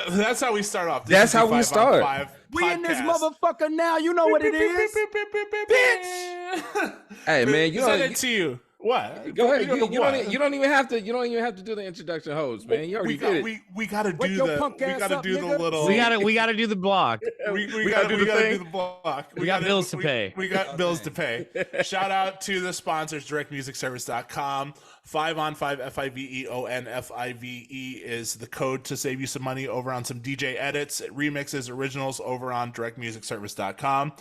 That's how we start off. That's how we start. We in this motherfucker now. You know what it is, bitch. Hey man, you send know, it to you. What? go ahead. You You don't even have to. You don't even have to do the introduction, host, man. You already did it. We gotta Wake do your the. punk We ass gotta up, do the nigga. little. We gotta do the block. We gotta do the block. We got bills to pay. We got bills to pay. Shout out to the sponsors, directmusicservice.com. 5on5 FIVEON is the code to save you some money over on some DJ edits, remixes, originals over on directmusicservice.com.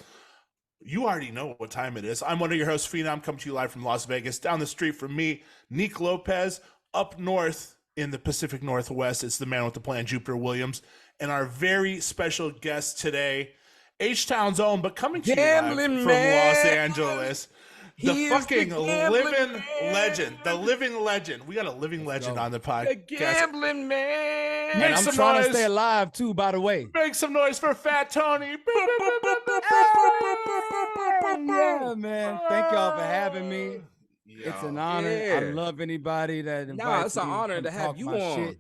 You already know what time it is. I'm one of your hosts, Phenom, coming to you live from Las Vegas. Down the street from me, Neek Lopez. Up north in the Pacific Northwest, it's the man with the plan, Jupiter Williams. And our very special guest today, H-Town's own, but coming to you live from Los Angeles. The fucking living legend. The living legend. We got a living legend on the podcast. The gambling man. And I'm trying to stay alive too, by the way. Make some noise for Fat Tony. Yeah, man. Thank y'all for having me. It's an honor. Yeah. I love anybody that invites Nah, it's an me honor come to have talk you my on. shit.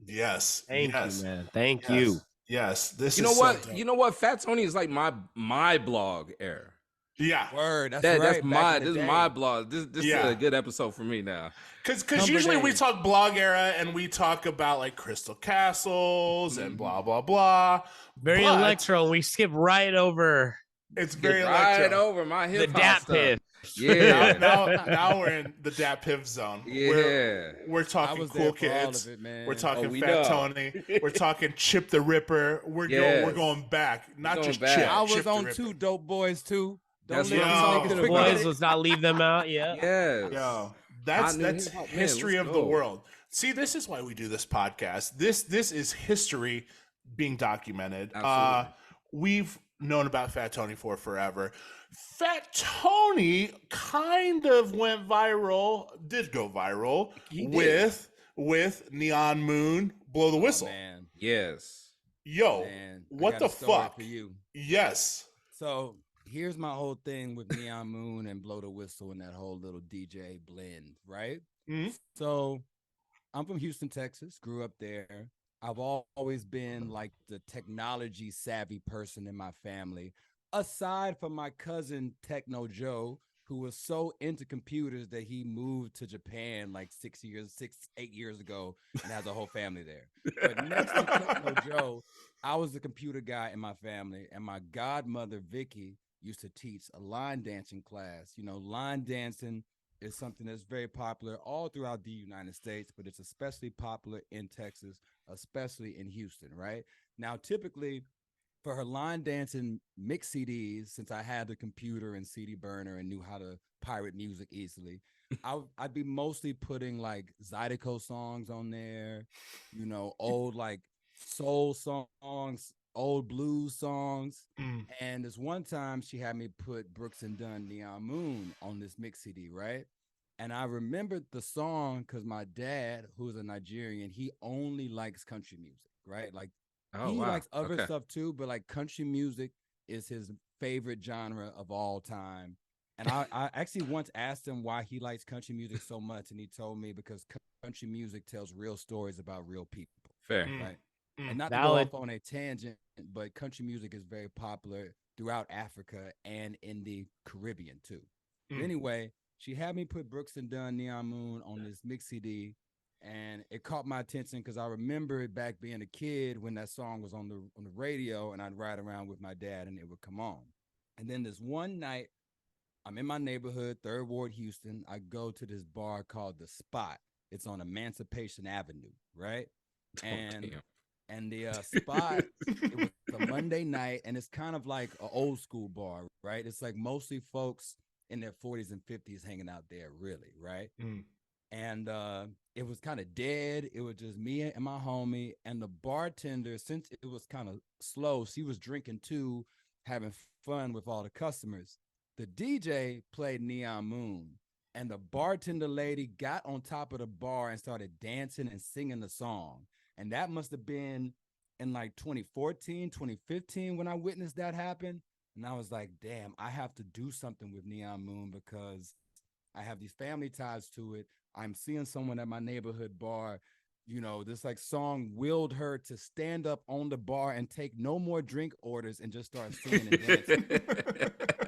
Yes. Thank yes. you, man. Thank Yes. you. Yes. This You is know what? so dope. You know what? Fat Tony is like my blog era. Yeah. Word. That's That's right. my Back in the this is day. my blog. This Yeah. is a good episode for me now. Because usually we talk blog era and we talk about like Crystal Castles and blah, blah, blah. Very But electro. We skip right over It's very right electro. over my the hip hop DAP stuff. piff. Yeah. Now we're in the Dat Piv zone. Yeah. We're I talking was cool there for all kids. of it, man. We're talking we Fat know. Tony. We're talking Chip the Ripper. We're Yes. going back. Not going just back. Chip. I was Chip the on Ripper. 2 Dope Boys too. That's Don't what let I'm these talking niggas The about. forget boys, it. let's not leave them out. Yeah. Yes. Yo, Hot new that's hip-hop, man, history let's of the go. world. See, this is why we do this podcast. This is history being documented. Absolutely. We've known about Fat Tony for forever. Fat Tony kind of went viral, did go viral He did. with Neon Moon, Blow the Whistle. Man, Yes. Yo, man, I what got the a story fuck? for you? Yes. So here's my whole thing with Neon Moon and Blow the Whistle and that whole little DJ blend, right? Mhm. So I'm from Houston, Texas, grew up there. I've always been like the technology savvy person in my family, aside from my cousin Techno Joe, who was so into computers that he moved to Japan like 8 years ago and has a whole family there. But next to Techno Joe, I was the computer guy in my family, and my godmother Vicky used to teach a line dancing class. You know, line dancing is something that's very popular all throughout the United States, but it's especially popular in Texas, especially in Houston, right? Now, typically for her line dancing mix CDs, since I had the computer and CD burner and knew how to pirate music easily, I'd be mostly putting like Zydeco songs on there, you know, old like soul songs, old blues songs. Mm. And this one time she had me put Brooks and Dunn Neon Moon on this mix CD, right? And I remembered the song because my dad, who's a Nigerian, he only likes country music, right? Like Oh, he wow. likes other Okay. stuff too, but like country music is his favorite genre of all time. And I actually once asked him why he likes country music so much, and he told me because country music tells real stories about real people, Fair. Mm. right? Mm. And not to Valid. go off on a tangent, but country music is very popular throughout Africa and in the Caribbean too. But Mm. anyway, she had me put Brooks and Dunn Neon Moon on this mix CD, and it caught my attention because I remember it back being a kid when that song was on the radio, and I'd ride around with my dad and it would come on. And then this one night, I'm in my neighborhood, Third Ward, Houston. I go to this bar called The Spot. It's on Emancipation Avenue, right? And damn. and the Spot, it was a Monday night, and it's kind of like an old school bar, right? It's like mostly folks in their 40s and 50s hanging out there, really, right? Mm. And it was kind of dead. It was just me and my homie, and the bartender, since it was kind of slow, she was drinking too, having fun with all the customers. The DJ played Neon Moon, and the bartender lady got on top of the bar and started dancing and singing the song. And that must have been in like 2014, 2015 when I witnessed that happen. And I was like, damn, I have to do something with Neon Moon because I have these family ties to it. I'm seeing someone at my neighborhood bar you know, this like song willed her to stand up on the bar and take no more drink orders and just start singing and dancing.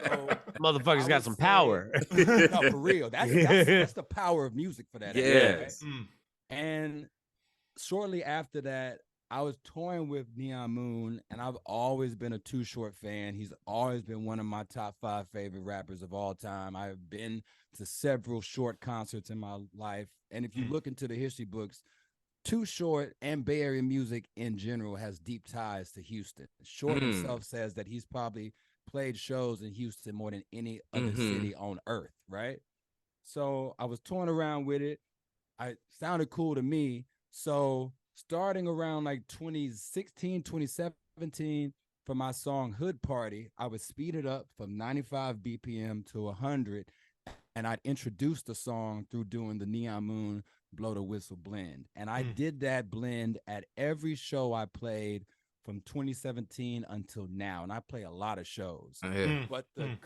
So Motherfucker's I got would some say- power. No, for real. That's the power of music for that. ass, Yes. right? And shortly after that, I was touring with Neon Moon, and I've always been a Too Short fan. He's always been one of my top 5 favorite rappers of all time. I've been to several Short concerts in my life. And if you look into the history books, Too Short and Bay Area music in general has deep ties to Houston. Short himself says that he's probably played shows in Houston more than any other city on earth, right? So I was touring around with it. It sounded cool to me. So starting around like 2016, 2017, for my song Hood Party, I would speed it up from 95 BPM to 100. And I'd introduce the song through doing the Neon Moon Blow the Whistle blend. And I did that blend at every show I played from 2017 until now. And I play a lot of shows. But the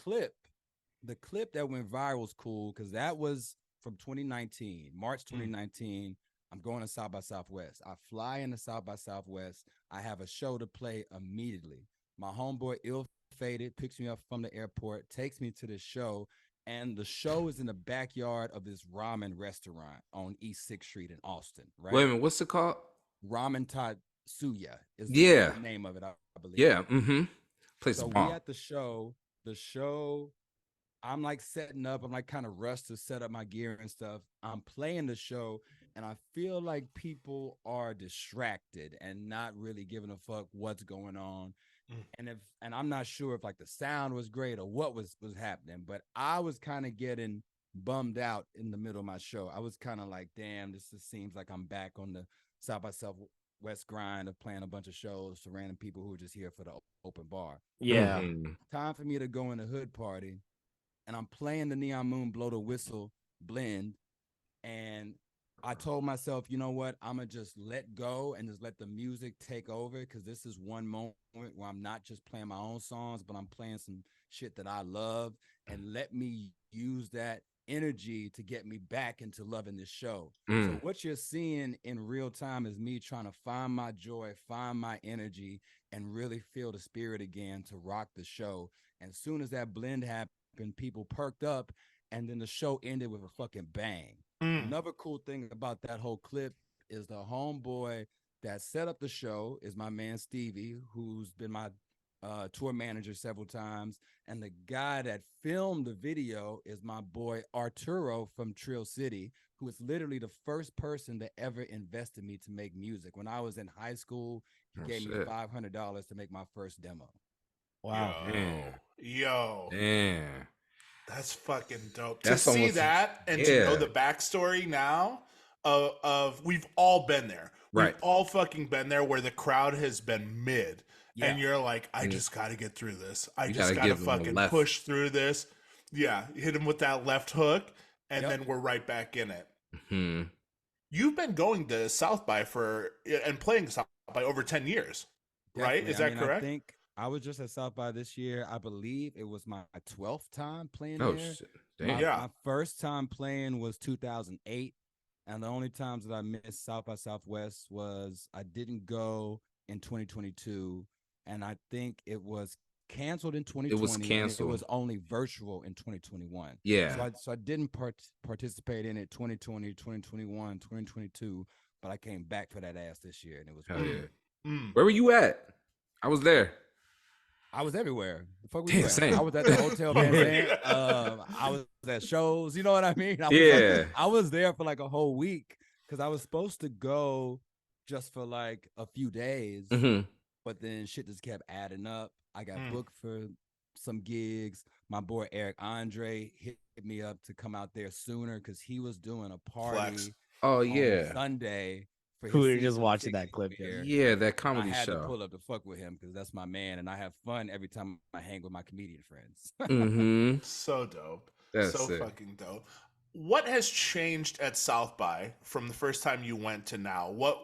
clip that went viral was cool because that was from 2019, March 2019. I'm going to South by Southwest. I fly into South by Southwest. I have a show to play immediately. My homeboy Ill Faded picks me up from the airport, takes me to the show, and the show is in the backyard of this ramen restaurant on East 6th Street in Austin, right? Wait a minute, what's it called? Ramen Tatsuya is Yeah. the name of it, I believe. Yeah, Place So a we bomb. at the show, I'm like setting up, I'm like kind of rushed to set up my gear and stuff. I'm playing the show, and I feel like people are distracted and not really giving a fuck what's going on. And I'm not sure if like the sound was great or what was happening, but I was kind of getting bummed out in the middle of my show. I was kind of like, damn, this just seems like I'm back on the South by Southwest grind of playing a bunch of shows to random people who are just here for the open bar. Yeah. Time for me to go in the Hood Party, and I'm playing the Neon Moon Blow the Whistle blend, and I told myself, you know what? I'm going to just let go and just let the music take over, because this is one moment where I'm not just playing my own songs, but I'm playing some shit that I love, and let me use that energy to get me back into loving this show. So what you're seeing in real time is me trying to find my joy, find my energy, and really feel the spirit again to rock the show. And as soon as that blend happened, people perked up, and then the show ended with a fucking bang. Another cool thing about that whole clip is the homeboy that set up the show is my man Stevie, who's been my tour manager several times, and the guy that filmed the video is my boy Arturo from Trill City, who is literally the first person that ever invested me to make music. When I was in high school, he gave me $500 to make my first demo. Wow. Yo. Damn. That's fucking dope. That's to see almost- that and to know the backstory now of we've all been there. Right. We've all fucking been there where the crowd has been mid. Yeah. And you're like, I just got to get through this. I You just gotta got to give 'em a fucking left. push through this. Yeah. Hit him with that left hook. And Yep. then we're right back in it. Hmm. You've been going to South by and playing South by over 10 years, right? Definitely. Is that I mean, correct? I think I was just at South by this year. I believe it was my 12th time playing Oh, there. shit. Damn. Yeah. My first time playing was 2008. And the only times that I missed South by Southwest was I didn't go in 2022. And I think it was canceled in 2020. and canceled. It was only virtual in 2021. Yeah. So I didn't participate in it 2020, 2021, 2022. But I came back for that ass this year. And it was Hell great. yeah. Where were you at? I was there. I was everywhere. The fuck were Damn, you at? same. I was at the Hotel Van Zandt. I was at shows. You know what I mean? I was there for like a whole week because I was supposed to go just for like a few days, but then shit just kept adding up. I got booked for some gigs. My boy Eric Andre hit me up to come out there sooner because he was doing a party Flex. Oh, on yeah. Sunday. For We were his just season watching that ticket clip. here. Yeah, that I comedy had to show. pull up to fuck with him because that's my man, and I have fun every time I hang with my comedian friends. Mm-hmm. So dope. That's so sick. fucking dope. What has changed at South by from the first time you went to now? What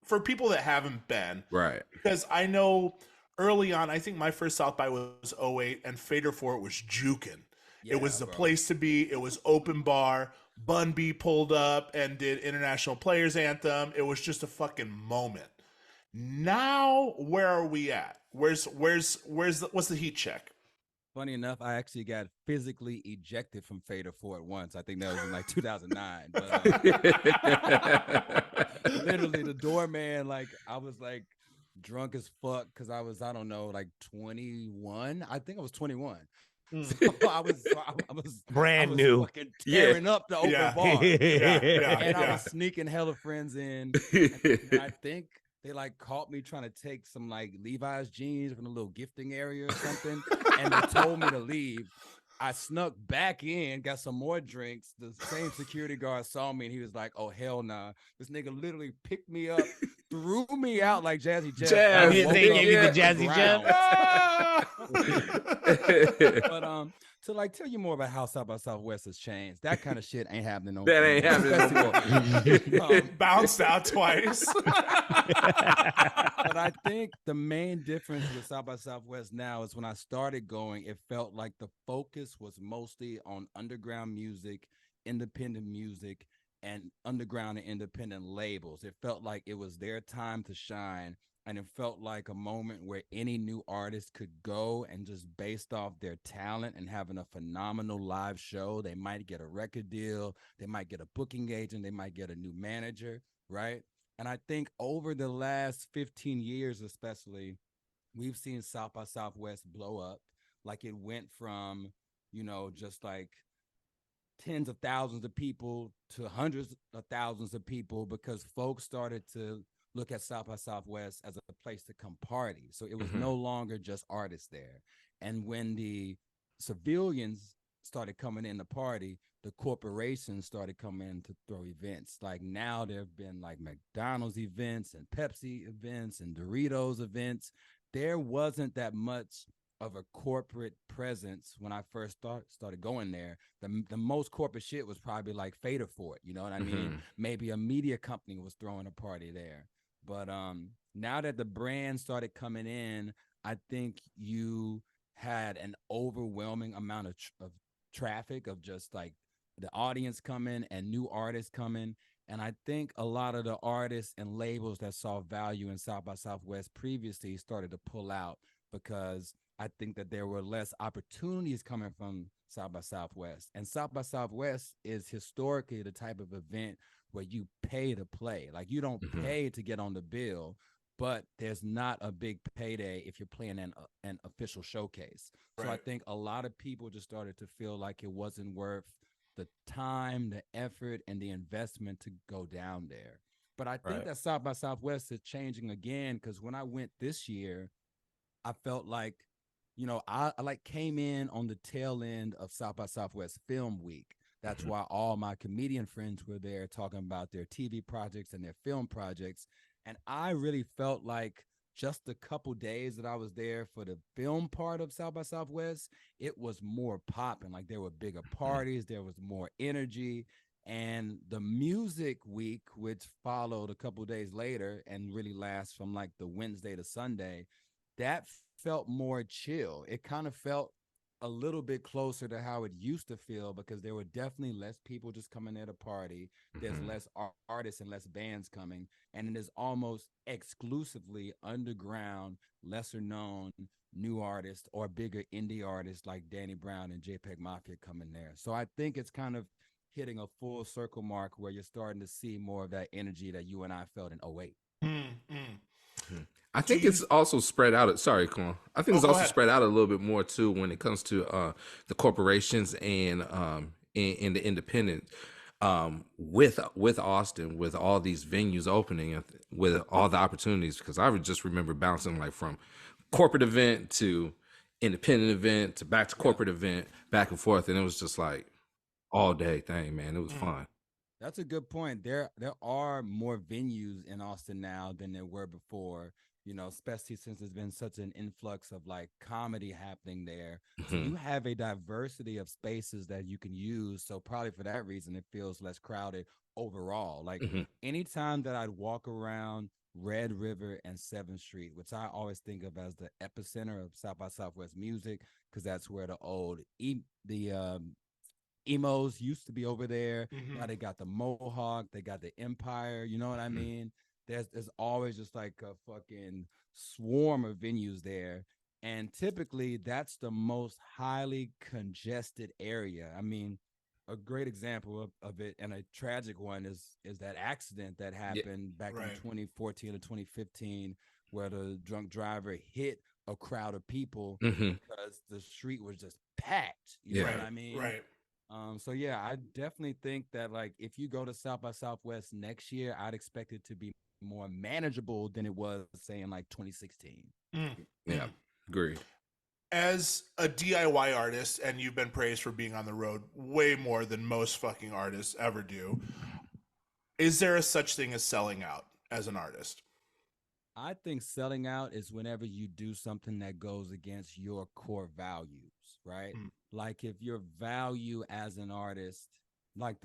for people that haven't been? Right. Because I know early on, I think my first South by was 08 and Fader 4 was jukin'. Yeah, It was the bro. place to be. It was open bar. Bun B pulled up and did International Players Anthem. It was just a fucking moment. Now, where are we at? What's the heat check? Funny enough, I actually got physically ejected from Fader 4 at once. I think that was in like 2009. But literally, the doorman, like, I was like drunk as fuck because I don't know, like 21. I think I was 21. So I was Brand new. fucking tearing up the open bar. Yeah. And I was sneaking hella friends in. And I think they like caught me trying to take some like Levi's jeans from the little gifting area or something. And they told me to leave. I snuck back in, got some more drinks. The same security guard saw me and he was like, "Oh, hell nah." This nigga literally picked me up, threw me out like Jazzy Jeff. Jazz, They gave you the Jazzy Jeff? But to like tell you more about how South by Southwest has changed, that kind of shit ain't happening. That ain't happening. Bounced out twice. But I think the main difference with South by Southwest now is when I started going, it felt like the focus was mostly on underground music, independent music, and underground and independent labels. It felt like it was their time to shine. And it felt like a moment where any new artist could go and just based off their talent and having a phenomenal live show, they might get a record deal, they might get a booking agent, they might get a new manager, right? And I think over the last 15 years, especially, we've seen South by Southwest blow up. Like it went from, just like tens of thousands of people to hundreds of thousands of people because folks started to look at South by Southwest as a place to come party. So it was no longer just artists there. And when the civilians started coming in to party, the corporations started coming in to throw events. Like now there have been like McDonald's events and Pepsi events and Doritos events. There wasn't that much of a corporate presence when I first started going there. The most corporate shit was probably like Fader Fort, you know what I mean? Maybe a media company was throwing a party there. But now that the brand started coming in, I think you had an overwhelming amount of traffic of just like the audience coming and new artists coming. And I think a lot of the artists and labels that saw value in South by Southwest previously started to pull out because I think that there were less opportunities coming from South by Southwest. And South by Southwest is historically the type of event where you pay to play. Like you don't pay to get on the bill, but there's not a big payday if you're playing an official showcase. Right. So I think a lot of people just started to feel like it wasn't worth the time, the effort, and the investment to go down there. But I think that South by Southwest is changing again because when I went this year, I felt like, I like came in on the tail end of South by Southwest Film Week. That's why all my comedian friends were there talking about their TV projects and their film projects. And I really felt like just the couple days that I was there for the film part of South by Southwest, it was more popping. Like there were bigger parties, there was more energy. And the music week, which followed a couple days later and really lasts from like the Wednesday to Sunday, that felt more chill. It kind of felt a little bit closer to how it used to feel because there were definitely less people just coming there to party. There's less artists and less bands coming, and it is almost exclusively underground, lesser known new artists or bigger indie artists like Danny Brown and JPEG Mafia coming there. So I think it's kind of hitting a full circle mark where you're starting to see more of that energy that you and I felt in 08. I think it's also spread out. Sorry, come on. I think it's also spread out a little bit more too when it comes to the corporations and the independent. With Austin, with all these venues opening, with all the opportunities, because I would just remember bouncing like from corporate event to independent event to back to corporate event, back and forth, and it was just like all day thing, man. It was fun. That's a good point. There are more venues in Austin now than there were before, especially since there's been such an influx of like comedy happening there. So you have a diversity of spaces that you can use. So probably for that reason, it feels less crowded overall. Like anytime that I'd walk around Red River and 7th Street, which I always think of as the epicenter of South by Southwest music, because that's where the old emos used to be over there. Mhm. Now they got the Mohawk, they got the Empire. You know what I mean? There's always just like a fucking swarm of venues there. And typically that's the most highly congested area. I mean, a great example of it and a tragic one is that accident that happened back in 2014 or 2015 where the drunk driver hit a crowd of people because the street was just packed. You know what I mean? Right. So yeah, I definitely think that like if you go to South by Southwest next year, I'd expect it to be more manageable than it was, say, in like 2016. Yeah, agree. As a DIY artist, and you've been praised for being on the road way more than most fucking artists ever do, is there a such thing as selling out as an artist? I think selling out is whenever you do something that goes against your core values, right? Like if your value as an artist, like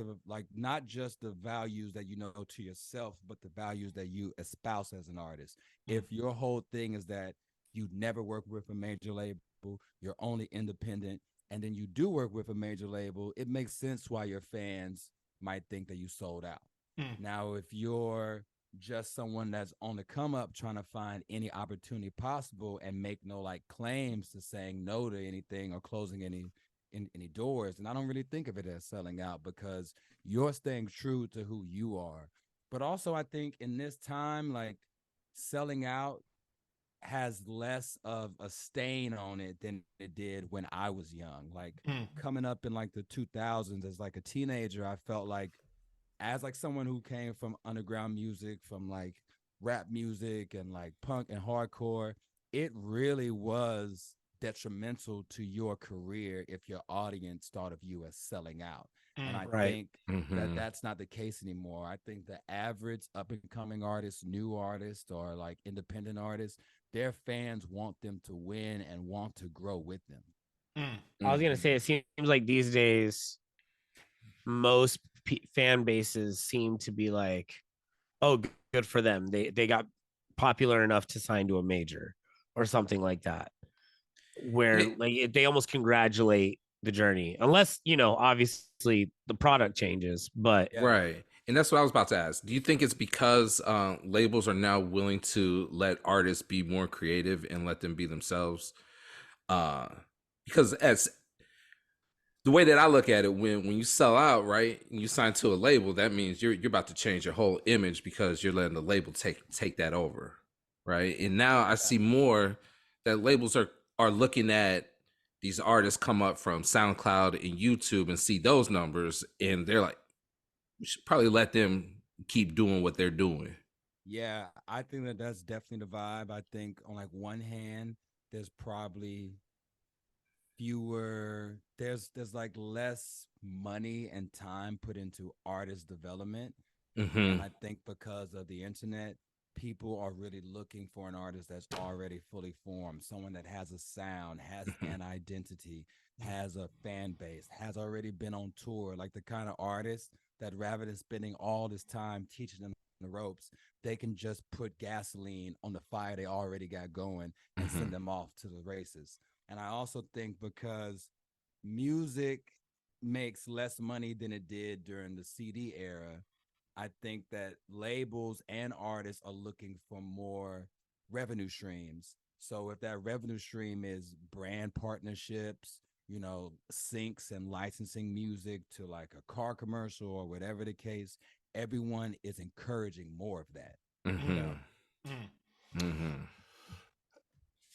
not just the values that you know to yourself, but the values that you espouse as an artist. If your whole thing is that you never work with a major label, you're only independent, and then you do work with a major label, it makes sense why your fans might think that you sold out. Now, if you're just someone that's on the come up trying to find any opportunity possible and make no like claims to saying no to anything or closing any doors, and I don't really think of it as selling out because you're staying true to who you are. But also I think in this time, like, selling out has less of a stain on it than it did when I was young. Like coming up in like the 2000s as like a teenager, I felt like as like someone who came from underground music, from like rap music and like punk and hardcore, it really was detrimental to your career if your audience thought of you as selling out. And I think that that's not the case anymore. I think the average up and coming artist, new artist, or like independent artist, their fans want them to win and want to grow with them. I was gonna say, it seems like these days most fan bases seem to be like, oh, good for them, they got popular enough to sign to a major or something like that, where like they almost congratulate the journey, unless obviously the product changes. But Right. And that's what I was about to ask. Do you think it's because labels are now willing to let artists be more creative and let them be themselves? Because as the way that I look at it, when you sell out, right, and you sign to a label, that means you're about to change your whole image because you're letting the label take that over, right? And now I see more that labels are looking at these artists come up from SoundCloud and YouTube and see those numbers, and they're like, we should probably let them keep doing what they're doing. Yeah, I think that that's definitely the vibe. I think on like one hand, there's probably there's like less money and time put into artist development. And I think because of the internet, people are really looking for an artist that's already fully formed, someone that has a sound, has an identity, has a fan base, has already been on tour, like the kind of artist that rather than spending all this time teaching them the ropes, they can just put gasoline on the fire they already got going and send them off to the races. And I also think because music makes less money than it did during the CD era, I think that labels and artists are looking for more revenue streams. So if that revenue stream is brand partnerships, syncs and licensing music to like a car commercial or whatever the case, everyone is encouraging more of that.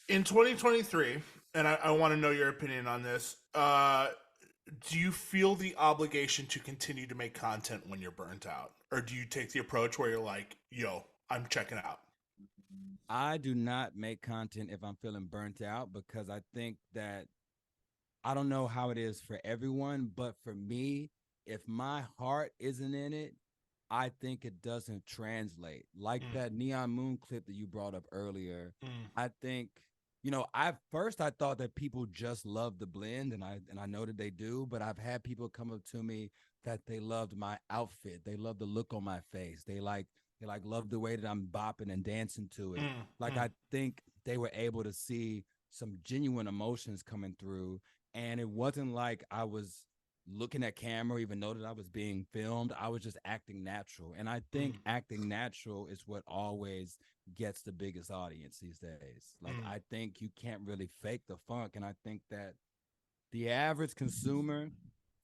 In 2023, and I want to know your opinion on this, do you feel the obligation to continue to make content when you're burnt out? Or do you take the approach where you're like, yo, I'm checking out? I do not make content if I'm feeling burnt out, because I think that, I don't know how it is for everyone, but for me, if my heart isn't in it, I think it doesn't translate. Like that Neon Moon clip that you brought up earlier, I think, I thought that people just loved the blend, and I know that they do, but I've had people come up to me that they loved my outfit, they loved the look on my face, they love the way that I'm bopping and dancing to it. I think they were able to see some genuine emotions coming through, and it wasn't like I was looking at camera, even know that I was being filmed. I was just acting natural. And I think acting natural is what always gets the biggest audience these days. Like, I think you can't really fake the funk. And I think that the average consumer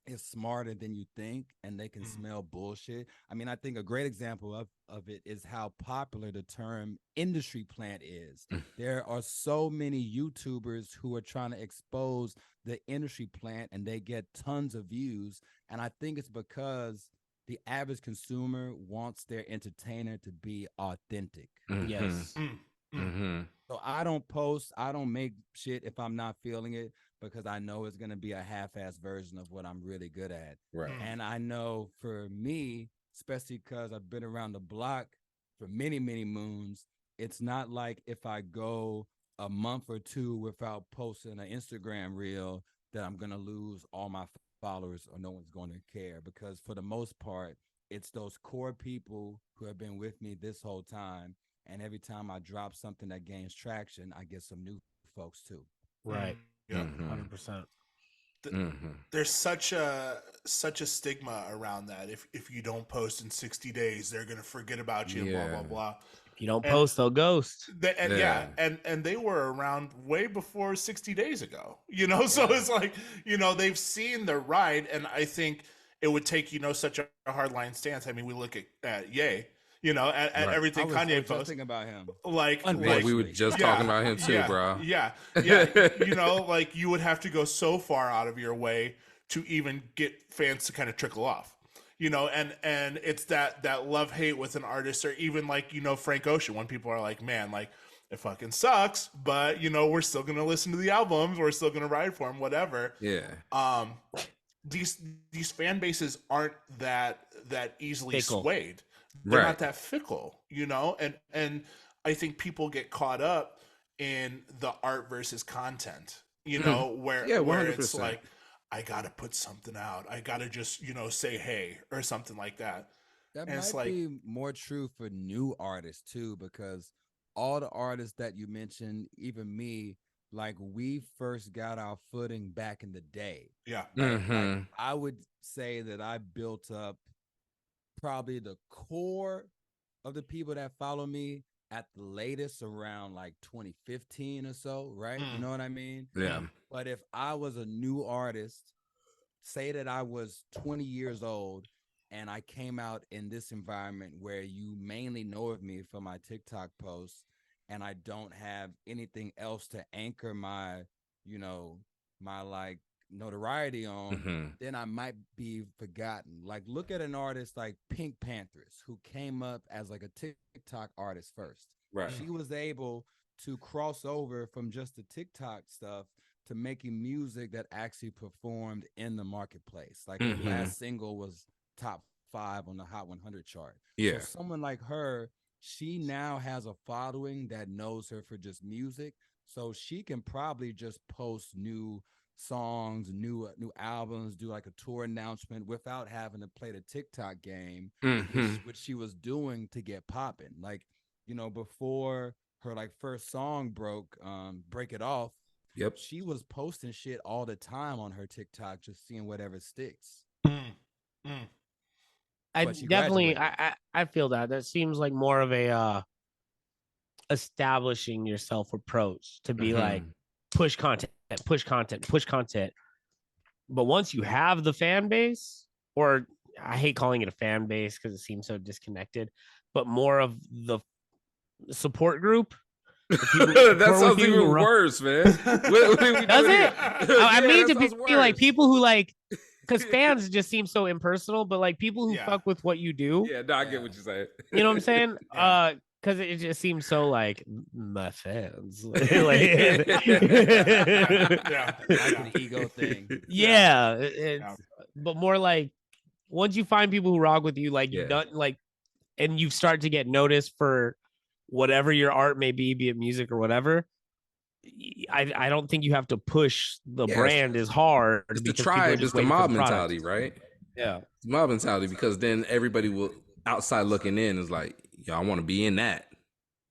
is smarter than you think, and they can smell bullshit. I mean, I think a great example of it is how popular the term industry plant is. There are so many YouTubers who are trying to expose the industry plant, and they get tons of views. And I think it's because the average consumer wants their entertainer to be authentic. Yes. So I don't post, I don't make shit if I'm not feeling it, because I know it's going to be a half-ass version of what I'm really good at. Right. And I know for me, especially because I've been around the block for many, many moons, it's not like if I go a month or two without posting an Instagram reel that I'm going to lose all my followers or no one's going to care. Because for the most part, it's those core people who have been with me this whole time. And every time I drop something that gains traction, I get some new folks too. Right. Yeah. 100%. There's such a stigma around that. If you don't post in 60 days, they're gonna forget about you. Yeah. Blah blah blah. If you don't post, they'll ghost. And they were around way before 60 days ago. You know, so it's like, you know, they've seen the ride, and I think it would take, you know, such a hardline stance. I mean, we look at Ye. You know, at everything Kanye posts. Thinking about him, like we were just talking about him too, bro. Yeah. You know, like you would have to go so far out of your way to even get fans to kind of trickle off. You know, and it's that love hate with an artist, or even like, you know, Frank Ocean, when people are like, man, like it fucking sucks, but you know, we're still gonna listen to the albums, we're still gonna ride for him, whatever. Yeah. These fan bases aren't that easily Fickle. swayed. They're not that fickle, you know, and I think people get caught up in the art versus content, you know, where 100%. it's like, I gotta put something out, I gotta just, you know, say hey or something like that. That And it's might like, be more true for new artists too, because all the artists that you mentioned, even me, like we first got our footing back in the day. yeah, Like, I would say that I built up probably the core of the people that follow me at the latest around like 2015 or so, right? You know what I mean? Yeah. But if I was a new artist, say that I was 20 years old and I came out in this environment where you mainly know of me for my TikTok posts, and I don't have anything else to anchor my, you know, my like notoriety on, then I might be forgotten. Like, look at an artist like Pink Panthers, who came up as like a TikTok artist first. Right. She was able to cross over from just the TikTok stuff to making music that actually performed in the marketplace. Like her last single was top 5 on the Hot 100 chart. Yeah. So someone like her, she now has a following that knows her for just music. So she can probably just post new songs, new albums, do like a tour announcement without having to play the TikTok game, which she was doing to get popping. Like, you know, before her like first song broke, Break It Off. Yep. She was posting shit all the time on her TikTok, just seeing whatever sticks. I But she definitely, graduated. I feel that. That seems like more of a establishing yourself approach to be like push content. But once you have the fan base, or I hate calling it a fan base because it seems so disconnected, but more of the support group. That sounds even worse, man. Does it? I mean to be like people who like, because fans just seem so impersonal, but like people who fuck with what you do. Yeah, no, I get what you're saying. You know what I'm saying? Because it just seems so like my fans, like Like an ego thing. But more like once you find people who rock with you, like you've done like, and you start to get noticed for whatever your art may be it music or whatever. I don't think you have to push the brand as hard. It's the tribe, it's the mob mentality, right? Yeah, it's mob mentality, because then everybody will outside looking in is like, yo, I want to be in that.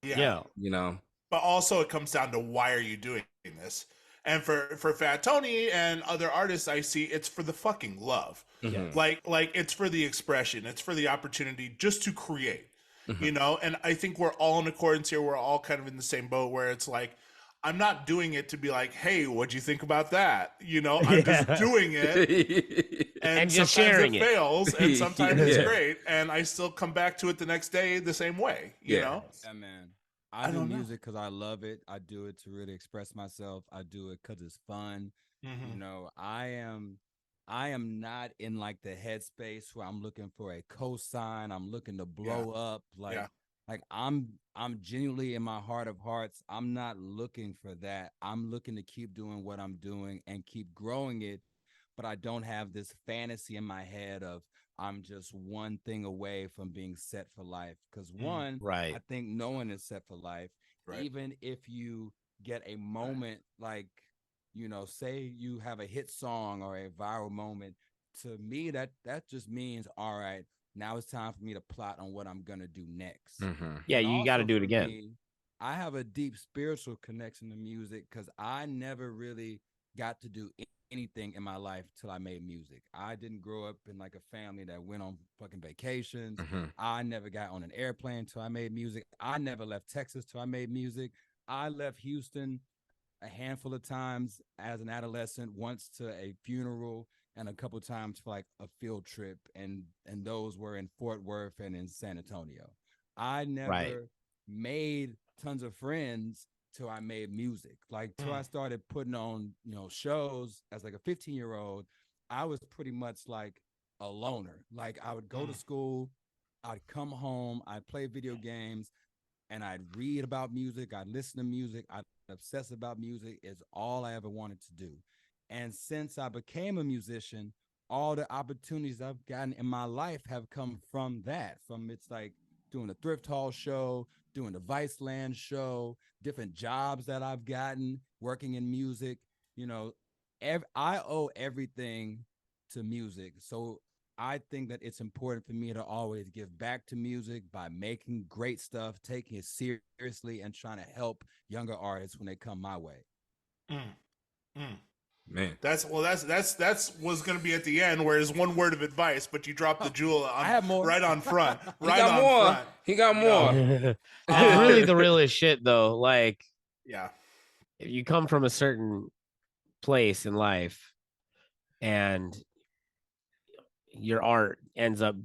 Yeah. You know. But also it comes down to, why are you doing this? And for Fat Tony and other artists I see, it's for the fucking love. Mhm. Like it's for the expression, it's for the opportunity just to create, Mhm. you know. And I think we're all in accordance here. We're all kind of in the same boat where it's like, I'm not doing it to be like, hey, what'd you think about that? You know, I'm just doing it, and just sometimes sharing it it. fails, and sometimes it's Yeah. great, and I still come back to it the next day the same way. You Yeah. know, Yeah, man. I I do don't know. music because I love it. I do it to really express myself. I do it because it's fun. You Mhm. know, I am not in like the headspace where I'm looking for a cosign. I'm looking to blow up. Yeah. Like I'm genuinely in my heart of hearts. I'm not looking for that. I'm looking to keep doing what I'm doing and keep growing it. But I don't have this fantasy in my head of I'm just one thing away from being set for life. Because one, Right. I think no one is set for life. Right. Even if you get a moment like, say you have a hit song or a viral moment, to me that just means, all right, now it's time for me to plot on what I'm gonna do next. Mhm. Yeah, And you got to also do it for again. me, I have a deep spiritual connection to music because I never really got to do anything in my life till I made music. I didn't grow up in like a family that went on fucking vacations. Mhm. I never got on an airplane till I made music. I never left Texas till I made music. I left Houston a handful of times as an adolescent, once to a funeral and a couple times for like a field trip, and those were in Fort Worth and in San Antonio. I Right. never made tons of friends till I made music. Like till I started putting on, shows as like a 15-year-old, I was pretty much like a loner. Like I would go to school, I'd come home, I'd play video games, and I'd read about music, I'd listen to music, I'd obsess about music is all I ever wanted to do. And since I became a musician, all the opportunities I've gotten in my life have come from that. From it's like doing the Thrift Hall show, doing the Viceland show, different jobs that I've gotten, working in music. You know, I owe everything to music. So I think that it's important for me to always give back to music by making great stuff, taking it seriously, and trying to help younger artists when they come my way. Mm. Mm. Man. That's was going to be at the end, where there's one word of advice, but you dropped the jewel on I have more. right on front. He Right got on more. front. He got more. That's really the realest shit, though. Like, Yeah. if you come from a certain place in life and your art ends up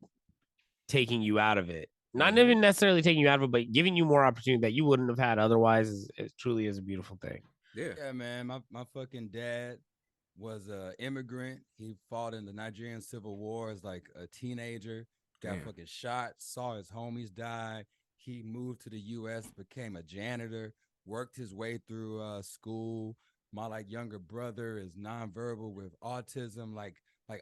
taking you out of it, not even necessarily taking you out of it, but giving you more opportunity that you wouldn't have had otherwise, is truly is a beautiful thing. Yeah, man. My fucking dad was a immigrant. He fought in the Nigerian Civil War as like a teenager, got fucking shot, saw his homies die. He moved to the US, became a janitor, worked his way through school. My like younger brother is nonverbal with autism. Like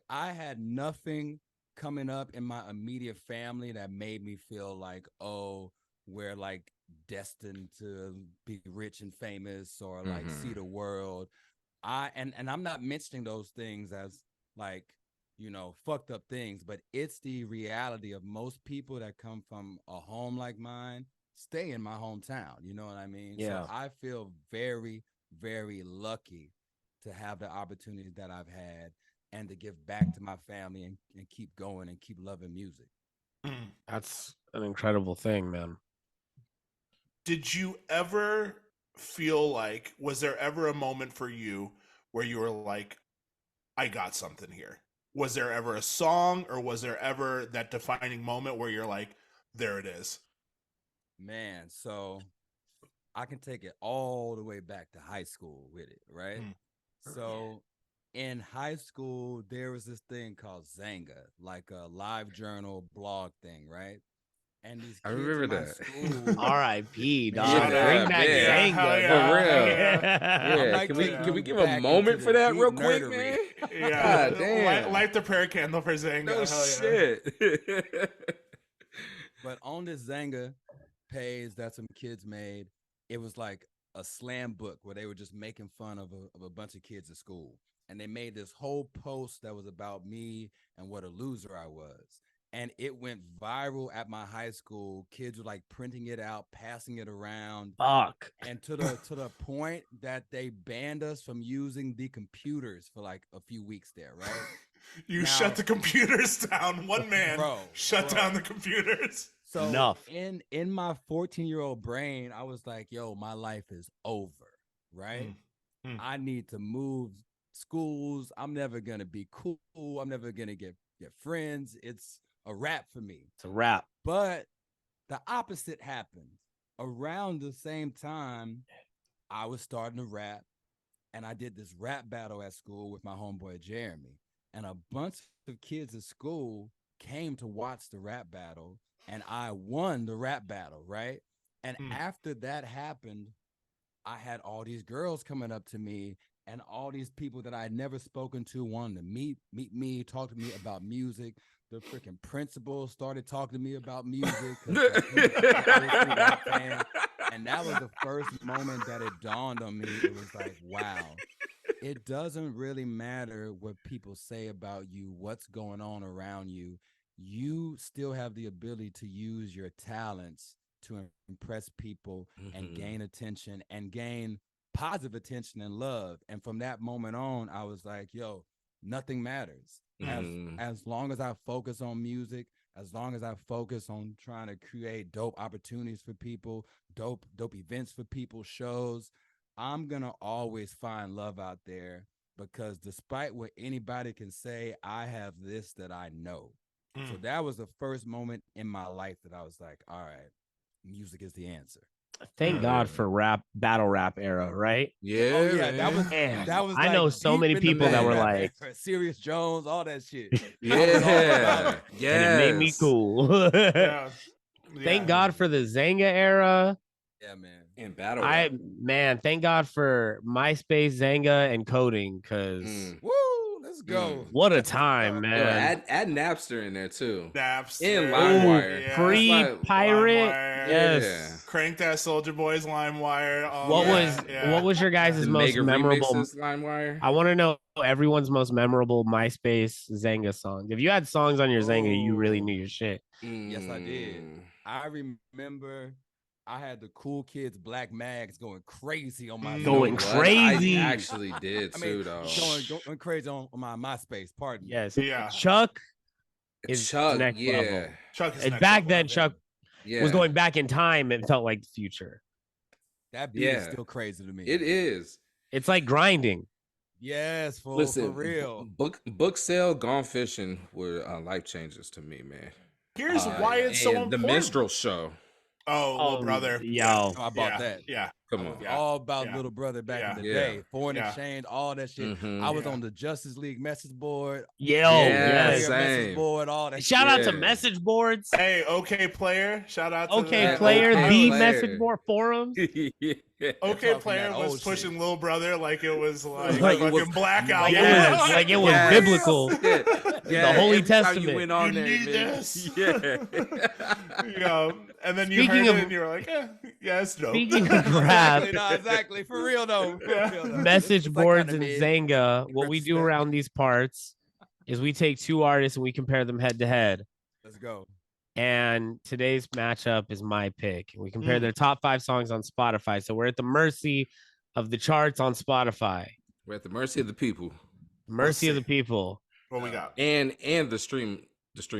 I had nothing coming up in my immediate family that made me feel like, oh, we're like destined to be rich and famous or like see the world. And I'm not mentioning those things as like, fucked up things, but it's the reality of most people that come from a home like mine stay in my hometown. You know what I mean? Yeah. So I feel very, very lucky to have the opportunity that I've had and to give back to my family and keep going and keep loving music. That's an incredible thing, man. Did you ever feel like, was there ever a moment for you where you were like, I got something here? Was there ever a song, or was there ever that defining moment where you're like, there it is? Man, so I can take it all the way back to high school with it, right? So in high school, there was this thing called Zanga, like a live journal blog thing, right? And these I kids remember in my that. school, R.I.P. Man, dog. yeah, Bring back man. Zanga. Hell yeah, For real. hell Yeah, I'm like can taking we you give a back moment into for the that deep real quick, nerdery. man? Yeah. God damn. Light the prayer candle for Zanga. No Hell yeah. shit. But on this Zanga page that some kids made, it was like a slam book where they were just making fun of a bunch of kids at school. And they made this whole post that was about me and what a loser I was. and it went viral at my high school. Kids were like printing it out, passing it around, Fuck. and to the point that they banned us from using the computers for like a few weeks there, right? You Now- shut the computers down. One man Bro, shut bro. down the computers. So Enough. in my 14-year-old brain, I was like, yo, my life is over, right? I need to move schools. I'm never gonna be cool. I'm never gonna get friends. It's a wrap for me. It's a wrap. But the opposite happened. Around the same time, I was starting to rap, and I did this rap battle at school with my homeboy Jeremy. And a bunch of kids at school came to watch the rap battle, and I won the rap battle, right? And after that happened, I had all these girls coming up to me, and all these people that I had never spoken to wanted to meet me, talk to me about music. The freaking principal started talking to me about music. And that was the first moment that it dawned on me. It was like, wow, it doesn't really matter what people say about you, what's going on around you. You still have the ability to use your talents to impress people and gain attention and gain positive attention and love. And from that moment on, I was like, yo, nothing matters. As long as I focus on music, as long as I focus on trying to create dope opportunities for people, dope events for people, shows, I'm going to always find love out there, because despite what anybody can say, I have this that I know. So that was the first moment in my life that I was like, all right, music is the answer. Thank God for battle rap era, right? Yeah, Oh yeah, man. that was. I know so deep many in the people that battle were rap like, era. Serious Jones, all that shit. Yeah, and it made me cool. Yeah. Thank God for the Zanga era. Yeah, man. In battle rap. Thank God for MySpace, Zanga, and coding, because Woo, let's go. what a time, Yo, man. add Napster in there too. Napster. In LimeWire. Yeah. Pre-pirate, LimeWire. yes. Crank that Soldier Boys LimeWire. Oh, What was your guys' The most mega memorable? remixes, LimeWire. I want to know everyone's most memorable MySpace Zanga songs. If you had songs on your Zanga, you really knew your shit. Yes, I did. I remember I had the Cool Kids Black Mags going crazy on my Going What? crazy. I actually did too, though. going crazy on my MySpace. Pardon me. Yes. Yeah. Chuck is Chuck, next yeah. level. Chuck is And next back level. then, Chuck Yeah. was going back in time. It felt like the future. That beat is still crazy to me. It is. It's like grinding. Yes, for Listen, real. book sale, Gone Fishing were life changers to me, man. Here's why it's so And important. the Minstrel Show. Oh, Little Brother. Yo. I bought that. Yeah. Come on. All about Little Brother back in the day. Foreign exchange, all that shit. I was on the Justice League message board. Yes. Message board, all that Shout out to Yeah. message boards. Hey, OK Player. Shout out to Okay, the player, OK the Player. message board forums. OK talking Player that was old pushing shit. Little Brother like it was like Like it fucking was- blackout. Like it was biblical. Yeah, The Holy every time Testament. You went on You there, need man. this. Yeah. You know, and then you Speaking heard of- it and you were like, yeah, it's dope. Speaking of rap, Exactly. For real though. message It's like boards kinda and mid. Zanga, what we do Respect. around these parts is we take two artists and we compare them head to head. Let's go. And today's matchup is my pick. We compare their top 5 songs on Spotify. So we're at the mercy of the charts on Spotify. We're at the mercy of the people Mercy of the people. What we got? and the stream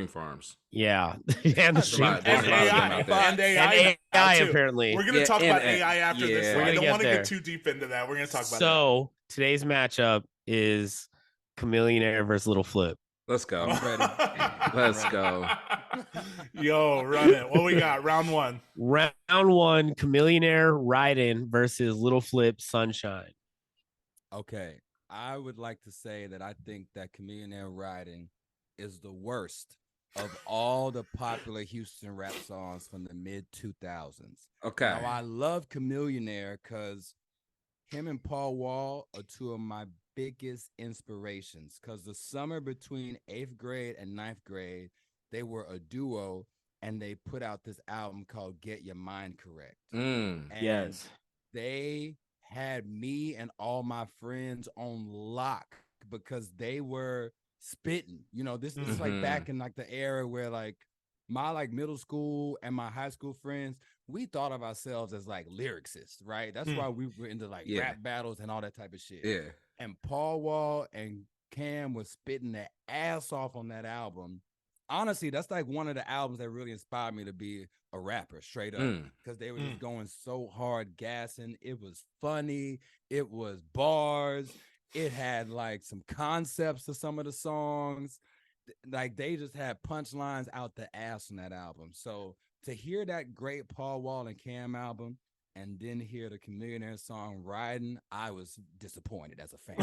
farms. Yeah. And the stream. lot- there's And a lot of them AI, out there. and AI, And now, AI too. apparently. We're gonna Yeah, talk and about A- AI after this. yeah. One. We're I gonna don't get want to there. get too deep into that. We're gonna talk about So today's matchup is Chamillionaire versus Little Flip. Let's go. it. Let's go. Yo, run it. What we got? Round one. Round 1, Chamillionaire Ride-In versus Little Flip Sunshine. Okay. I would like to say that I think that Chamillionaire Riding is the worst of all the popular Houston rap songs from the mid 2000s. Okay. Now, I love Chamillionaire because him and Paul Wall are two of my biggest inspirations. Because the summer between 8th grade and 9th grade, they were a duo and they put out this album called Get Your Mind Correct. Mm. And Yes. they had me and all my friends on lock because they were spitting. You know, this is like back in like the era where like my like middle school and my high school friends, we thought of ourselves as like lyricists, right? That's why we were into like rap battles and all that type of shit. Yeah. And Paul Wall and Cam was spitting their ass off on that album. Honestly, that's like one of the albums that really inspired me to be a rapper, straight up, because they were just going so hard, gassing. It was funny. It was bars. It had like some concepts to some of the songs. Like they just had punchlines out the ass on that album. So to hear that great Paul Wall and Cam album and then hear the Chamillionaire song Riding, I was disappointed as a fan.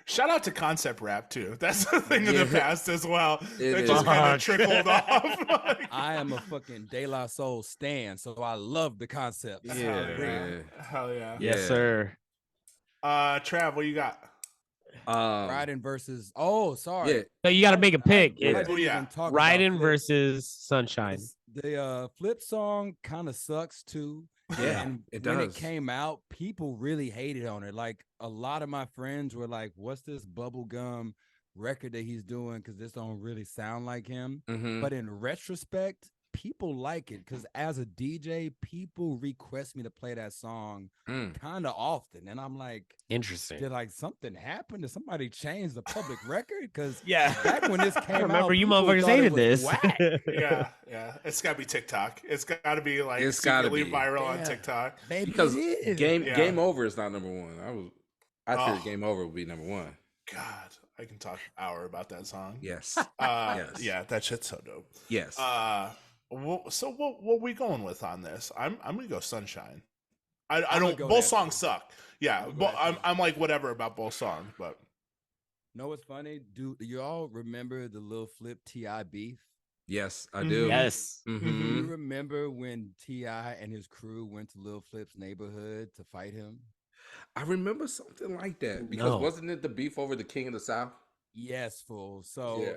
Shout out to concept rap too. That's the thing of the past as well. It is. just kind of trickled off. I am a fucking De La Soul stan, so I love the concept. Hell yeah. Yes, sir. Trav, what you got? Riding versus sorry. Yeah. So you got to make a pick. Riding versus Sunshine. The Flip song kind of sucks too. Yeah, and when it came out, people really hated on it. Like a lot of my friends were like, "What's this bubblegum record that he's doing? Because this don't really sound like him." But in retrospect, people like it because as a DJ, people request me to play that song kind of often, and I'm like, interesting. Did like something happen? Did somebody change the public record? Because yeah, back when this came out, you motherfuckers hated this. yeah, it's got to be TikTok. It's got to be like secretly viral on TikTok. Baby, because Game Over is not number one. I figured Game Over would be number one. God, I can talk an hour about that song. Yes. Yeah, that shit's so dope. Yes. So what we going with on this? I'm gonna go Sunshine. I don't. Both songs suck. Yeah, but I'm like whatever about both songs. But know what's funny? Do you all remember the Lil Flip T.I. beef? Yes, I do. Yes. Do you remember when T.I. and his crew went to Lil Flip's neighborhood to fight him? I remember something like that because wasn't it the beef over the King of the South? Yes, fool. So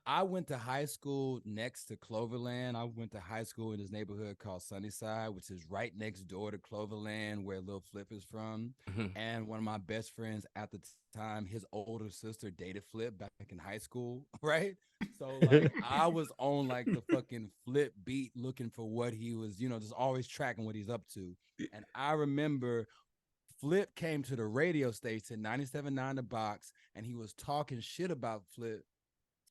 I went to high school next to Cloverland. I went to high school in this neighborhood called Sunnyside, which is right next door to Cloverland, where Lil Flip is from. And one of my best friends at the time, his older sister dated Flip back in high school, right? So like I was on like the fucking Flip beat looking for what he was, just always tracking what he's up to. And I remember Flip came to the radio station, 97.9 The Box, and he was talking shit about Flip.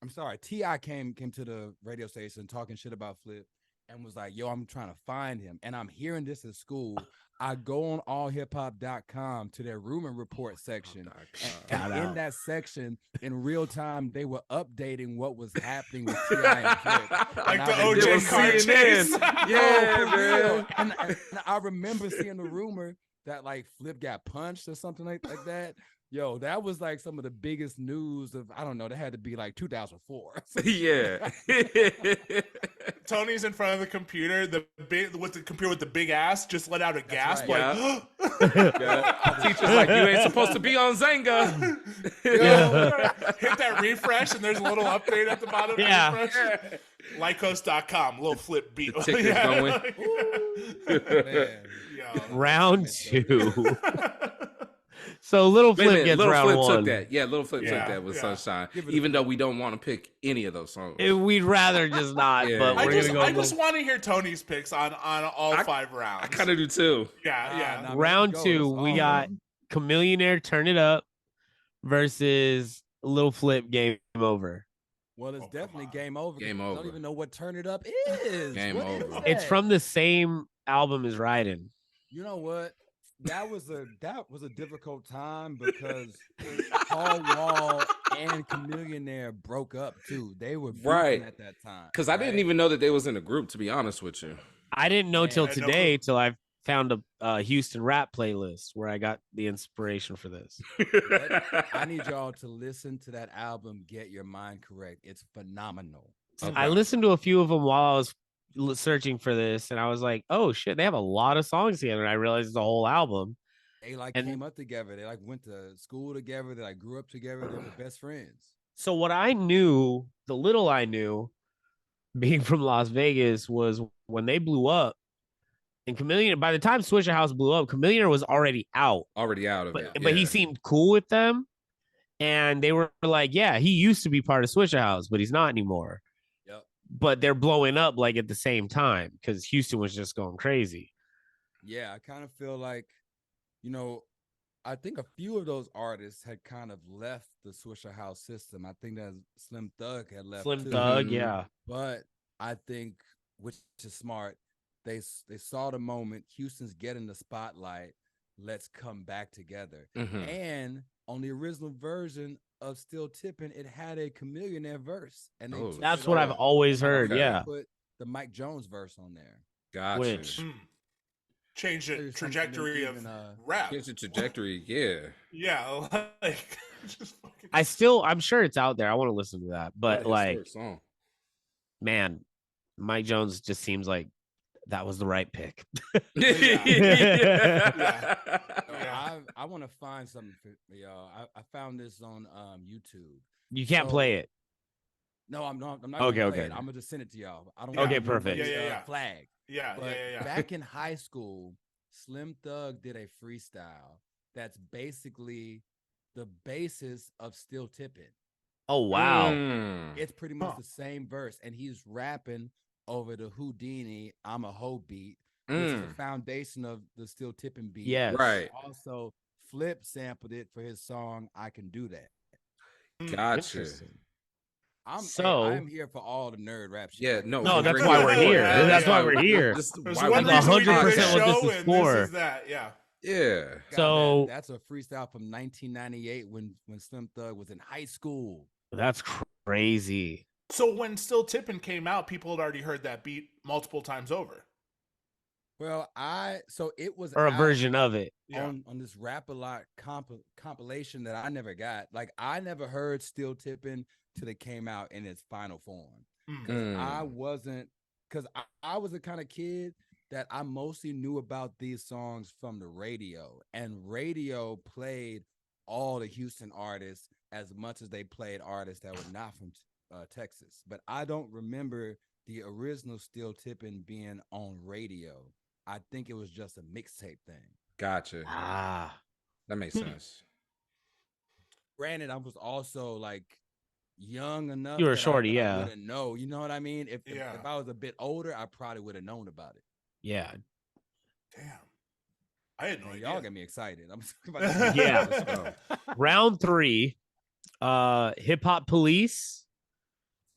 I'm sorry, T.I. came to the radio station talking shit about Flip and was like, yo, I'm trying to find him. And I'm hearing this at school. I go on allhiphop.com to their rumor report section. And in that section, in real time, they were updating what was happening with T.I. and Flip. Like the OJ car chase. Yeah, man. And I remember seeing the rumor that like Flip got punched or something like that. Yo, that was like some of the biggest news of, I don't know, that had to be like 2004. Yeah. Tony's in front of the computer, with the big ass, just let out a gasp. Right. Like, teacher's like, you ain't supposed to be on Zynga. Hit that refresh, and there's a little update at the bottom. Yeah. Lycos.com, Lil Flip beat. The ticker's going. Man. Round 2. So Lil Flip gets round Flip 1. Took that. Yeah, Lil Flip took that with Sunshine. Even though we don't want to pick any of those songs. We'd rather just not. But I just want to hear Tony's picks on all 5 rounds. I kind of do too. Yeah. Round 2, we got Chamillionaire Turn It Up versus Lil Flip Game Over. Well, it's definitely Game Over. Game Over. I don't even know what Turn It Up is. Game Over. It's from the same album as Riding. You know what? That was a difficult time because Paul Wall and Chamillionaire broke up too. They were beefing at that time. Because I didn't even know that they was in a group, to be honest with you. I didn't know till today, till I found a Houston rap playlist where I got the inspiration for this. I need y'all to listen to that album, Get Your Mind Correct. It's phenomenal. Okay. I listened to a few of them while I was searching for this, and I was like, oh shit, they have a lot of songs together, and I realized it's a whole album. They came up together. They went to school together. They grew up together. They were best friends. So what I knew, the little I knew, being from Las Vegas, was when they blew up, and Chamillionaire, by the time Swisher House blew up, Chamillionaire was already out. Already out of it. But he seemed cool with them. And they were like, yeah, he used to be part of Swisher House, but he's not anymore. Yep. But they're blowing up like at the same time because Houston was just going crazy. Yeah, I kind of feel like, you know, I think a few of those artists had kind of left the Swisher House system. I think that Slim Thug had left Slim too. Thug, yeah. But I think, which is smart, they saw the moment. Houston's getting the spotlight. Let's come back together. And on the original version of Still Tipping, it had a Chamillionaire verse, and they took that's it what I've off. always heard. They Yeah, put the Mike Jones verse on there. Gotcha. which Change the There's trajectory something of that even, rap. Change the trajectory. Yeah. Yeah, like just fucking... I'm sure it's out there. I want to listen to that, but What a like, historic song. man, Mike Jones just seems like that was the right pick. Yeah. I want to find something for y'all. I found this on YouTube. You can't play it. No, I'm not. I'm not Okay, gonna play okay. it. I'm gonna just send it to y'all. I don't. Yeah. want Okay, to remove perfect. the, Yeah. Flag. Yeah, But yeah. back in high school, Slim Thug did a freestyle that's basically the basis of Still Tipping. Oh wow. It's pretty much the same verse, and he's rapping over the Houdini "I'm a Hoe" beat, which is the foundation of the Still Tipping beat. Yes. Right. Also, Flip sampled it for his song "I Can Do That." Gotcha. Interesting. I'm here for all the nerd rap shit. Yeah, no. No, that's bring why it we're forward. here. That's why we're here. This is There's why one we reason we do 100% this what this show, is and for. this is that. Yeah. Yeah. God, So that's a freestyle from 1998 when Slim Thug was in high school. that's crazy. So when Still Tippin' came out, people had already heard that beat multiple times over. Well, it was Or a out version of it. on this Rap a Lot compilation that I never got. Like I never heard Still Tippin' till it came out in its final form. I wasn't, because I was the kind of kid that I mostly knew about these songs from the radio, and radio played all the Houston artists as much as they played artists that were not from Texas. But I don't remember the original Still Tippin' being on radio. I think it was just a mixtape thing. Gotcha. That makes sense. Granted, I was also like young enough. You were that shorty, I yeah. wouldn't know. You know what I mean? If I was a bit older, I probably would have known about it. Yeah. Damn. I had no idea. Y'all get me excited. I'm about to Yeah. Round 3, Hip Hop Police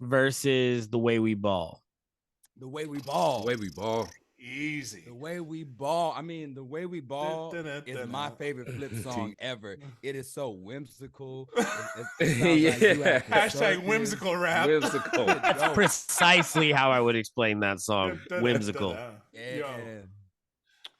versus The Way We Ball. The Way We Ball. The Way We Ball. Easy. The Way We Ball. I mean, The Way We Ball is my favorite Flip song ever. It is so whimsical. Yeah. Hashtag whimsical rap. Whimsical. That's precisely how I would explain that song. Whimsical. Yeah.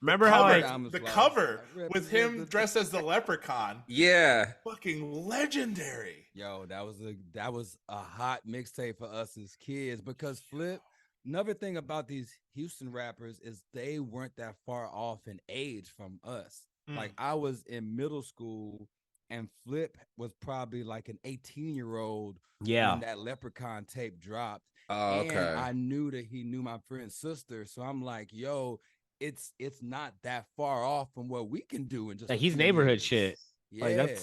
Remember how the cover with him dressed as the leprechaun? Yeah. Fucking legendary. Yo, that was a hot mixtape for us as kids, because Flip, another thing about these Houston rappers is they weren't that far off in age from us. Like I was in middle school and Flip was probably like an 18-year-old when that leprechaun tape dropped. Oh, okay. And I knew that he knew my friend's sister. So I'm like, yo, it's not that far off from what we can do. And just he's neighborhood shit. Yeah. Like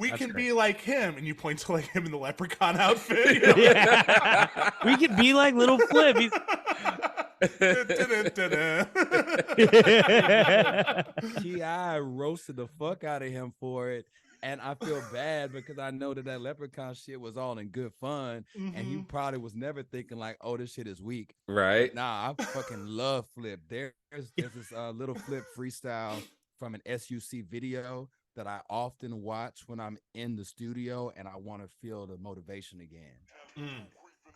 We That's can great. be like him, and you point to like him in the leprechaun outfit. You know? Yeah. We could be like Little Flip. T.I. roasted the fuck out of him for it. And I feel bad because I know that leprechaun shit was all in good fun. And he probably was never thinking like, oh, this shit is weak. Right. Nah, I fucking love Flip. There's this Little Flip freestyle from an SUC video that I often watch when I'm in the studio and I want to feel the motivation again.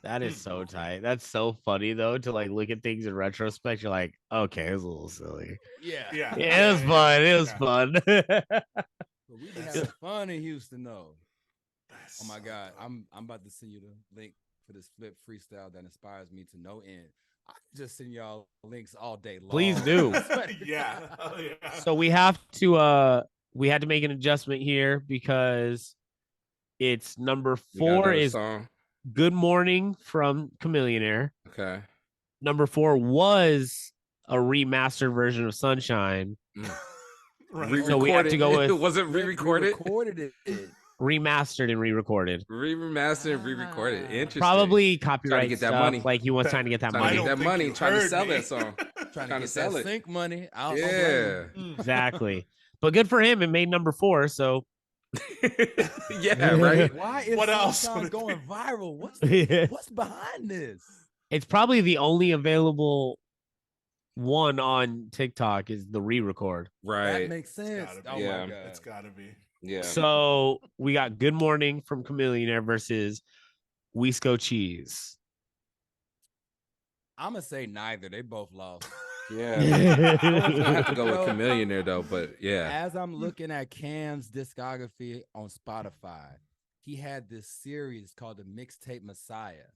That is so tight. That's so funny though, to like look at things in retrospect. You're like, okay, it was a little silly. Yeah. It was fun. It was fun. But we been having fun in Houston though. Oh my God. I'm about to send you the link for this Flip freestyle that inspires me to no end. I can just send y'all links all day long. Please do. Yeah. Oh, yeah. So we had to make an adjustment here because it's number 4 is song. Good Morning from Chamillionaire. Okay. Number 4 was a remastered version of Sunshine. Right. So we have to go with Was it re-recorded? Recorded it. remastered and re-recorded. Remastered and re-recorded. Interesting. Probably Trying copyright to get that stuff. money. Like he was trying to get that Trying money. to get that money. you Trying to heard sell me. that song. Trying to get sell that it. sync money. I don't Yeah. blame Exactly. But good for him. It made number 4. So Yeah, right. Why is What else Sunshine would it going viral? What's behind this? it's probably the only available one on TikTok is the re-record. That Right. makes sense. gotta be. Oh Yeah. my god. It's gotta be. Yeah. So we got Good Morning from Chamillionaire versus Wisco Cheese. I'm gonna say neither. They both lost. Yeah. I have to go with Chamillionaire though, but yeah. As I'm looking at Cam's discography on Spotify, he had this series called the Mixtape Messiah.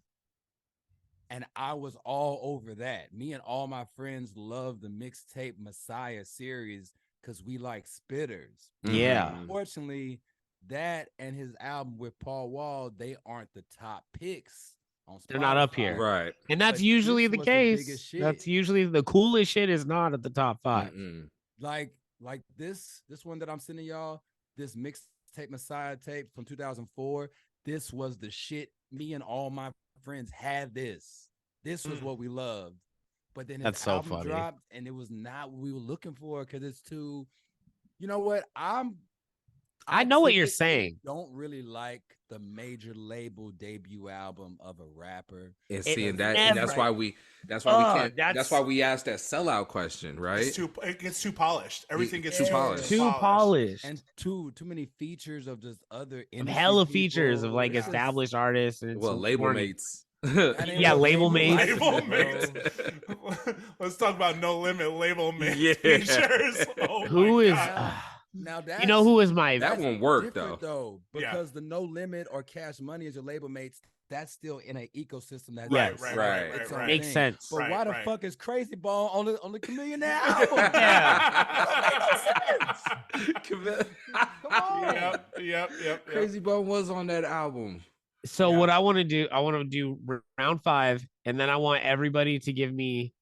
And I was all over that. Me and all my friends love the Mixtape Messiah series because we like spitters. Yeah. Mhm. Unfortunately, that and his album with Paul Wall, they aren't the top picks on Spotify. They're not up here. Right. And that's But usually this the was the case. biggest shit. That's usually the coolest shit is not at the top 5. Mm-mm. Like this one that I'm sending y'all, this Mixtape Messiah tape from 2004. This was the shit. Me and all my friends had this. This was what we loved. But then his That's so album funny. dropped, and it was not what we were looking for because it's too. You know what? I know what you're typically saying. Don't really like the major label debut album of a rapper. And seeing that, never- and that's why we That's asked that sellout question, right? It gets too polished. Everything gets Too too polished. Too polished. And too many features of just other Of industry hella features of people. like It's just- established artists and Well, it's label corny. mates. That ain't Yeah, what label mates. Label bro. mates. Let's talk about No Limit label mates Yeah. features. Oh Who my is God. Now that you know who is my That one worked different though. Yeah. because the No Limit or Cash Money as your label mates, that's still in an ecosystem that Yes. Right. its own makes thing. sense. But Right, why the right. fuck is Crazy Bone on the Chamillionaire album? Camille- Come on. Yep. Crazy Bone was on that album. So Yeah. what I want to do round 5, and then I want everybody to give me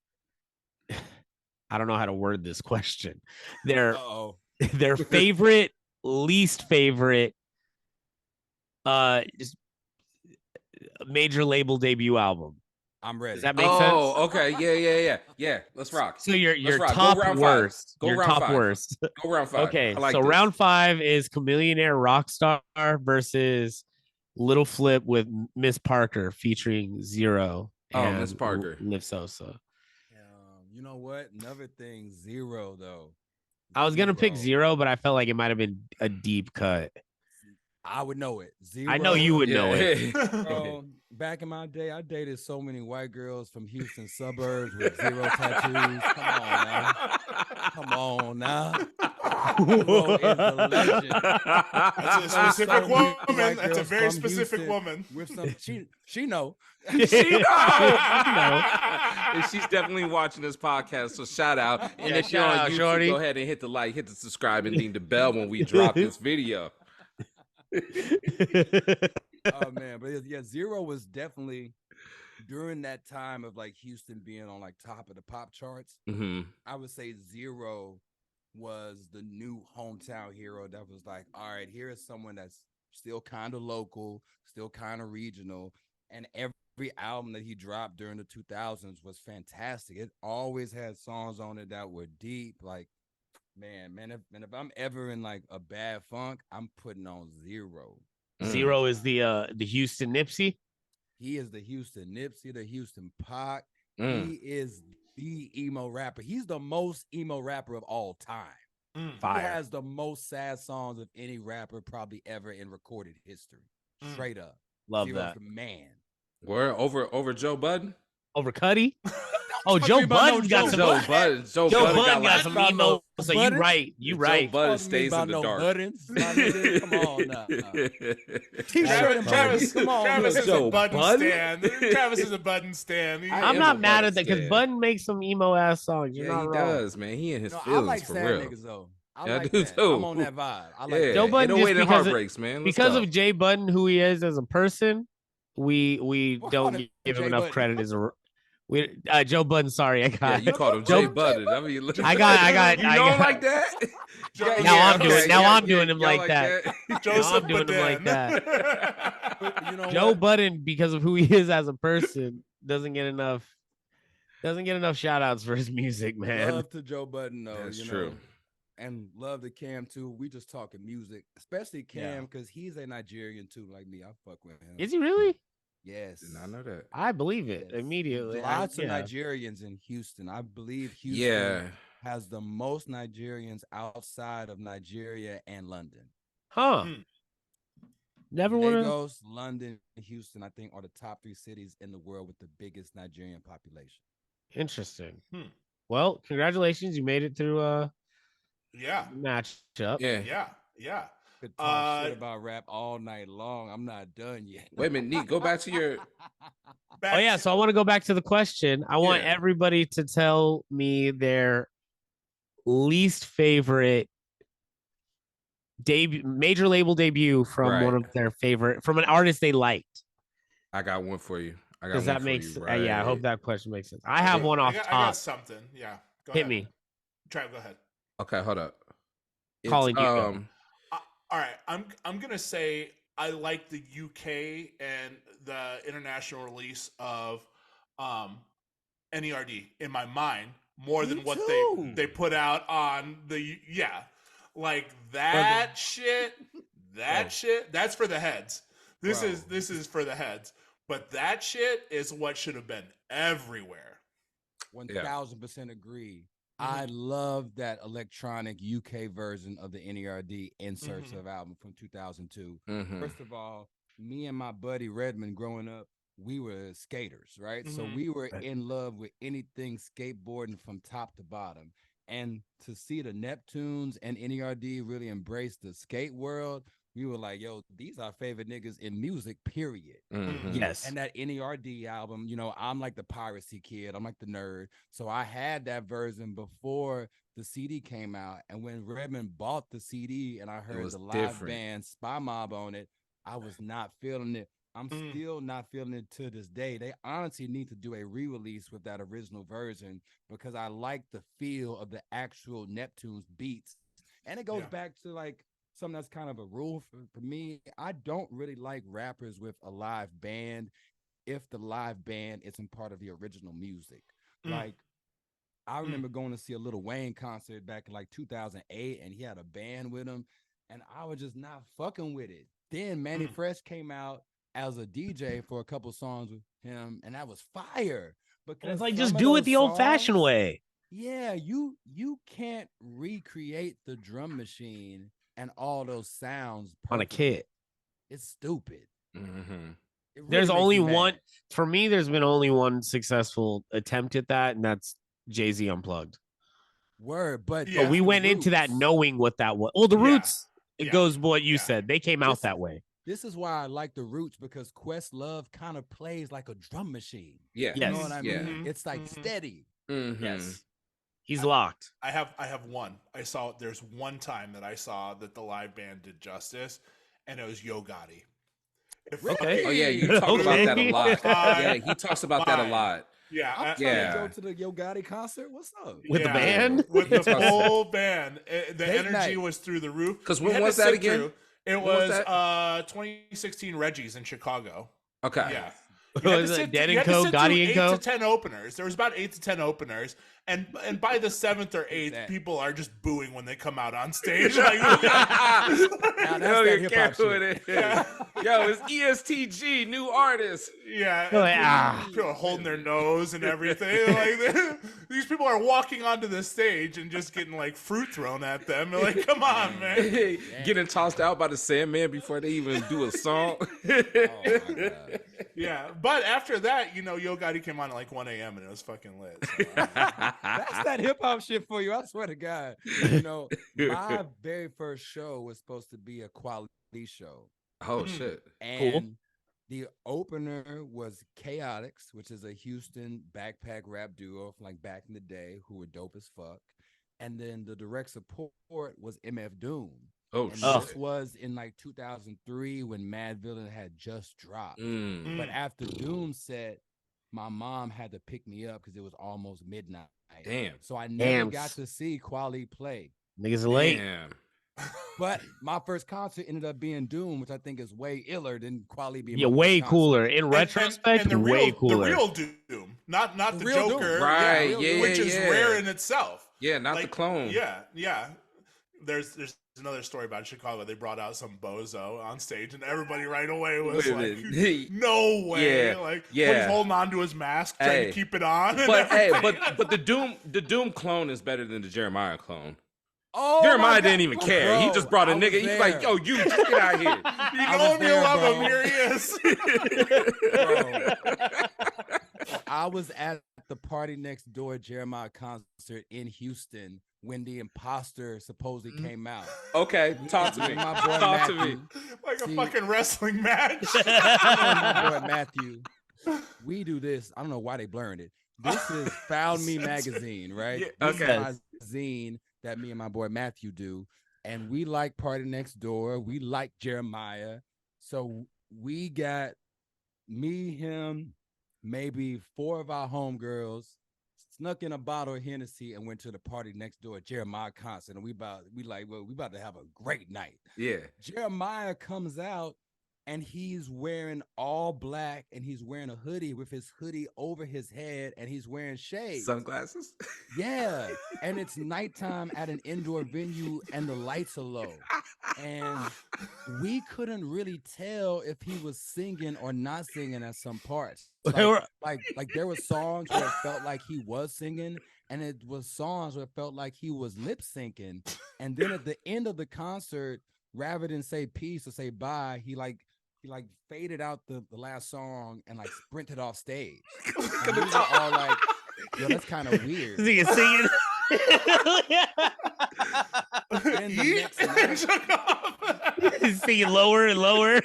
I don't know how to word this question. Their Uh-oh. their favorite, least favorite just major label debut album. I'm ready. Does that make sense? Oh, okay. Yeah. Let's rock. So your rock. Go top round 5. worst. Go Your round top 5. worst. Go round 5. Okay, I like so this. round 5 is Chamillionaire Rockstar versus Lil Flip with Miss Parker featuring Zero. Oh, and Miss Parker. Liv Sosa. You know what? Another thing, Zero though. I was gonna pick Zero, but I felt like it might have been a deep cut. I would know it. Zero. I know you would know it. Bro, back in my day, I dated so many white girls from Houston suburbs with zero tattoos. Come on now. Zero is a legend. That's a specific So many woman. white That's a girls very from specific Houston woman. With some, she know. She know. And she's definitely watching this podcast, so shout out. And Yeah, if you're shout on out, YouTube, shorty. go ahead and hit the like, hit the subscribe, and ding the bell when we drop this video. Oh man, but yeah, Zero was definitely during that time of like Houston being on like top of the pop charts. Mm-hmm. I would say Zero was the new hometown hero that was like, all right, here is someone that's still kind of local, still kind of regional, and every album that he dropped during the 2000s was fantastic. It always had songs on it that were deep. Like, man, if I'm ever in like a bad funk, I'm putting on Zero. Zero is the Houston Nipsey. He is the Houston Nipsey, the Houston Pac. Mm. He is the emo rapper. He's the most emo rapper of all time. Fire. He has the most sad songs of any rapper probably ever in recorded history. Straight up. Love Zero's that. the man. We're over Joe Budden. Over Cuddy? Oh, Talking Joe about no Budden's got Joe some. Budden. Joe Joe Budden Budden got like- some about emo. no So you Budden? right. You Joe right. Budden Talking to me stays about in the no dark. Buttons, my nigga. Come on now. Travis, Travis, come on, Travis look. is Joe a Budden Budden? stan. Travis is a Budden stan. I I'm am not a mad Budden at that because stan. Budden makes some emo ass songs. You're Yeah, not he wrong. does, man. He in his No, I feelings like for sad real. niggas though. I Yeah, I like do that. too. I'm on that vibe. I like Yeah, that. Joe Budden in a just way that because of- heartbreaks, man. Let's Because go. of Jay Budden, who he is as a person, we What don't happened give to him Jay enough Budden? credit as a. Joe Budden. Sorry, I Yeah, got. you called him Jay Budden. I mean, look. I got. You know him like that? Now I'm doing. Now I'm doing him y'all like that. Joseph I'm doing him like Baden. But you know Joe what? Budden, because of who he is as a person, doesn't get enough shout outs for his music, man. Love to Joe Budden, though. That's you true. know, and love to Cam too. We just talking music, especially Cam because he's a Nigerian too, like me. I fuck with him. Is he really? Yes. Did not know that. I believe it Yes. immediately. Lots of yeah. Nigerians in Houston. I believe Houston Yeah. has the most Nigerians outside of Nigeria and London. Huh. Hmm. Never would have. Lagos, London, and Houston, I think, are the top 3 cities in the world with the biggest Nigerian population. Interesting. Hmm. Well, congratulations. You made it through Yeah. matchup. Yeah. Could talk shit about rap all night long. I'm not done yet. Wait a minute, Neek. Go back to your. Back Oh yeah, to- so I want to go back to the question. I want Yeah. everybody to tell me their least favorite major label debut from one Right. of their favorite from an artist they liked. I got one for you. I got Does one that for make you, sense? right. Yeah, I hope that question makes sense. I have one off I got top. something. Yeah. Go Hit ahead. me. Go ahead. Okay, hold up. It's, Calling you, go. All right, I'm gonna say I like the UK and the international release of NERD in my mind more Me than what too. they put out on the like that shit. That shit. That's for the heads. This is for the heads. But that shit is what should have been everywhere. 1000% agree. I love that electronic UK version of the NERD In Search of album from 2002. First of all, me and my buddy Redmond growing up, we were skaters, right? So we were in love with anything skateboarding from top to bottom. And to see the Neptunes and NERD really embrace the skate world, we were like, yo, these are our favorite niggas in music, period. Yes. And that NERD album, you know, I'm like the piracy kid. I'm like the nerd. So I had that version before the CD came out. And when Redmond bought the CD and I heard the live band Spy Mob on it, I was not feeling it. I'm still not feeling it to this day. They honestly need to do a re-release with that original version because I like the feel of the actual Neptune's beats. And it goes back to like something that's kind of a rule for me. I don't really like rappers with a live band if the live band isn't part of the original music. Like, I remember going to see a Lil Wayne concert back in like 2008, and he had a band with him, and I was just not fucking with it. Then Manny Fresh came out as a DJ for a couple songs with him, and that was fire. Because And it's like, just do it the old-fashioned way. Yeah, you can't recreate the drum machine and all those sounds On a perfectly. kit. It's stupid. It really There's makes only me mad. one for me. There's been only one successful attempt at that, and that's Jay-Z Unplugged. Word, but Yeah. But we went into that knowing what that was. Well, the Roots. It goes what you said. They came out that way. This is why I like the Roots, because Questlove kind of plays like a drum machine. Yeah. You know what I mean? Mhm. It's like steady. Yes. He's locked. I have one. There's one time that I saw that the live band did justice, and it was Yo Gotti. Okay. Oh yeah, you talk about that a lot. Yeah, he talks about that a Fine. lot. Yeah, I'm trying to go to the Yo Gotti concert. What's up? With the band? With the full band. The Date energy night. was through the roof. Because We when had was to that sit again? through. It When was was that? 2016 Reggie's in Chicago. Okay. Yeah. Was it Dead and Co, Gotti and Co? 8 to 10 openers. There was about 8 to 10 openers, and by the 7th or 8th, people are just booing when they come out on stage. Like, Now that's Yo, that you hip-hop can't do shit. it. Yeah. Yo, it's ESTG, new artist. yeah, They're like, people are holding their nose and everything. Like these people are walking onto the stage and just getting like fruit thrown at them. They're like, come on, man. Getting tossed out by the Sandman before they even do a song. Oh my God. Yeah, but after that, Yo Gotti came on at like 1 a.m. and it was fucking lit. So, That's that hip hop shit for you. I swear to God. My very first show was supposed to be a quality show. Oh shit. And the opener was Chaotix, which is a Houston backpack rap duo from like back in the day who were dope as fuck. And then the direct support was MF Doom. Oh And shit. this was in like 2003 when Mad Villain had just dropped. Mm. But after Doom set, my mom had to pick me up because it was almost midnight. Damn. So I never Damn. got to see Quali play. Niggas late. Damn. But my first concert ended up being Doom, which I think is way iller than Quali being Yeah, my way first concert. cooler. In retrospect, and the way real, cooler. The real Doom, not the real Doom. Joker, Right, which is rare in itself. Yeah, not the clone. Yeah. There's another story about Chicago. They brought out some bozo on stage, and everybody right away was like, "No way!" Yeah, Like, yeah. he's holding on to his mask, trying to keep it on. But hey, but the Doom clone is better than the Jeremiah clone. Oh, Jeremiah didn't even care. Bro, he just brought a I was nigga. He's like, there. "Yo, you get out of here." You know him, you love him. Here he is. Bro. I was at the Party Next Door Jeremiah concert in Houston when The Imposter supposedly came out. Okay, talk to me. My boy Talk to Matthew, me. Like a fucking wrestling match. my boy Matthew. We do this. I don't know why they blurred it. This is Found Me magazine, right? Yeah, This okay. is my zine that me and my boy Matthew do. And we like Party Next Door. We like Jeremiah. So we got me, him, maybe 4 of our homegirls snuck in a bottle of Hennessy and went to the Party Next Door Jeremiah concert. And we about to have a great night. Yeah. Jeremiah comes out and he's wearing all black and he's wearing a hoodie with his hoodie over his head and he's wearing shades. Sunglasses. Yeah. And it's nighttime at an indoor venue and the lights are low. And we couldn't really tell if he was singing or not singing at some parts. Like there were songs where it felt like he was singing, and it was songs where it felt like he was lip syncing. And then at the end of the concert, rather than say peace or say bye, he faded out the last song and like sprinted off stage. And we were all like, yo, that's kind of weird. He is singing. Then the next night, He's singing lower and lower.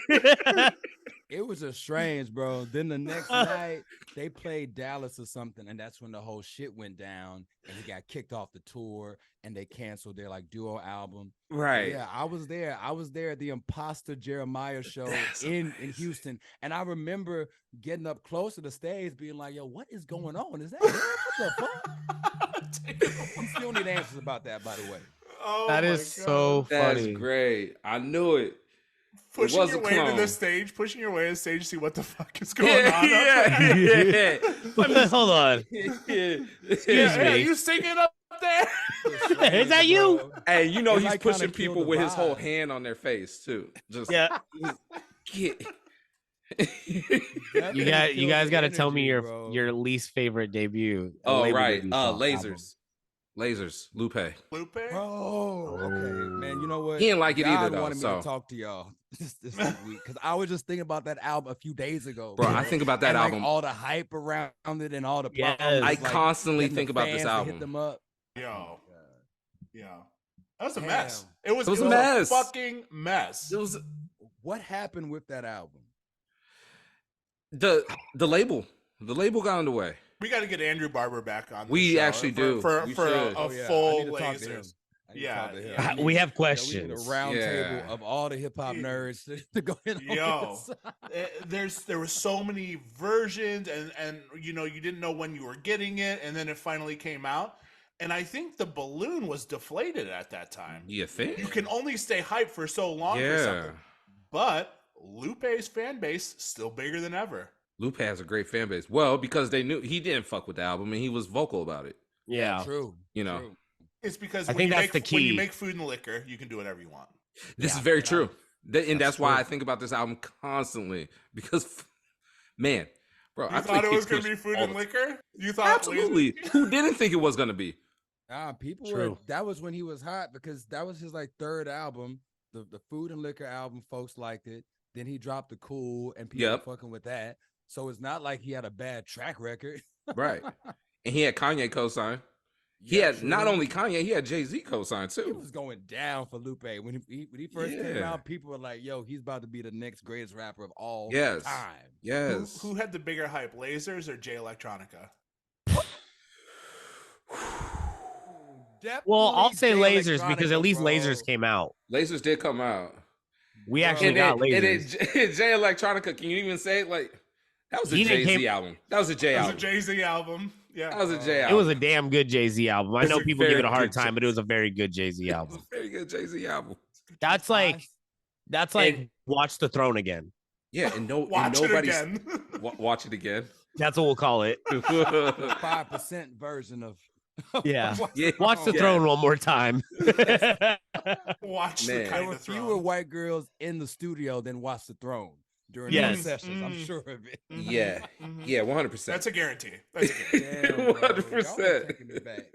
it was just strange, bro. Then the next night they played Dallas or something, and that's when the whole shit went down, and he got kicked off the tour, and they canceled their like duo album. Right. Yeah, I was there. I was there at the Imposter Jeremiah show in Houston, and I remember getting up close to the stage, being like, "Yo, what is going on? Is that what the fuck?" We still need answers about that, by the way. Oh, That my is God. so That's funny. great. I knew it. Pushing was your a way to clone. the stage, pushing your way to the stage to see what the fuck is going Yeah, on. yeah. Hold on. Excuse Hey, me. you singing up there? Is that you? Hey, you know It he's might kinda pushing kill people the with his whole vibe. hand on their face too. Just Yeah. get. You guys got to tell me your least favorite debut. Oh label right, debut song, lasers, Lupe. Lupe? Oh, okay, man. You know what? He didn't like it God either, though, wanted me so. to talk to y'all this week because I was just thinking about that album a few days ago, Bro, I think about that and, like, album. all the hype around it, and all the Yes. problems, I like, constantly getting think the about this fans to album. Hit them up. Yo. Yeah. That was a Damn. mess. It was a mess. A fucking mess. It was What happened with that album? the label. The label got underway. We got to get Andrew Barber back on. We the show actually do. for We a should. Oh, yeah. I full need to talk to him. lasers. I need to Yeah, talk to him. yeah. I need- We have we need questions. a round Yeah. table of all the hip hop Yeah. nerds to go in. on Yo, this. there were so many versions, and you know you didn't know when you were getting it, and then it finally came out. And I think the balloon was deflated at that time. You think? You can only stay hyped for so long for Yeah. something. But Lupe's fan base still bigger than ever. Lupe has a great fan base. Well, because they knew he didn't fuck with the album and he was vocal about it. Yeah. True. You know. True. It's because I when think you that's make, the when you key. make food and liquor, you can do whatever you want. This Yeah, is very you know? true. And that's why true. I think about this album constantly. Because man, bro, You I thought play it was Kid going to Kush be food all and the- liquor? You thought Absolutely. Who didn't think it was gonna be? People True. were. That was when he was hot because that was his like third album, the Food and Liquor album. Folks liked it. Then he dropped the Cool, and people Yep. were fucking with that. So it's not like he had a bad track record. Right. And he had Kanye co-sign. He Yeah, had not true. only Kanye, he had Jay-Z co-sign It too. was going down for Lupe when he first came Yeah. out. People were like, "Yo, he's about to be the next greatest rapper of all Yes. time." Yes. Who had the bigger hype, Lasers or Jay Electronica? Well, I'll Definitely say Jay lasers because at Electronica, least bro. lasers came out. Lasers did come out. We Bro. actually And got then lasers. Jay Electronica, can you even say it like That was a He didn't Jay-Z came- album. That was a Jay That was a album. Jay-Z album. Yeah. That was a Jay It album. was a damn good Jay-Z album. I It's know a people give it a very hard good time, but it was a very good Jay-Z It was album. a very good Jay-Z album. That's like And- Watch the Throne again. Yeah, and Watch it again. Watch it again. That's what we'll call it. The 5% version of Yeah. Yeah. Watch the Yeah. Throne one more time. Watch Man. the There kind were of fewer throne. white girls in the studio than Watch the Throne during Yes. those sessions. I'm sure of it. Yeah, yeah, 100%. That's a guarantee. That's a guarantee. Damn, bro. 100%. Y'all are taking me back.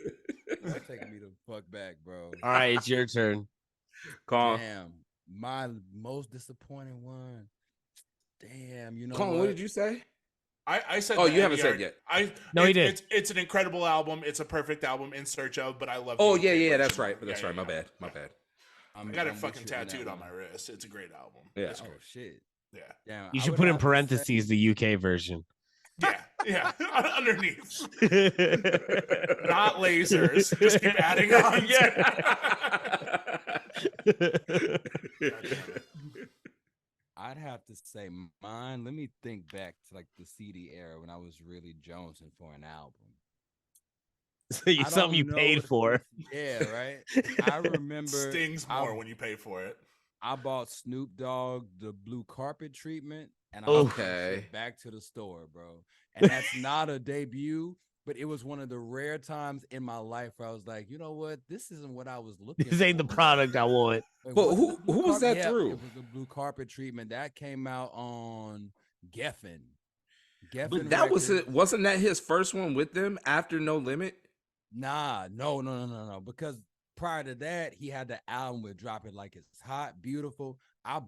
Y'all taking me the fuck back, bro. All right, it's your turn. Calm. Damn, my most disappointing one. Damn, you know Colin, what did you say? I said. Oh, that you haven't he said already- yet. No, he did. It's an incredible album. It's a perfect album in search of. But I love. Oh, the yeah, UK yeah, that's version. right. That's Yeah, right. yeah, My yeah. bad. My bad. I got it I'm fucking with you on tattooed that on my one. wrist. It's a great album. Yeah. It's Oh great. shit. Yeah. Damn, You I should would put in have to say- parentheses the UK version. Yeah. Yeah. Underneath. Not lasers. Just keep adding on. I'd have to say mine. Let me think back to like the CD era when I was really jonesing for an album. So I something you don't know paid if for. it's- Yeah, right. I remember Stings more when you pay for it. I bought Snoop Dogg the blue carpet treatment, and I Oh. took that Okay. shit back to the store, bro. And that's not a debut, but it was one of the rare times in my life where I was like, you know what, this isn't what I was looking. This ain't the for. product I want. Wait, But was it who- the blue who was carpet? that Yeah, through? It was the blue carpet treatment that came out on Geffen. Geffen But that was Records. it. Wasn't that his first one with them after No Limit? Nah, no. Because prior to that, he had the album with Drop It Like It's Hot, Beautiful. I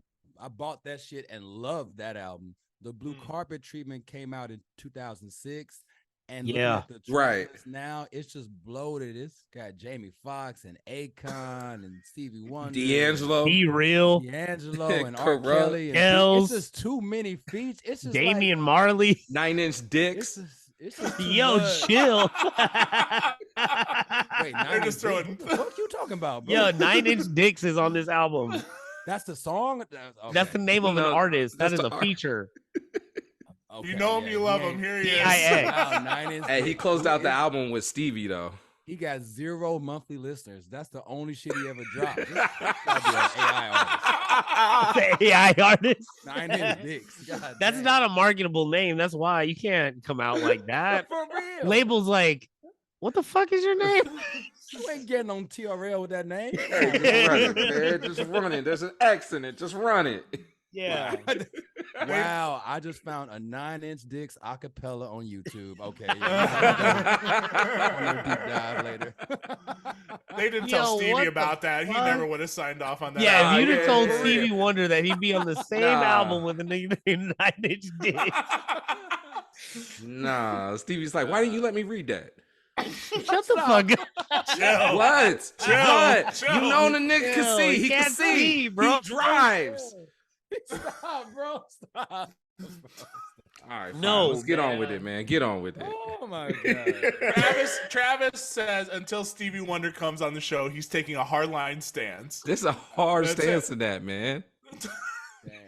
bought that shit and loved that album. The Blue Carpet Treatment came out in 2006. And looking Yeah. at the track Right. list now, it's just bloated. It's got Jamie Foxx and Akon and Stevie Wonder. D'Angelo. Be real. D'Angelo and R. Corrupt. Kelly. And Kells. it's just too many feats. It's just Damian like, Marley. 9 Inch Dicks. it's just too Yo, much. chill. Wait, They're 9 just throwing- What the fuck you talking about, bro? Yo, 9 Inch Dicks is on this album. That's the song. That's the name of an No, artist. That that's is the a art. feature. You know him, you love him. Here he is. DIX. Hey, he closed out the album with Stevie though. He got 0 monthly listeners. That's the only shit he ever dropped. This gotta be an AI artist. The AI artist. 9 Inch Dicks. God That's damn. not a marketable name. That's why you can't come out like that. For real. Labels like, what the fuck is your name? You ain't getting on TRL with that name. Hey, just run it, man. Just run it. There's an X in it. Just run it. Yeah. Wow, I just found a 9 Inch Dicks acapella on YouTube. Okay, yeah, I'm gonna deep dive later. They didn't Yo, tell what Stevie the about that. He fuck? never would have signed off on that. Yeah, Nah, if you'd have yeah, told yeah, Stevie yeah. Wonder that he'd be on the same Nah. album with a nigga named 9 Inch Dick. Nah, Stevie's like, why didn't you let me read that? Shut the fuck up. Chill. What? Chill, What? chill. You know the nigga can Chill, see. he He can can't see, see, bro. He drives. Stop, bro. Stop. All right, fine. No, Let's get on with man. it, man. Get on with it. Oh my god. Travis says until Stevie Wonder comes on the show, he's taking a hardline stance. This is a hard That's stance it. in that, man. Damn.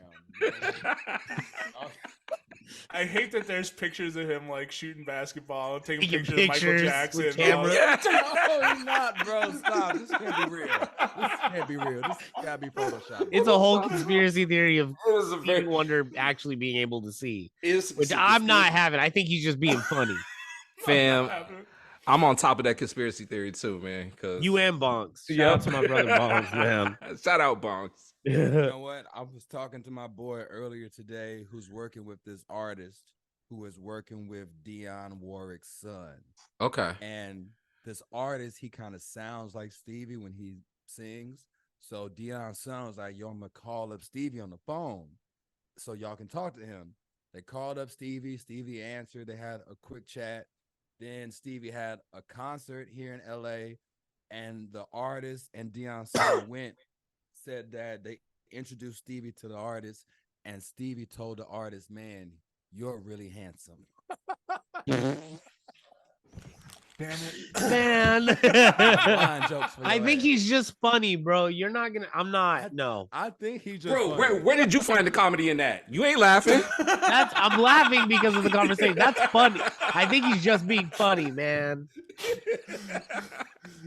I hate that there's pictures of him like shooting basketball, taking Taking pictures of Michael pictures Jackson. with and all camera. that. No, he's not, bro. Stop. This can't be real. This can't be real. This gotta be Photoshop. It's a whole conspiracy theory of It was a Stevie Wonder actually being able to see, it's, which I'm not having. I think he's just being funny. fam. I'm on top of that conspiracy theory too, man. Cause You and Bonks. Shout out to my brother Bonks, man. Shout out Bonks. You know what? I was talking to my boy earlier today who's working with this artist who is working with Dionne Warwick's son. Okay. And this artist, he kind of sounds like Stevie when he sings. So Dionne's son was like, yo, I'm gonna call up Stevie on the phone so y'all can talk to him. They called up Stevie. Stevie answered. They had a quick chat. Then Stevie had a concert here in LA, and the artist and Dionne's son said that they introduced Stevie to the artist, and Stevie told the artist, man, you're really handsome. Damn it. Man. Blind jokes for I your think ass. he's just funny, bro. You're not gonna. I'm not. No. I think he just Bro, funny. where did you find the comedy in that? You ain't laughing. I'm laughing because of the conversation. That's funny. I think he's just being funny, man.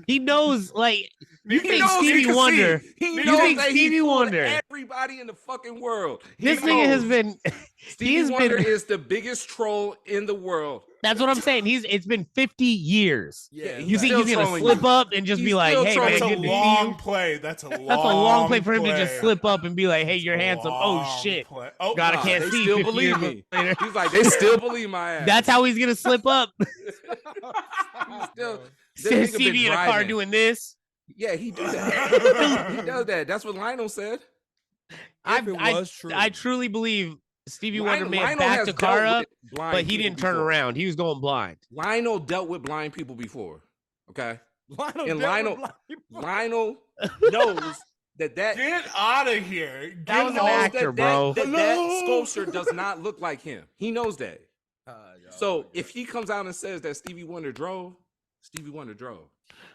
He knows, like, you He think knows he Stevie can Wonder. see. He You knows think that Stevie he fooled Wonder. everybody in the fucking world. This He nigga has knows. been. Stevie He's Wonder been. is the biggest troll in the world. That's what I'm saying. It's been 50 years. Yeah, You think still he's gonna trolling slip you. up and just He's be like, still "Hey, trolling man, That's a good to see long you." play. That's a Long play for him to play. just slip up and be like, "Hey, you're That's a handsome." Oh long shit. play. Oh, God, I Nah, can't they see. still 50 believe years me. later. He's like, they still believe my ass. That's how he's gonna slip up. He's still. This See nigga been me in a car driving. doing this. Yeah, he do that. He does that. That's what Lionel said. If it was true. I truly believe Stevie Wonder may have Lionel backed has the car dealt up, with blind but he people didn't turn before. around. He was going blind. Lionel dealt with blind people before. Okay, Lionel and dealt Lionel- with blind people. Lionel knows that Get out of here. That was an knows actor, bro. That Hello? sculpture does not look like him. He knows that. Yo, So if he comes out and says that Stevie Wonder drove, Stevie Wonder drove.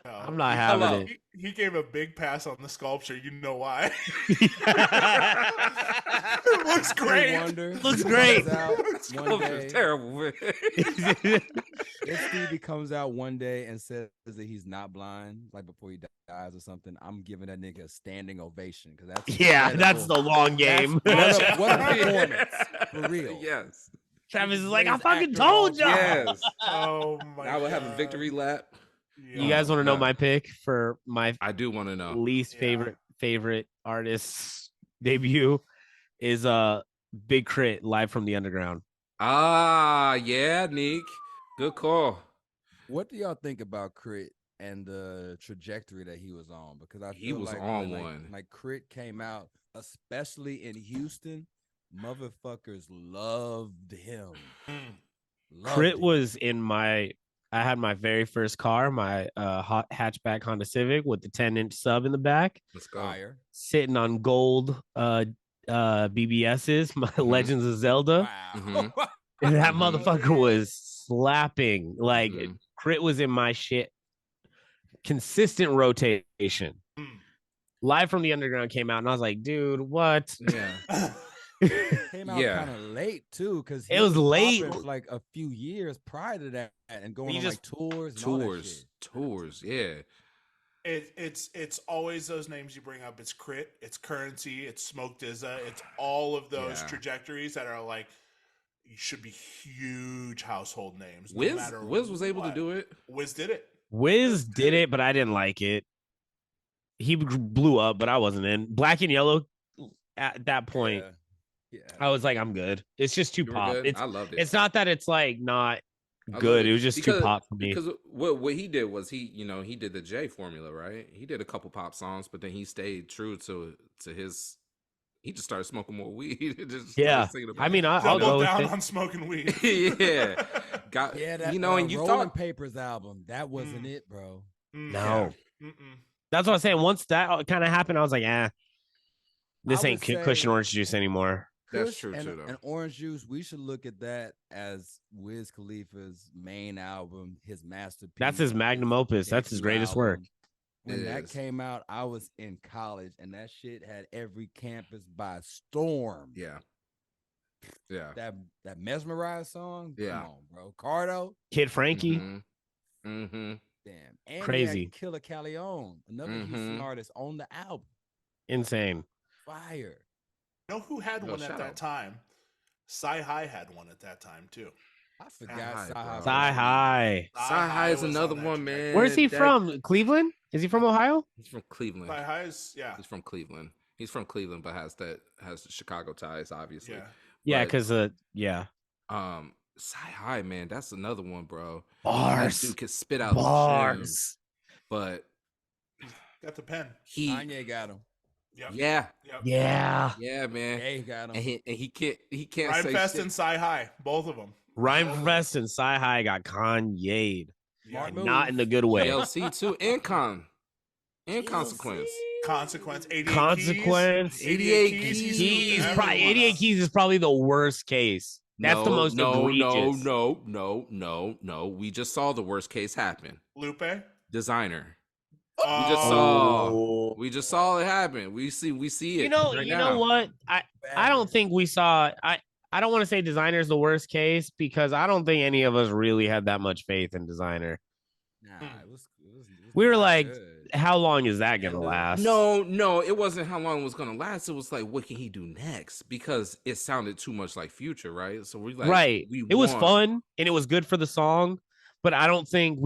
I'm not having Hello. it. He gave a big pass on the sculpture. You know why? It It looks Stevie great. Wonder Looks comes great. out one Sculpture day, is terrible, man. if Stevie comes out one day and says that he's not blind, like before he dies or something, I'm giving that nigga a standing ovation because that's Yeah, that's the incredible. long game. What a performance for real. Yes. Travis is like, I Greatest fucking actor of all told y'all. time. Yes. Oh my Now we'll have a God. victory lap. You guys want to know Yeah. my pick for my I do want to know. least Yeah. favorite artist's debut is Big Crit live from the underground. Ah, yeah, Neek. Good call. What do y'all think about Crit and the trajectory that he was on? Because I He feel was like on when, one. Like Crit came out, especially in Houston, motherfuckers loved him. Loved Crit him. was I had my very first car, my hatchback Honda Civic with the 10-inch sub in the back, Let's go. fire. sitting on gold BBSs, my Legends of Zelda. Wow. Mhm. And that Mhm. motherfucker was slapping. Like Mhm. Crit was in my shit. Consistent rotation. Mm. Live from the underground came out, and I was like, dude, what? Yeah. Came out Yeah. kind of late too, because It was late. for like a few years prior to that, and going He on just- like tours, and all that Tours. shit. Tours. Yeah. It's always those names you bring up. It's Crit, it's Currency, it's Smoke Dizza, it's all of those Yeah. trajectories that are like you should be huge household names. No Wiz matter was able to what. do it. Wiz did it. Wiz did it, but I didn't like it. He blew up, but I wasn't in. Black and Yellow at that point, Yeah. I was like, I'm good. It's just too You were pop. good? It's I loved it. it's not that it's like not I good. loved It was just too pop for me. Because what he did was he did the J formula, right? He did a couple pop songs, but then he stayed true to his. He just started smoking more weed. He just started Yeah. singing about I mean, it. I'll go Double with down it. on smoking weed. Yeah, got Yeah, that and you Rolling thought Papers album, that wasn't it, bro. No. Mm-mm. That's what I'm saying. Once that kind of happened, I was like, this I ain't would say- cushion orange juice anymore. That's Kush true, and, too, though. and Orange Juice, we should look at that as Wiz Khalifa's main album, his masterpiece. That's his magnum opus. That's his debut greatest work. album. When It that is. came out, I was in college, and that shit had every campus by storm. yeah, yeah, That Mesmerize song, Yeah. come on, bro. Cardo, Kid Frankie, Mm-hmm. damn, and Crazy. he had Killer Calleon, another Houston Mhm. artist on the album. insane. Fire. You know who had Yo, one at shout that out. time? Sci-Hi had one at that time too. I forgot Hi, Sci-Hi bro. was Sci High. Sci-Hi is was on another that one, trajectory. man. Where's he that- from? Cleveland? Is he from Ohio? He's from Cleveland. Sci-Hi is He's from Cleveland. He's from Cleveland, but has Chicago ties, obviously. yeah. Yeah, But- because yeah. Sci-Hi, man, that's another one, bro. That Bars. dude can spit out gems, Bars. but Got the pen. he, Kanye got him. Yep. yeah, Yep. Yeah. yeah, man, Yeah, he got him. and he can't Rhyme say Fest shit. and Sci-Hi, both of them. Rhyme Fest and Sci High got Kanye'd. Smart And move. not in the good way. DLC too, and consequence. Consequence. 88 Consequence. Keys. 88 Keys. Keys. Keys, Everyone. 88 Keys is probably the worst case. That's the most egregious. No. We just saw the worst case happen. Lupe. Designer. Oh. We just saw it happen. We see it. You know, right you now. know what? I don't think we saw. I don't want to say Designer's the worst case because I don't think any of us really had that much faith in Designer. Nah, it was We were not like, good. how long is that gonna last? No, it wasn't how long it was gonna last. It was like, what can he do next? Because it sounded too much like Future, right? So we like, right. It was fun and it was good for the song, but I don't think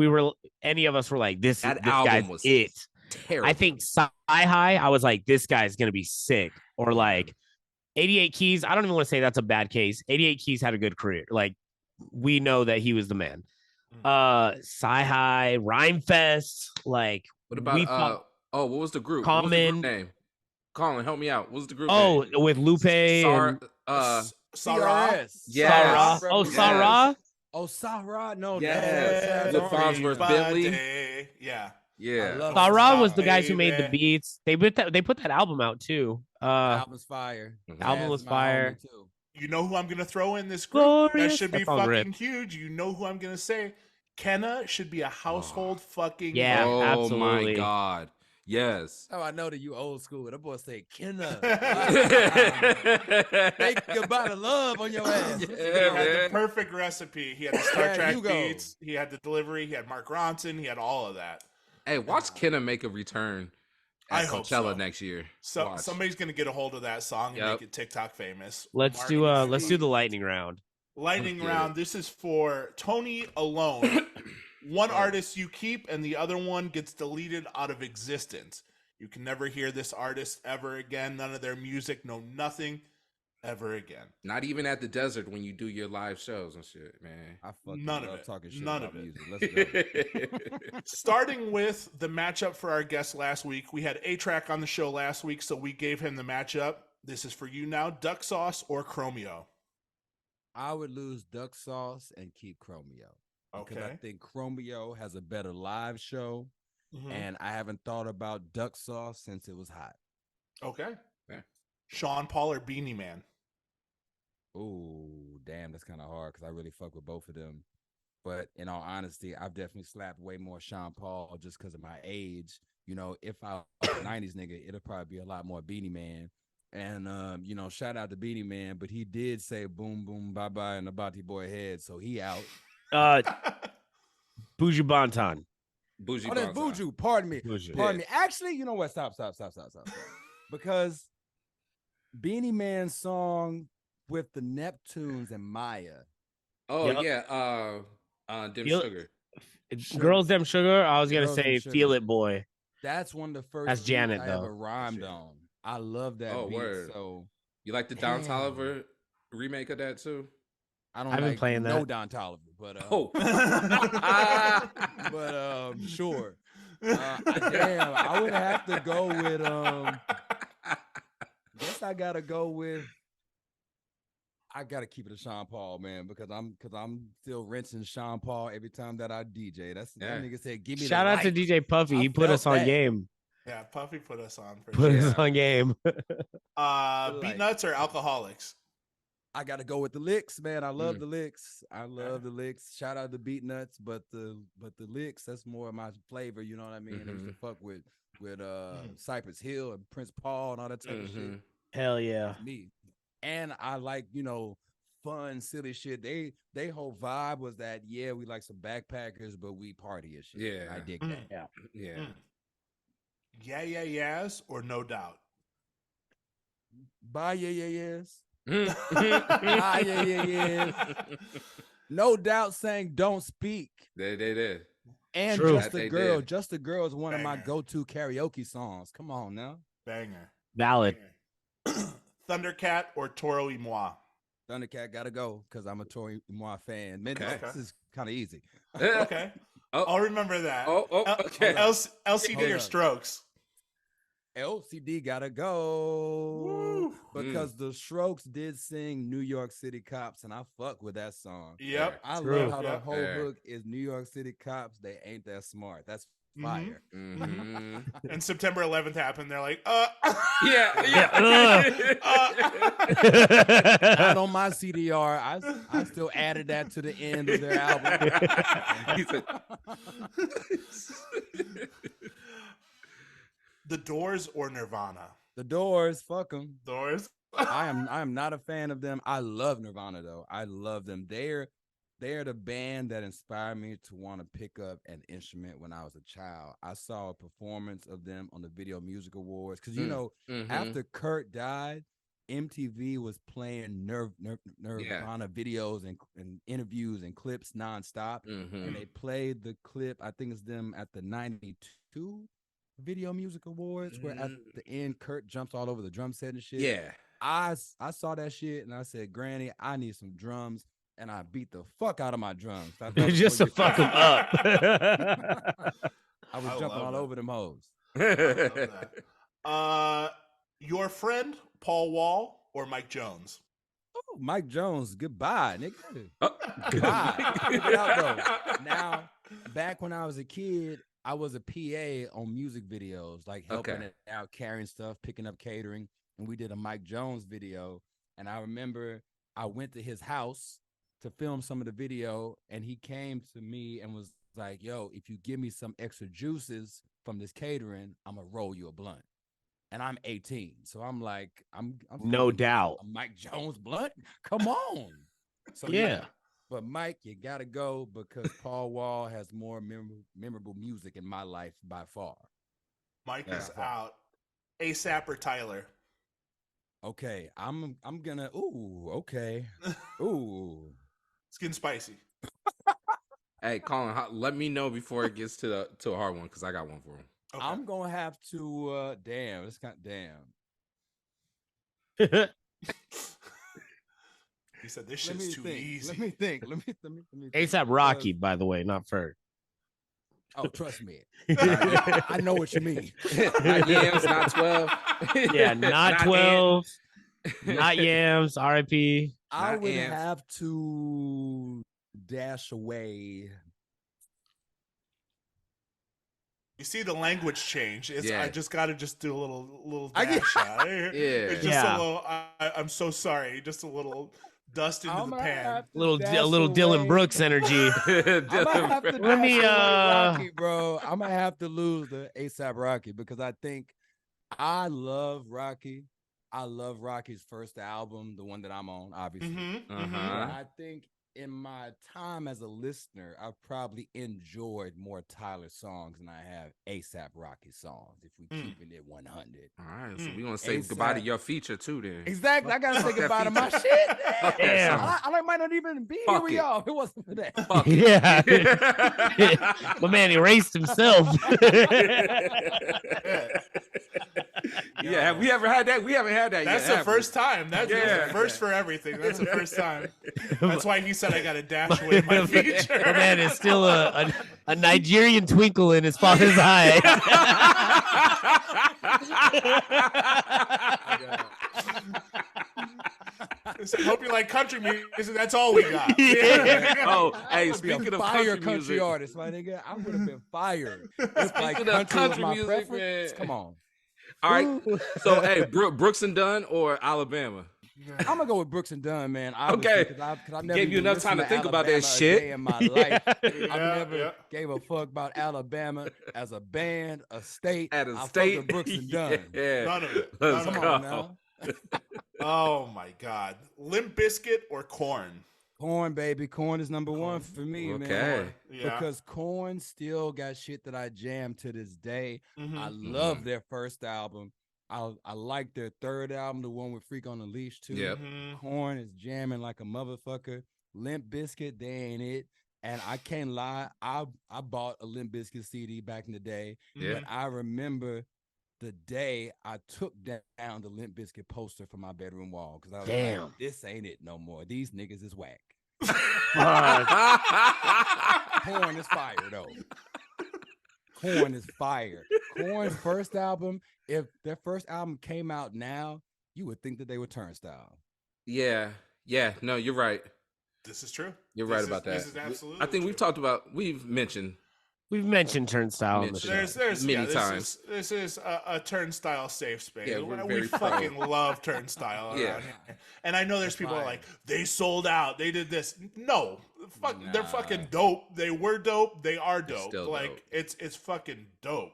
any of us were like, this album guy's was it. terrible. I think Sci High, I was like, this guy's gonna be sick. Or like 88 Keys. I don't even want to say that's a bad case. 88 Keys had a good career. Like, we know that he was the man. Sci High, Rhyme Fest, like what about what was the group? What was the group name? Colin, help me out. What was the group name? With Lupe and Sarah. Yes. Sarah. Sarah. Sarah. No, yes. no. The Farnsworth Bentley. Yeah. Yeah. Sarah was the guys who made the beats. They put that album out too. Album's fire. Album was fire. Too. You know who I'm gonna throw in this group? Glorious. That should be fucking huge. You know who I'm gonna say? Kenna should be a household fucking. Yeah, oh absolutely. My God. Yes. Oh, I know that you old school. That boy say Kenna. Think about the love on your ass. He had the perfect recipe. He had the Star Trek beats. He had the delivery. He had Mark Ronson. He had all of that. Hey, watch Kenna make a return at Coachella next year. So somebody's gonna get a hold of that song and make it TikTok famous. Let's do the lightning round. Lightning round. This is for Tony alone. One artist you keep and the other one gets deleted out of existence. You can never hear this artist ever again. None of their music, no nothing ever again. Not even at the desert when you do your live shows and shit, man. I fucking None love of it. talking shit None about of it. music. Let's go. Starting with the matchup for our guest last week. We had A-Track on the show last week, so we gave him the matchup. This is for you now. Duck Sauce or Chromeo? I would lose Duck Sauce and keep Chromeo. Because I think Chromeo has a better live show, and I haven't thought about Duck Sauce since it was hot. Okay. Yeah. Sean Paul or Beanie Man? Oh, damn, that's kind of hard because I really fuck with both of them. But in all honesty, I've definitely slapped way more Sean Paul just because of my age. You know, if I was a 90s nigga, it'll probably be a lot more Beanie Man. And, you know, shout out to Beanie Man, but he did say boom, boom, bye-bye in the Bati Boy head, so he out. Buju Banton. Buju. Oh, that's Buju. Pardon me. Pardon me. Actually, you know what? Stop. Because Beanie Man's song with the Neptunes and Maya. Oh, yeah. Dem Sugar. Girls Dem Sugar. I was going to say Feel It Boy. That's one of the first That's Janet, I though. ever rhymed on. I love that beat. Word. So you like the Don Toliver remake of that too? I've been playing that. No Don Toliver, but sure. Damn, I would have to go with guess I gotta go with. I gotta keep it to Sean Paul, man, because I'm still rinsing Sean Paul every time that I DJ. That nigga said, "Give me." Shout out to DJ Puffy. He put us on game. Yeah, Puffy put us on. Put us on game. Beat Nuts or Alcoholics? I gotta go with the licks, man. I love the licks. I love the licks. Shout out to Beat Nuts, but the licks, that's more of my flavor. You know what I mean? I used to fuck with Cypress Hill and Prince Paul and all that type of shit. Hell yeah. Me. And I like, you know, fun, silly shit. They whole vibe was that, yeah, we like some backpackers, but we party and shit. Yeah. I dig that. Yeah. Yes or No Doubt? Bye, yes. Bye, yes. No Doubt saying Don't Speak. They did. And True. Just a Girl. Did. Just a Girl is one of my go-to karaoke songs. Come on now. Banger. Valid. Banger. Thundercat or Toro y Moi? Thundercat gotta go because I'm a Toro y Moi fan. Man, this is kind of easy. Okay. I'll remember that. Okay. LCD or Strokes? LCD gotta go. Woo. Because the Strokes did sing New York City Cops, and I fuck with that song. Yep. I love how the whole hook is New York City Cops. They ain't that smart. That's fire. And September 11th happened. They're like, Not on my CDR. I still added that to the end of their album. The Doors or Nirvana? The Doors, fuck them. Doors. I am not a fan of them. I love Nirvana though. I love them. They're the band that inspired me to want to pick up an instrument when I was a child. I saw a performance of them on the Video Music Awards because after Kurt died, MTV was playing Nirvana videos and interviews and clips nonstop, and they played the clip. I think it's them at the '92 Video Music Awards, where at the end Kurt jumps all over the drum set and shit. Yeah. I saw that shit and I said, Granny, I need some drums, and I beat the fuck out of my drums. Just to fuck them up. I was jumping all over them hoes. Your friend Paul Wall or Mike Jones? Oh, Mike Jones, goodbye, nigga. Goodbye. Check it out, though. Now, back when I was a kid, I was a PA on music videos, like helping it out, carrying stuff, picking up catering. And we did a Mike Jones video. And I remember I went to his house to film some of the video. And he came to me and was like, yo, if you give me some extra juices from this catering, I'm going to roll you a blunt. And I'm 18. So I'm like, I'm no doubt. A Mike Jones blunt? Come on. So yeah. But Mike, you got to go because Paul Wall has more memorable music in my life by far. Mike is out. ASAP or Tyler? Okay, I'm gonna. Ooh, okay. Ooh, it's getting spicy. Hey, Colin, let me know before it gets to a hard one because I got one for him. Okay. I'm gonna have to. Damn, it's kind. Damn. He said this shit's too easy. Let me think. ASAP Rocky, by the way, not Ferg. Oh, trust me. I know what you mean. Not yams, not 12. Yeah, not 12. Not yams, RIP. I would have to dash away. You see the language change. I just got to do a little dash out. It's just a little, I'm so sorry. Just a little dust into the pan. A little Dylan Brooks energy. Let me Rocky, bro. I'm gonna have to lose the ASAP Rocky because I think I love Rocky. I love Rocky's first album, the one that I'm on, obviously. I think in my time as a listener, I've probably enjoyed more Tyler songs than I have ASAP Rocky songs, if we keeping it 100. All right, so we're going to say goodbye to your feature, too, then. Exactly. I got to say goodbye to my shit. Damn. I might not even be here with y'all if it wasn't for that. Yeah. My man erased himself. Yeah, have we ever had that? We haven't had that yet. That's the first time. That's the first for everything. That's the first time. That's why he said I got to dash away my feature. My man is still a Nigerian twinkle in his father's eye. I hope you like country music. That's all we got. Oh, hey, speaking of country music, artist, my nigga, I would have been fired. It's like country was my music, preference. Come on. All right. So, hey, Brooks and Dunn or Alabama? I'm gonna go with Brooks and Dunn, man. Okay. Because I've never gave you enough time to think about that shit in my life. I never gave a fuck about Alabama as a band, a state. At a I state, fuck with Brooks and Dunn. Yeah. None of it. Come on now. Oh my God. Limp Bizkit or Korn? Korn, baby. Korn is number one for me, man. Okay. Because Korn still got shit that I jam to this day. I love their first album. I like their third album, the one with Freak on the Leash, too. Yep. Korn is jamming like a motherfucker. Limp Bizkit, they ain't it. And I can't lie, I bought a Limp Bizkit CD back in the day. Yeah. But I remember the day I took down the Limp Bizkit poster from my bedroom wall because I was like, this ain't it no more. These niggas is whack. Korn is fire, though. Korn is fire. Korn's first album, if their first album came out now, you would think that they were Turnstile. Yeah. No, you're right. This is true. You're right about that. This is absolutely I think true. we've mentioned We've mentioned Turnstile on the show. There's many times. This is a Turnstile safe space. Yeah, we're we very fucking pro. love Turnstile around Yeah. here. And I know there's That's people fire. like they sold out. They did this. No, they're Nah. fucking dope. They were dope. They are They're dope. still Like dope. it's fucking dope.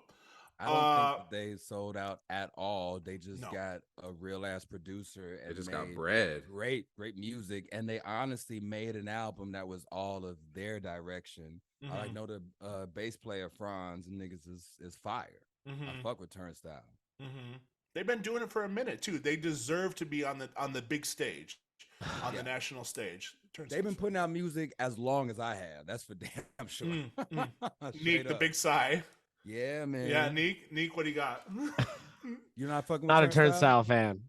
I don't think that they sold out at all. They just No. got a real ass producer and They just got made bread. great music, and they honestly made an album that was all of their direction. I Mhm. know the bass player Franz and niggas is fire. I Mhm. fuck with Turnstile. Mhm. They've been doing it for a minute too. They deserve to be on the big stage, on the national stage. They've been putting out music as long as I have. That's for damn sure. Neek, Straight the up. big sigh. Yeah, man. Yeah, Neek, what do you got? You're not fucking with Not a Turnstile fan.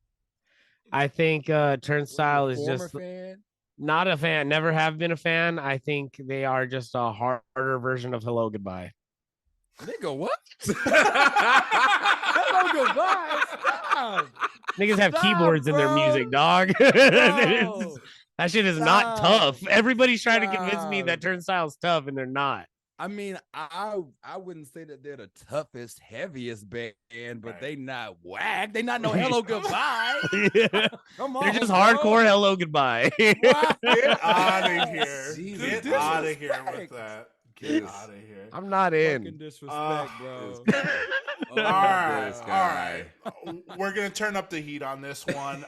I think Turnstile is former just fan. not a fan. Never have been a fan. I think they are just a harder version of Hello Goodbye. Nigga, what? Hello Goodbye. Stop. Niggas have Stop, keyboards in their bro. music, dog. Bro. That shit is not Stop. tough. Everybody's trying to convince me Stop. that Turnstile's tough, and they're not. I mean, I wouldn't say that they're the toughest, heaviest band, but Right. they not whack. They not no Hello Goodbye. Yeah. Come on, They're just bro. hardcore Hello Goodbye. What? Get out of here. Jesus. Get out of here Disrespect. with that. Get Yes. out of here. I'm not Fucking in. disrespect, bro. All right, this all guy. right. We're gonna turn up the heat on this one.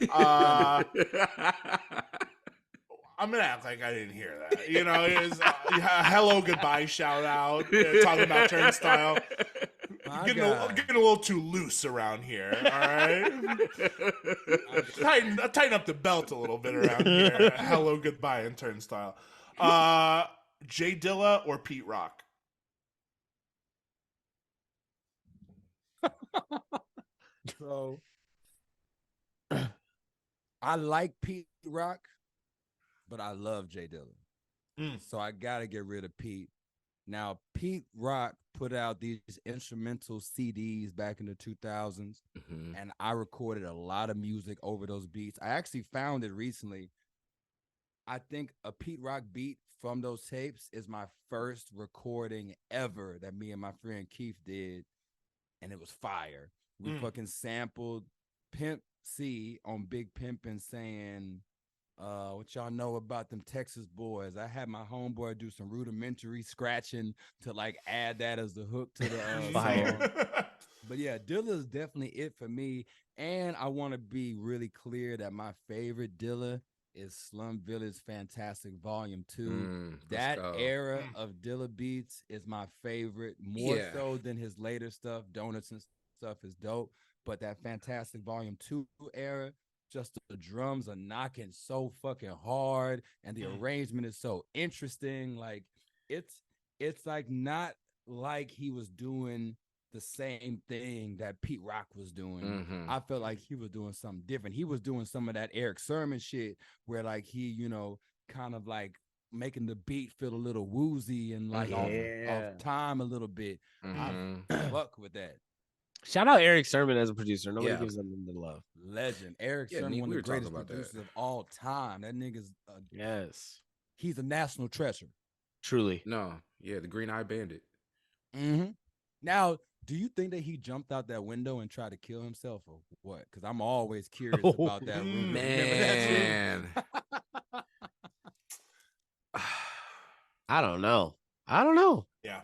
I'm gonna act like I didn't hear that. You know, it was hello, goodbye, shout out, talking about Turnstile. My Getting God. a little too loose around here. All right, tighten up the belt a little bit around here. Hello, goodbye, and Turnstile. Jay Dilla or Pete Rock? So I like Pete Rock, but I love Jay Dilla. So I gotta get rid of Pete. Now, Pete Rock put out these instrumental CDs back in the 2000s, and I recorded a lot of music over those beats. I actually found it recently. I think a Pete Rock beat from those tapes is my first recording ever that me and my friend Keith did, and it was fire. We fucking sampled Pimp C on Big Pimpin' saying, what y'all know about them Texas boys. I had my homeboy do some rudimentary scratching to like add that as the hook to the Fire. song. But yeah, Dilla is definitely it for me. And I want to be really clear that my favorite Dilla is Slum Village Fantastic Volume 2. That era of Dilla beats is my favorite, more so than his later stuff. Donuts and stuff is dope. But that Fantastic Volume 2 era, just the drums are knocking so fucking hard and the arrangement is so interesting. Like it's like not like he was doing the same thing that Pete Rock was doing. I felt like he was doing something different. He was doing some of that Eric Sermon shit where like he, you know, kind of like making the beat feel a little woozy and like off time a little bit. I fuck with that. Shout out Eric Sermon as a producer. Nobody gives him the love. Legend. Eric Sermon, Neek, one we of the were talking greatest about producers that. of all time. That nigga's Yes. He's a national treasure. Truly. No, yeah, the Green Eye Bandit. Now, do you think that he jumped out that window and tried to kill himself or what? Because I'm always curious about that rumor. Man. I don't know. Yeah.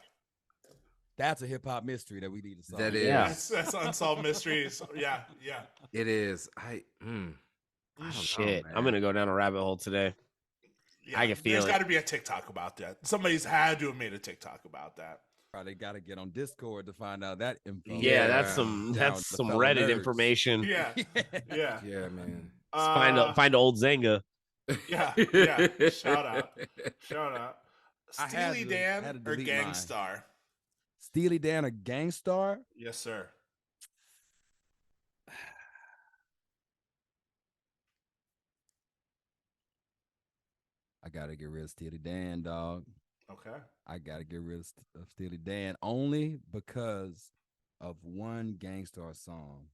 That's a hip hop mystery that we need to solve. That is. Yeah. That's unsolved mysteries. Yeah. It is. I don't Shit. know, I'm man. gonna go down a rabbit hole today. Yeah, I can feel there's it. got to be a TikTok about that. Somebody's had to have made a TikTok about that. Probably got to get on Discord to find out that info. Yeah, that's Yeah. some Down with the some fellow Reddit nerds. information. Yeah, yeah, Yeah, man. Find old Zenga. yeah. Shout out. I had Steely to Dan or delete mine. Gangstar? Steely Dan or Gangstar? Yes, sir. I gotta get rid of Steely Dan, dog. Okay. I gotta get rid of Steely Dan only because of one Gangstar song,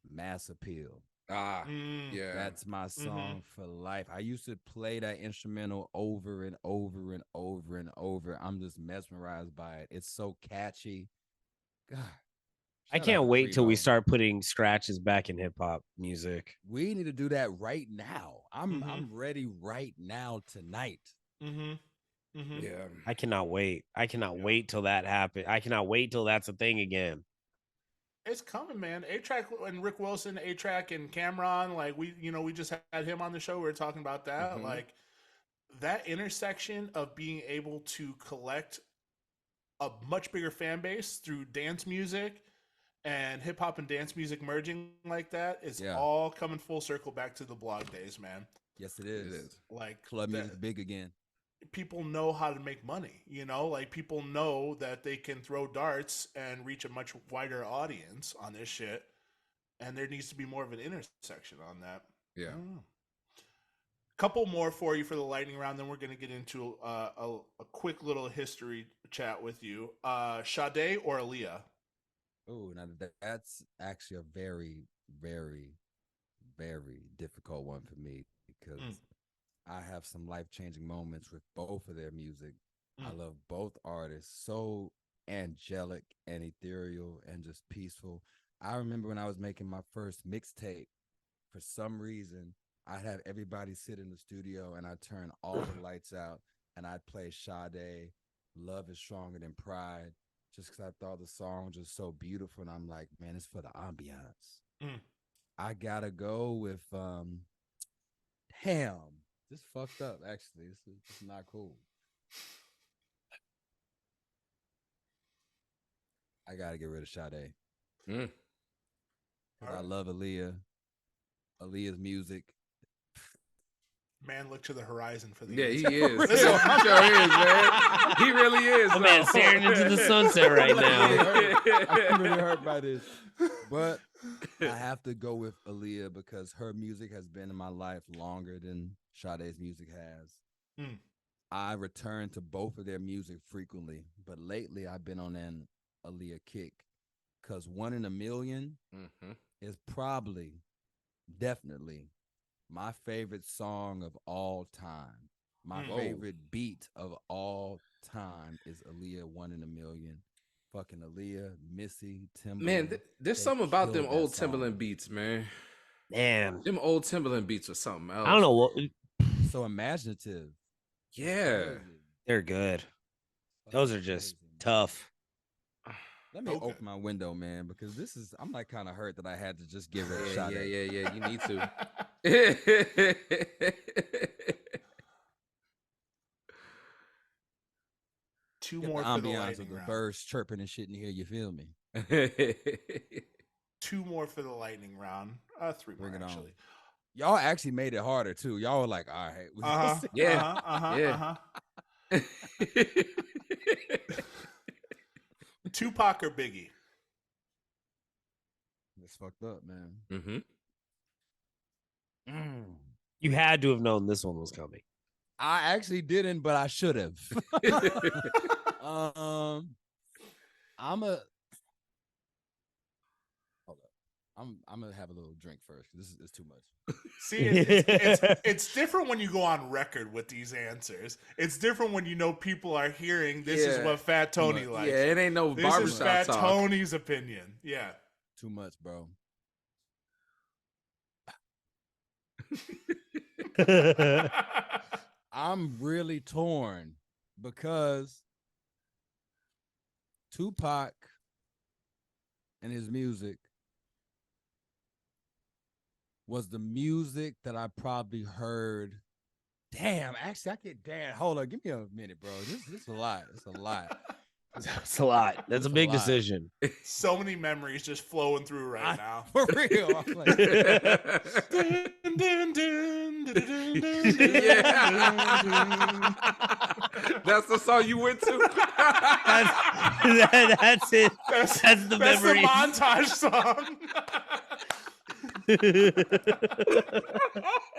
Mass Appeal. Yeah. That's my song for life. I used to play that instrumental over and over and over and over. I'm just mesmerized by it. It's so catchy. God. I Shout out can't to wait till we Primo. start putting scratches back in hip hop music. We need to do that right now. I'm ready right now tonight. Yeah. I cannot wait. I cannot wait till that happens. I cannot wait till that's a thing again. It's coming, man. A-Track and Rick Wilson, A-Track and Cameron, like we just had him on the show. We were talking about that. Like that intersection of being able to collect a much bigger fan base through dance music and hip hop and dance music merging like that is all coming full circle back to the blog days, man. Yes, it is. It is. Like Club music big again. People know how to make money, like people know that they can throw darts and reach a much wider audience on this shit, and there needs to be more of an intersection on that. Yeah. Couple more for you for the lightning round, then we're going to get into a quick little history chat with you. Sade or Aaliyah? Oh, now that's actually a very, very, very difficult one for me because I have some life-changing moments with both of their music. I love both artists. So angelic and ethereal and just peaceful. I remember when I was making my first mixtape, for some reason, I'd have everybody sit in the studio and I'd turn all the lights out and I'd play Sade, Love is Stronger Than Pride, just because I thought the song was just so beautiful. And I'm like, man, it's for the ambiance. I gotta go with, damn. This fucked up, actually. This is not cool. I gotta get rid of Sade. I love Aaliyah. Aaliyah's music. Man, look to the horizon for the Yeah, answer. he is. He sure is, man. He really is. Oh, man, staring into the sunset right now. I'm really hurt by this. But I have to go with Aaliyah because her music has been in my life longer than Sade's music has. I return to both of their music frequently, but lately I've been on an Aaliyah kick because 1 in a Million is probably, definitely my favorite song of all time. My favorite beat of all time is Aaliyah 1 in a Million. Fucking Aaliyah, Missy, Timbaland. Man, there's something about them old Timbaland beats, man. Man, them old Timbaland beats or something else. I don't know what. So imaginative. Yeah, they're good. Those are just tough. Let me open my window, man, because I'm like kind of hurt that I had to just give it a shot. Yeah. You need to. Two Get more the for the ambiance lightning of the round. birds chirping and shit in here. You feel me? 2 more for the lightning round. 3 more, Bring it on. actually. Y'all actually made it harder too. Y'all were like, all right. Yeah. Tupac or Biggie? It's fucked up, man. You had to have known this one was coming. I actually didn't, but I should have. I'm gonna have a little drink first. This is too much. See, it's different when you go on record with these answers. It's different when people are hearing this is what Fat Tony likes. Yeah, it ain't no barbershop This is Fat talk. Tony's opinion. Yeah. Too much, bro. I'm really torn because Tupac and his music was the music that I probably heard. Damn, actually, hold on, give me a minute, bro. This is a lot. It's a lot. That's a lot. That's a big decision. So many memories just flowing through right now. For real. I'm like, That's the song you went to. That's it. That's the memory. That's the montage song.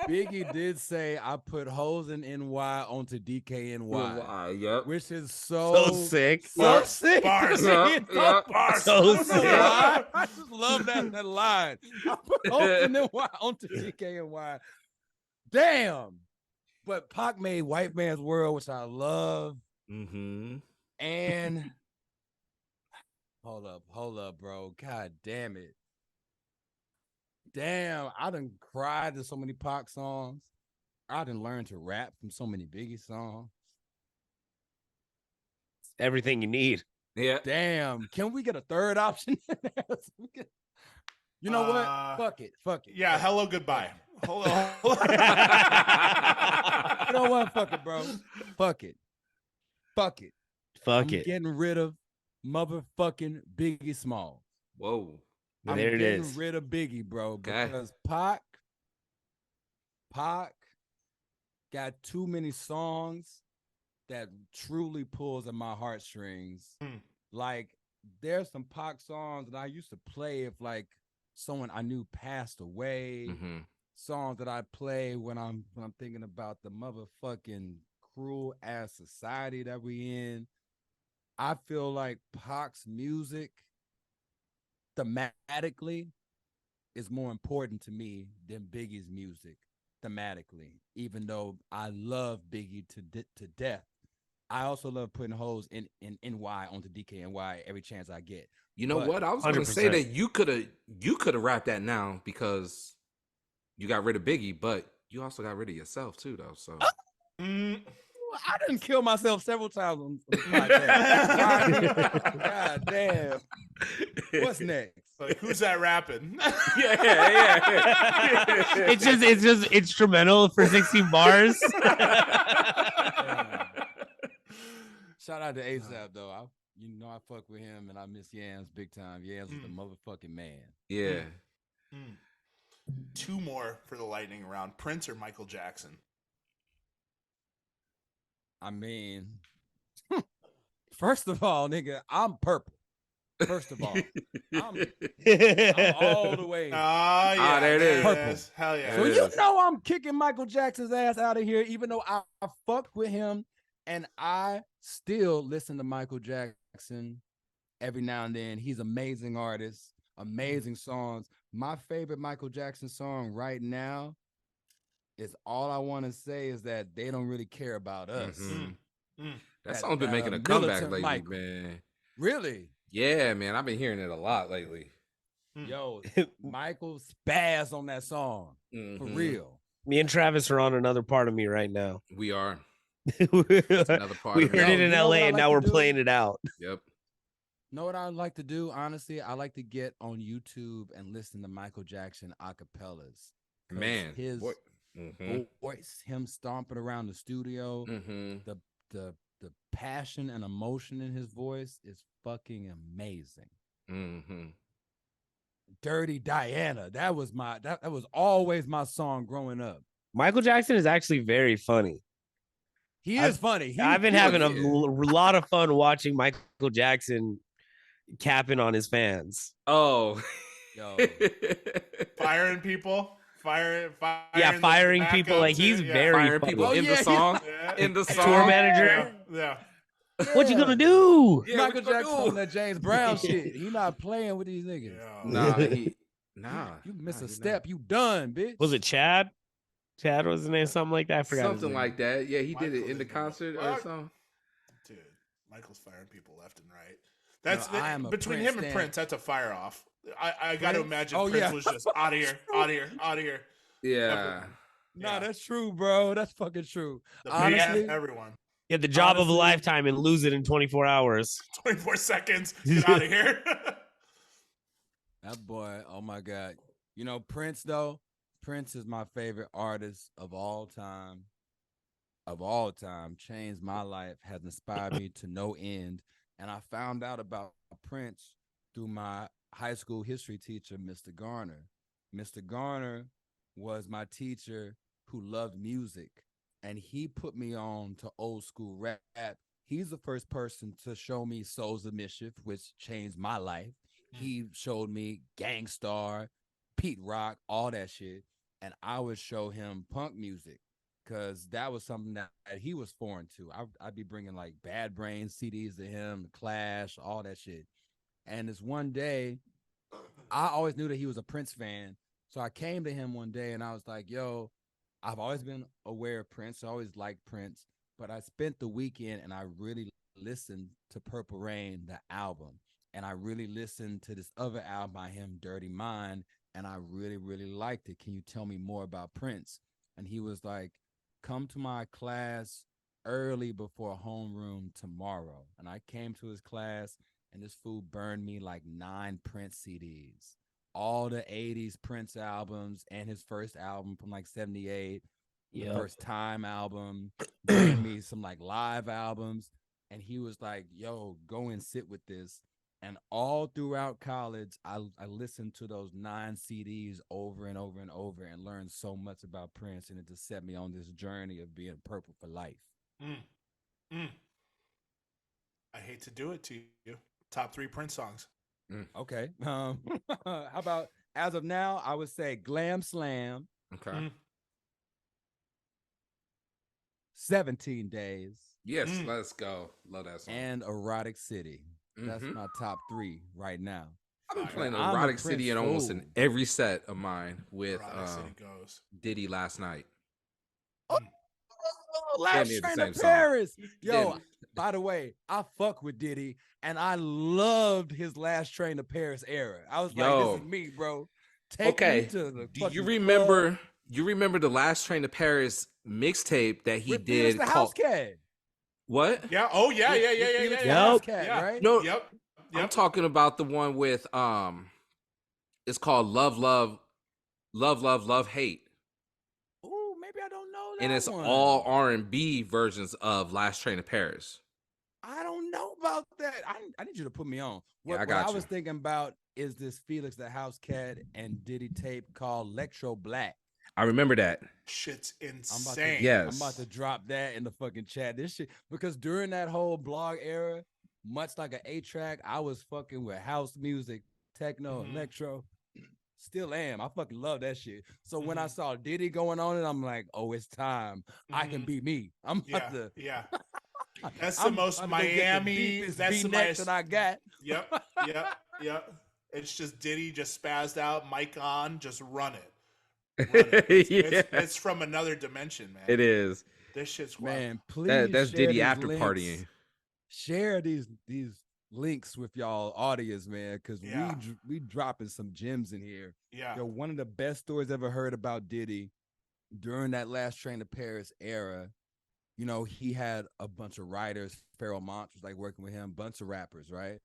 Biggie did say I put hoes in NY onto DKNY, Yep. which is So so sick. Bars, sick. bars, Yep, yep. bars. So I don't know sick. why. I just love that line. I put hoes in NY onto DKNY. Damn. But Pac made White Man's World, which I love. Mm-hmm. And hold up, bro. God damn it. Damn, I done cried to so many Pac songs. I done learned to rap from so many Biggie songs. Everything you need. Yeah. Damn, can we get a third option? You know what? Fuck it. Yeah, Fuck hello, goodbye. Hold on. You know what? Fuck it, bro. Fuck it. Fuck I'm it. getting rid of motherfucking Biggie Small. Whoa. I'm There it getting is. rid of Biggie, bro, Okay. because Pac got too many songs that truly pulls at my heartstrings. Like there's some Pac songs that I used to play if like someone I knew passed away. Mm-hmm. Songs that I play when I'm thinking about the motherfucking cruel ass society that we in. I feel like Pac's music thematically is more important to me than Biggie's music thematically, even though I love Biggie to death. I also love putting hoes in NY onto DKNY every chance I get. You know But what? I was gonna say 100%. that you could have rapped that now because you got rid of Biggie, but you also got rid of yourself too, though. So I didn't kill myself several times on the podcast. God damn. What's next? Like, who's that rapping? yeah. It's just instrumental for 16 bars. Shout out to ASAP though. I fuck with him and I miss Yams big time. Yams is the motherfucking man. Yeah. Two more for the lightning round: Prince or Michael Jackson? I mean, first of all, nigga, I'm purple. First of all, I'm all the way. Yeah, there it is. Purple. Hell yeah. So It you is. know I'm kicking Michael Jackson's ass out of here, even though I fuck with him, and I still listen to Michael Jackson every now and then. He's an amazing artist, amazing songs. My favorite Michael Jackson song right now is All I Want to Say Is That They Don't Really Care About Us. That song's been making a comeback lately, Michael. man. Really? Yeah, man. I've been hearing it a lot lately. Yo, Michael spaz on that song. For real. Me and Travis are on another part of me right now. We are. we another part heard of me. it in You know LA what I and like now to we're do? playing it out. Yep. Know what I like to do? Honestly, I like to get on YouTube and listen to Michael Jackson acapellas. Man. His What? voice, him stomping around the studio, the passion and emotion in his voice is fucking amazing. Dirty Diana. That was always my song growing up. Michael Jackson is actually very funny. He is funny. I've been having a lot of fun watching Michael Jackson capping on his fans. Oh. Yo. Firing people. Firing firing people. Like he's very firing funny. people in the song. In the song. Tour manager. Yeah. What you gonna do? Yeah, Michael what you gonna Jackson do? on that James Brown shit. He not playing with these niggas. Nah. You miss a step, you done, bitch. Was it Chad? Chad was his name, something like that. I forgot. Something like that. Yeah, he did it Michael in the didn't give a concert or fuck. something. Dude, Michael's firing people left and right. That's I am a between Prince him and stan. Prince. That's a fire off. I got to Prince? imagine Oh, Prince yeah. was just out of here, out of here, out of here. Yeah. Nah, that's true, bro. That's fucking true. The Honestly, BF, everyone. Get the job of a Honestly- lifetime and lose it in 24 hours. 24 seconds. Get out of here. that boy, oh my God. You know, Prince, though, Prince is my favorite artist of all time. Of all time. Changed my life, has inspired me to no end. And I found out about Prince through my high school history teacher, Mr. Garner. Mr. Garner was my teacher who loved music, and he put me on to old school rap. He's the first person to show me Souls of Mischief, which changed my life. He showed me Gangstar, Pete Rock, all that shit. And I would show him punk music because that was something that he was foreign to. I'd be bringing like Bad Brains CDs to him, Clash, all that shit. And this one day, I always knew that he was a Prince fan. So I came to him one day and I was like, yo, I've always been aware of Prince. I always liked Prince. But I spent the weekend and I really listened to Purple Rain, the album. And I really listened to this other album by him, Dirty Mind. And I really, really liked it. Can you tell me more about Prince? And he was like, come to my class early before homeroom tomorrow. And I came to his class, and this fool burned me like 9 Prince CDs. All the 80s Prince albums and his first album from like 78. The First Time album. Burned me some like live albums. And he was like, yo, go and sit with this. And all throughout college, I listened to those 9 CDs over and over and over and learned so much about Prince. And it just set me on this journey of being purple for life. I hate to do it to you. Top 3 Prince songs. Okay. How about, as of now, I would say Glam Slam. Okay. 17 Days. Yes, let's go. Love that song. And Erotic City. That's my top 3 right now. I've been playing Erotic City in almost in every set of mine with Diddy last night. Oh, Last Train to Paris. Yo, by the way, I fuck with Diddy, and I loved his Last Train to Paris era. I was like, this is me, bro. Take me to the Do you remember? Club. You remember the Last Train to Paris mixtape that he did the House Cat? What? Yeah. Oh, yeah. Right? No. Yep. I'm talking about the one with it's called Love, Hate. Oh, maybe I don't know that. And it's one. all R&B versions of Last Train to Paris. I don't know about that. I need you to put me on. What I was thinking about is this Felix the House Cat and Diddy tape called Electro Black. I remember that. Shit's insane. Yes. I'm about to drop that in the fucking chat. This shit, because during that whole blog era, much like an 8-track, I was fucking with house music, techno, electro. Still am. I fucking love that shit. So when I saw Diddy going on it, I'm like, oh, it's time. I can be me. I'm about to. Yeah. That's the most Miami. That's the most that I got. Yep. It's just Diddy just spazzed out, mic on, just run it. It's from another dimension, man. It is. This shit's wild. Man, please. That's Diddy after links. partying. Share these links with y'all audience, man, because we dropping some gems in here. Yeah. Yo, one of the best stories ever heard about Diddy during that Last Train to Paris era. You know, he had a bunch of writers. Pharoah Monch was like working with him, bunch of rappers, right?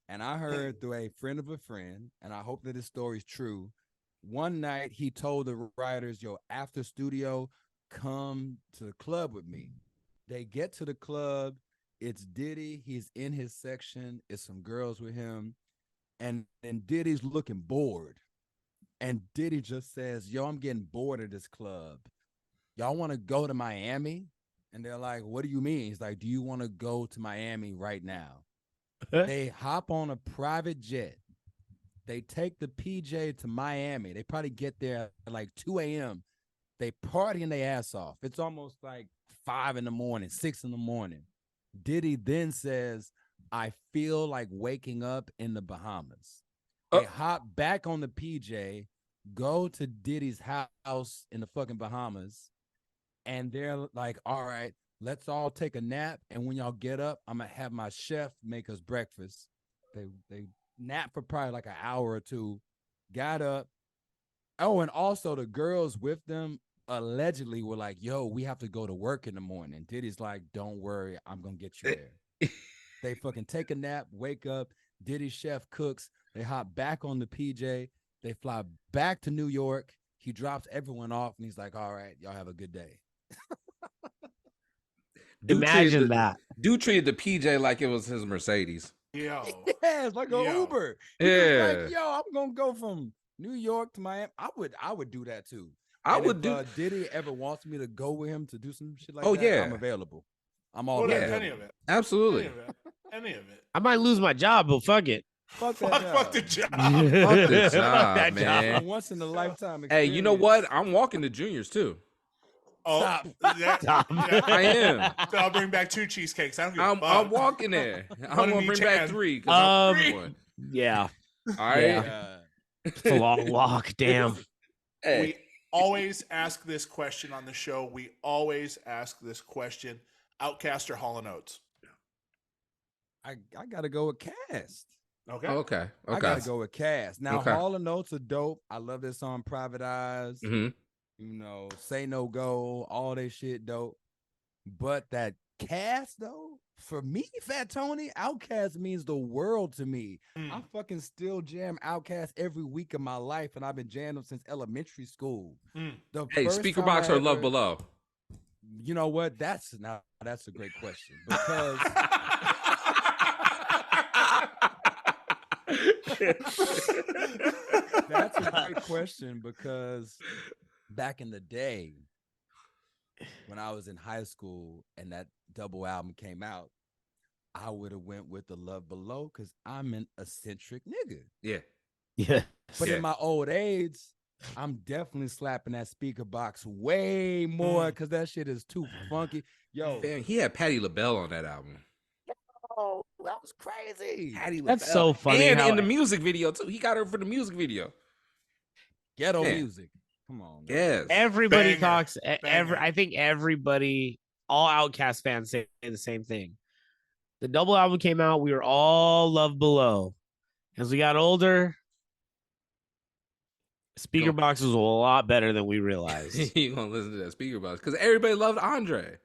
And I heard through a friend of a friend, and I hope that this story's true. One night he told the writers, yo, after studio, come to the club with me. They get to the club. It's Diddy. He's in his section. It's some girls with him. And Diddy's looking bored. And Diddy just says, yo, I'm getting bored of this club. Y'all want to go to Miami? And they're like, what do you mean? He's like, do you want to go to Miami right now? They hop on a private jet. They take the PJ to Miami. They probably get there at like 2 a.m. They partying their ass off. It's almost like 5 in the morning, 6 in the morning. Diddy then says, I feel like waking up in the Bahamas. They hop back on the PJ, go to Diddy's house in the fucking Bahamas, and they're like, all right, let's all take a nap. And when y'all get up, I'm going to have my chef make us breakfast. They nap for probably like an hour or two, got up. Oh, and also the girls with them allegedly were like, yo, we have to go to work in the morning. Diddy's like, don't worry, I'm going to get you there. They fucking take a nap, wake up. Diddy's chef cooks. They hop back on the PJ. They fly back to New York. He drops everyone off, and he's like, all right, y'all have a good day. Imagine that. Dude treated the PJ like it was his Mercedes. Yo. Yeah, it's like an Uber. Yeah. Like, yo, I'm going to go from New York to Miami. I would do that, too. If Diddy ever wants me to go with him to do some shit like that, yeah. I'm available. I'm all any of it. Absolutely. Any of it. I might lose my job, but fuck it. Fuck that Fuck job. the job. Fuck the job, that man. A once in a lifetime Hey, experience. you know what? I'm walking to Juniors too. Oh, Stop. yeah, Stop. yeah. I am. So I'll bring back 2 cheesecakes. I don't give a I'm fuck. walking there. I'm One in gonna each bring back hand. 3 because I'm Um, one. yeah, All right. yeah. It's a long walk. Damn. Hey. We always ask this question on the show. We always ask this question. Outcast or Hall & Oates? I gotta go with Cast. Okay. Okay. I gotta go with Cast. Now, Okay. Hall & Notes are dope. I love this song, Private Eyes. Mm-hmm. You know, Say No Go, all that shit dope. But that Cast, though, for me, Fat Tony, Outkast means the world to me. I fucking still jam Outkast every week of my life, and I've been jamming them since elementary school. The Hey, first Speaker time Box I or Love ever- Below? You know what? That's a great question because that's a great question because back in the day when I was in high school and that double album came out, I would have went with the Love Below because I'm an eccentric nigga. Yeah. Yeah. But Yeah. in my old age, I'm definitely slapping that Speaker Box way more because that shit is too funky. Yo, Man, he had Patti LaBelle on that album. oh, that was crazy. Patti That's LaBelle. so funny And how- in the music video too. He got her for the music video. Ghetto Yeah. music. Come on. Man. Yes. Everybody Banger. talks. Banger. I think everybody, all Outkast fans say the same thing. The double album came out. We were all Love Below. As we got older, Speaker Box was a lot better than we realized. You gonna listen to that Speaker Box because everybody loved Andre.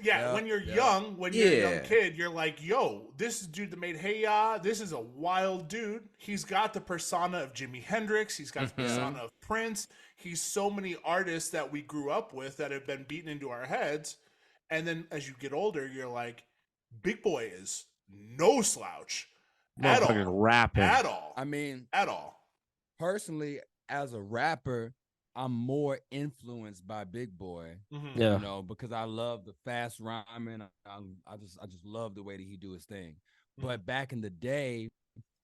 Yeah, when you're young, when you're a young kid, you're like, yo, this is dude that made Hey Ya. This is a wild dude. He's got the persona of Jimi Hendrix. He's got the persona of Prince. He's so many artists that we grew up with that have been beaten into our heads. And then as you get older, you're like, Big Boy is no slouch at Motherfucking all. rapping. At all. I mean, At all. personally, as a rapper, I'm more influenced by Big Boy. Yeah. You know, because I love the fast rhyming. I just love the way that he do his thing. But back in the day,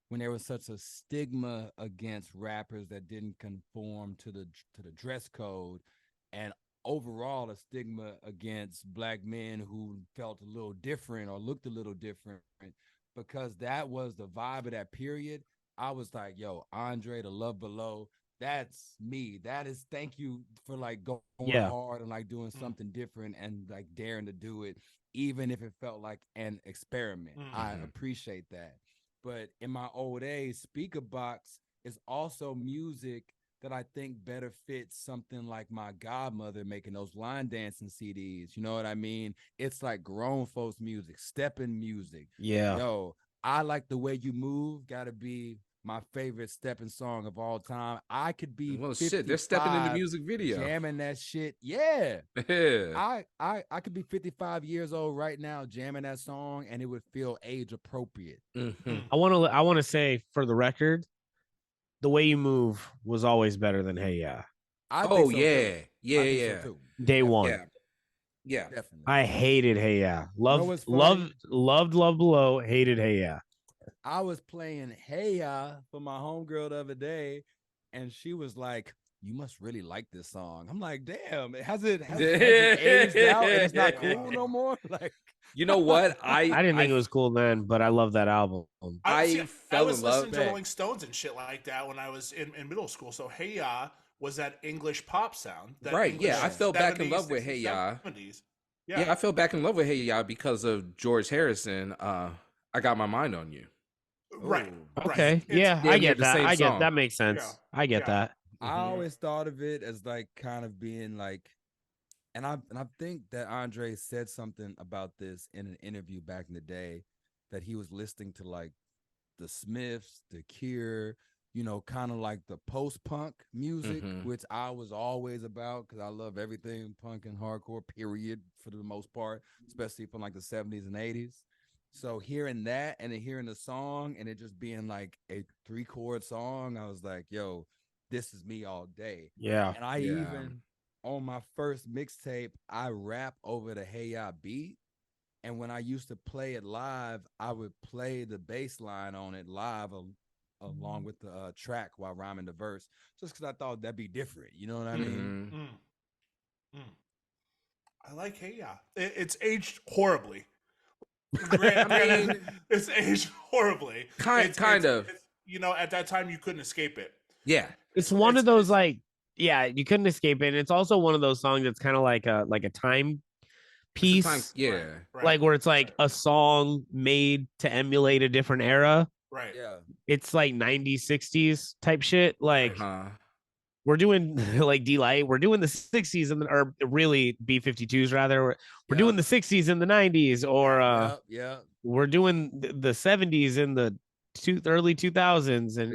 when there was such a stigma against rappers that didn't conform to the dress code, and overall a stigma against black men who felt a little different or looked a little different, because that was the vibe of that period. I was like, yo, Andre, the Love Below, that's me. That is, thank you for like going hard and like doing something different and like daring to do it, even if it felt like an experiment. I appreciate that. But in my old age, Speaker Box is also music that I think better fits something like my godmother making those line dancing CDs. You know what I mean? It's like grown folks music, stepping music. Yeah. Yo, I Like the Way You Move, gotta be my favorite stepping song of all time. I could be They're stepping in the 55 music video. jamming that shit. Yeah. Yeah. I could be 55 years old right now jamming that song and it would feel age appropriate. I want to say for the record, The Way You Move was always better than Hey Ya. I think so yeah. too. Yeah, I think yeah. so too. Day one. Yeah. Yeah. Definitely. I hated Hey Ya. what's funny? Loved Love Below, hated Hey Ya. I was playing Hey Ya for my homegirl the other day, and she was like, "You must really like this song." I'm like, "Damn, has it aged out and it's not cool no more?" Like, You know what? I didn't think it was cool then, but I love that album. I fell was in love. listening to Rolling Stones and shit like that when I was in middle school. So Hey Ya was that English pop sound. That Right, English yeah, I fell back in 70s, love with 60s, Hey Ya. 70s. Yeah, I fell back in love with Hey Ya because of George Harrison. I Got My Mind on You. Right. Okay. Right. Yeah, damn I near get the that. same I get song. that makes sense. Yeah. I get Yeah. that. I always thought of it as like kind of being like, and I think that Andre said something about this in an interview back in the day, that he was listening to like the Smiths, the Cure, you know, kind of like the post-punk music, which I was always about because I love everything punk and hardcore, period, for the most part, especially from like the 70s and 80s. So hearing that and then hearing the song and it just being like a 3-chord song, I was like, yo, this is me all day. Yeah. And I even, on my first mixtape, I rap over the Hey Ya beat. And when I used to play it live, I would play the bass line on it live along with the track while rhyming the verse, just because I thought that'd be different. You know what I mean? Mm. I like Hey Ya. It's aged horribly. It's aged horribly. Kind of. You know, at that time you couldn't escape it. Yeah. It's one of those like, yeah, you couldn't escape it. And it's also one of those songs that's kind of like a time piece. Yeah. Right. Like where it's like a song made to emulate a different era. Right. Yeah. It's like 90s, 60s type shit. Like we're doing like D-Light, we're doing the 60s or really B-52s rather. We're doing the 60s and the 90s, or we're doing the 70s and the early 2000s, and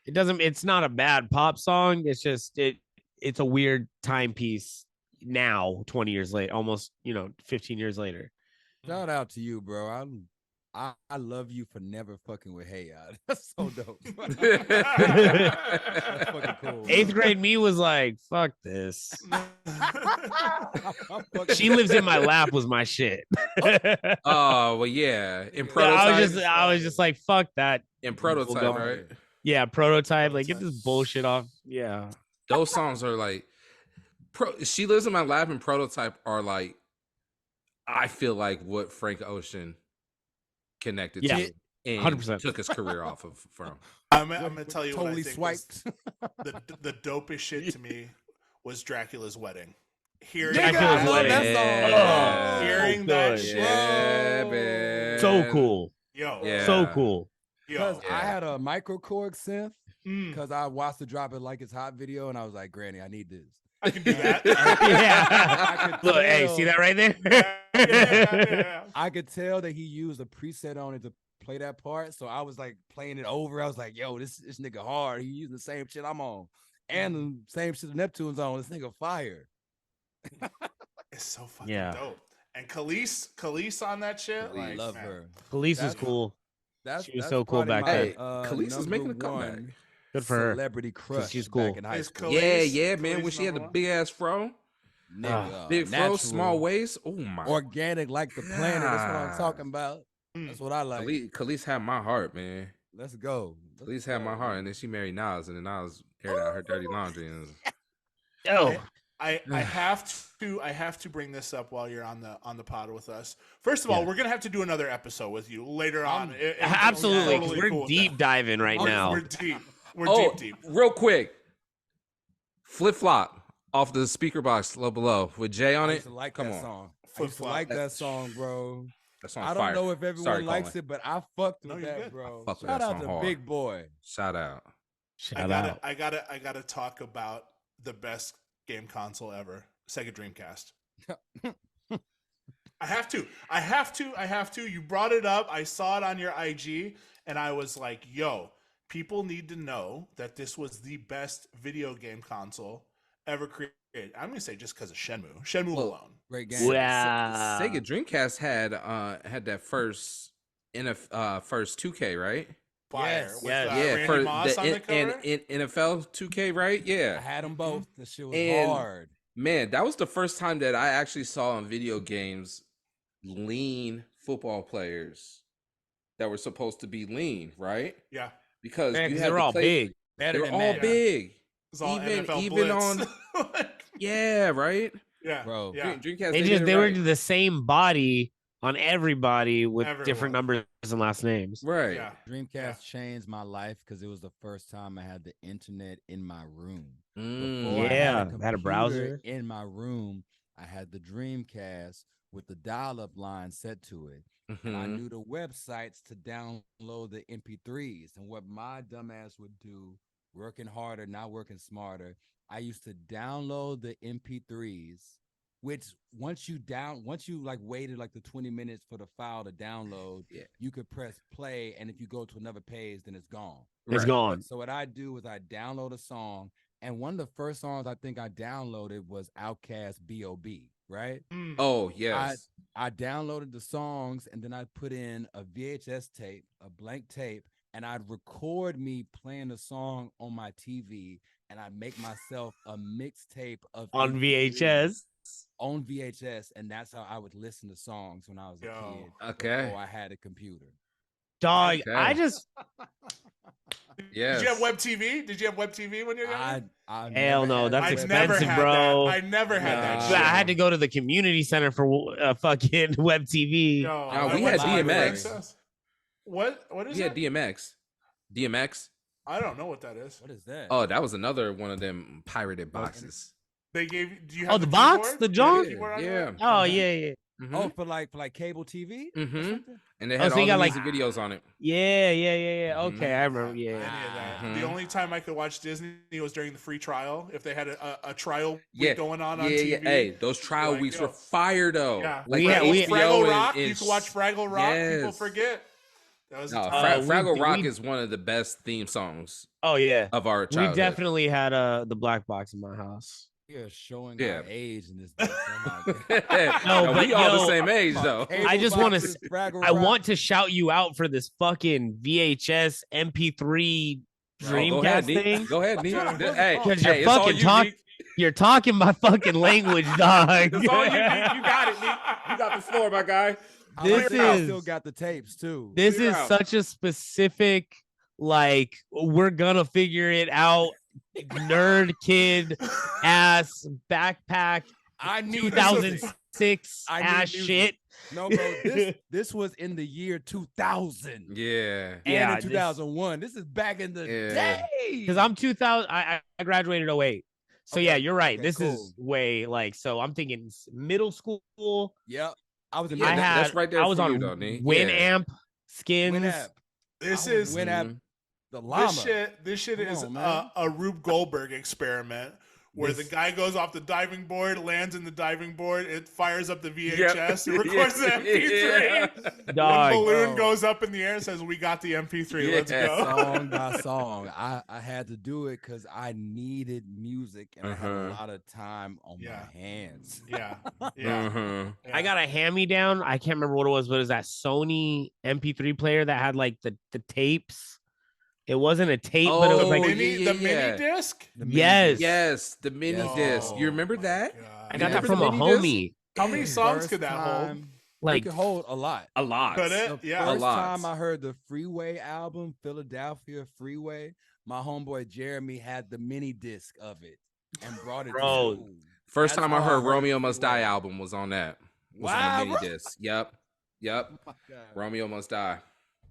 it doesn't. It's not a bad pop song. It's just it's a weird timepiece now. 20 years later, almost 15 years later. Shout out to you, bro. I love you for never fucking with Hey Ya. That's so dope. That's fucking cool. 8th grade me was like, fuck this. She Lives in My Lap was my shit. Oh well, yeah. In Prototype, I was just like, fuck that. In Prototype, right? Yeah, Prototype. Like, get this bullshit off. Yeah, those songs are like, She Lives in My Lap and Prototype are like, I feel like what Frank Ocean connected to and 100%. took his career off of from. I'm gonna tell you totally what I think swiped. the dopest shit to me was Dracula's Wedding. Hearing Dracula's Wedding. That song. Hearing that shit. Yeah, man. So cool. Yo. So cool. Because I had a microKORG synth because I watched the Drop It Like It's Hot video and I was like, Granny, I need this. I can do that. Yeah. Look, hey, see that right there? Yeah. I could tell that he used a preset on it to play that part. So I was like playing it over. I was like, yo, this nigga hard. He using the same shit I'm on. And the same shit the Neptune's on. This nigga fire. It's so fucking dope. And Khalees on that shit. I Like, love man. her. Khalees was cool. She was so cool back then. Khalees is making a comeback. Good for her. Celebrity crush. She's cool. Back in high school. Yeah, man. When she had the big ass fro. Nigga, big fro, natural, small waist. Oh my. Organic like the planet. That's what I'm talking about. That's what I like. Khalees had my heart, man. Let's go. Khalees had my heart, and then she married Nas, and then Nas aired out her dirty laundry. And I have to bring this up while you're on the pod with us. First of all, we're gonna have to do another episode with you later on. Absolutely, totally we're cool deep diving right now. We're deep. We're deep. Real quick, Flip Flop off the speaker box low below with Jay on it. Come on, song. I used to like that song, bro. That song I don't know if everyone likes it, but I fucked with that, bro. Shout out to Big Boy. Shout out. I gotta talk about the best game console ever, Sega Dreamcast. I have to. You brought it up. I saw it on your IG, and I was like, yo, people need to know that this was the best video game console ever created. I'm gonna say just because of Shenmue alone. Great game. Wow. Sega Dreamcast had that first first 2K, right? Fire. Yes. With, Yeah, Randy Moss on the cover? in NFL 2K, right? Yeah, I had them both. The shit was hard. Man, that was the first time that I actually saw in video games lean football players that were supposed to be lean, right? Yeah, because they're all big. They're all big. Even on, yeah, right. Yeah, bro. Yeah. Dreamcast. They were the same body on everybody with different numbers and last names. Right. Yeah. Dreamcast changed my life because it was the first time I had the internet in my room. I had a browser in my room. I had the Dreamcast with the dial-up line set to it. And I knew the websites to download the MP3s. And what my dumbass would do, working harder, not working smarter, I used to download the MP3s, which once you like waited like the 20 minutes for the file to download, you could press play, and if you go to another page, then it's gone. It's gone. So what I do is I download a song, and one of the first songs I think I downloaded was Outkast B.O.B., right? Oh, yes. I downloaded the songs, and then I put in a VHS tape, a blank tape, and I'd record me playing the song on my TV, and I'd make myself a mixtape of on VHS. on VHS, and that's how I would listen to songs when I was a kid. Okay. Before I had a computer. Dog, Okay. I just Yes. Did you have web TV? Did you have web TV when you were young? I Hell never no, had that's web expensive, never had bro. that. I never had that Nah. shit. I had to go to the community center for fucking web TV. Yo, Nah, I we went had to my DMX. princess. What is We had that? DMX. DMX. I don't know what that is. What is that? Oh, that was another one of them pirated boxes. They gave you. Do you Oh, have the the box? keyboard? The Do you have John? the keyboard on Yeah. there? Oh yeah. Oh, for like cable TV? Or Mm-hmm. something? And they Oh, had so all you the got, like- music videos on it. Yeah. Mhm. Okay, I remember. Any Yeah. of that. Mhm. The only time I could watch Disney was during the free trial. If they had a trial week Yeah. going on Yeah, TV. yeah. Hey, those trial Like, weeks yo. were fire though. Yeah. Like We had- HBO we- Fraggle and- Rock. and- You could watch Fraggle Rock. People Yes. forget. That was No, the time. Fraggle Rock we- is one of the best theme songs Oh yeah. of our We childhood. definitely had the black box in my house. You're showing Yeah. our age in this. Oh my God. No, No, but we all the yo, same age though. Cable I just wanna boxes, Fraggle I Rock. want to shout you out for this fucking VHS MP3 Oh, go ahead, Dreamcast Neek. thing. Go ahead, Neek. Hey, Because hey, you're it's all fucking you, talking. Neek. You're talking my fucking language, dog. It's all you, Neek. You got it, Neek. You got the floor, my guy. I This like I is- still got the tapes too. This Clear is out. such a specific, like, we're gonna figure it out, nerd kid ass backpack I need 2006 I need ass music. shit. No, bro. This was in the year 2000. Yeah. And Yeah, in 2001. This is back in the Yeah. day. Because I'm 2000. I graduated 08. So Okay, yeah, you're right. okay, This cool. is way like. So I'm thinking middle school. Yep. I was in Yeah, I that- had. that's right there I was for on you, though, Neek. Winamp skins. Winamp. This I is was Winamp. Mhm. The llama. This shit Come is on, man. a Rube Goldberg experiment where the guy goes off the diving board, lands in the diving board, it fires up the VHS, and records the MP3. Yeah. Dog. One balloon Bro. goes up in the air and says, "We got the MP3. Let's Yeah. go." Song by song. I had to do it because I needed music and I had a lot of time on Yeah. my hands. Yeah, yeah. Mhm. I got a hand-me-down. I can't remember what it was, but it was that Sony MP3 player that had like the tapes. It wasn't a tape, but it was Oh, like the mini yeah. disc. The mini Yes. disc. Yes, the mini Yes. disc. You remember my that? God. I got that Remember from the a mini disc? homie. How many songs First could that hold? time- Like it could hold a lot. A lot. Could it? The Yeah. A first lot. time I heard the Freeway album, Philadelphia Freeway, my homeboy Jeremy had the mini disc of it and brought it Bro. to school. First That's time I how I heard heard Romeo Must Die Freeway. album was on that. Was Wow, on the mini disc. Yep. Oh my God. Romeo Must Die.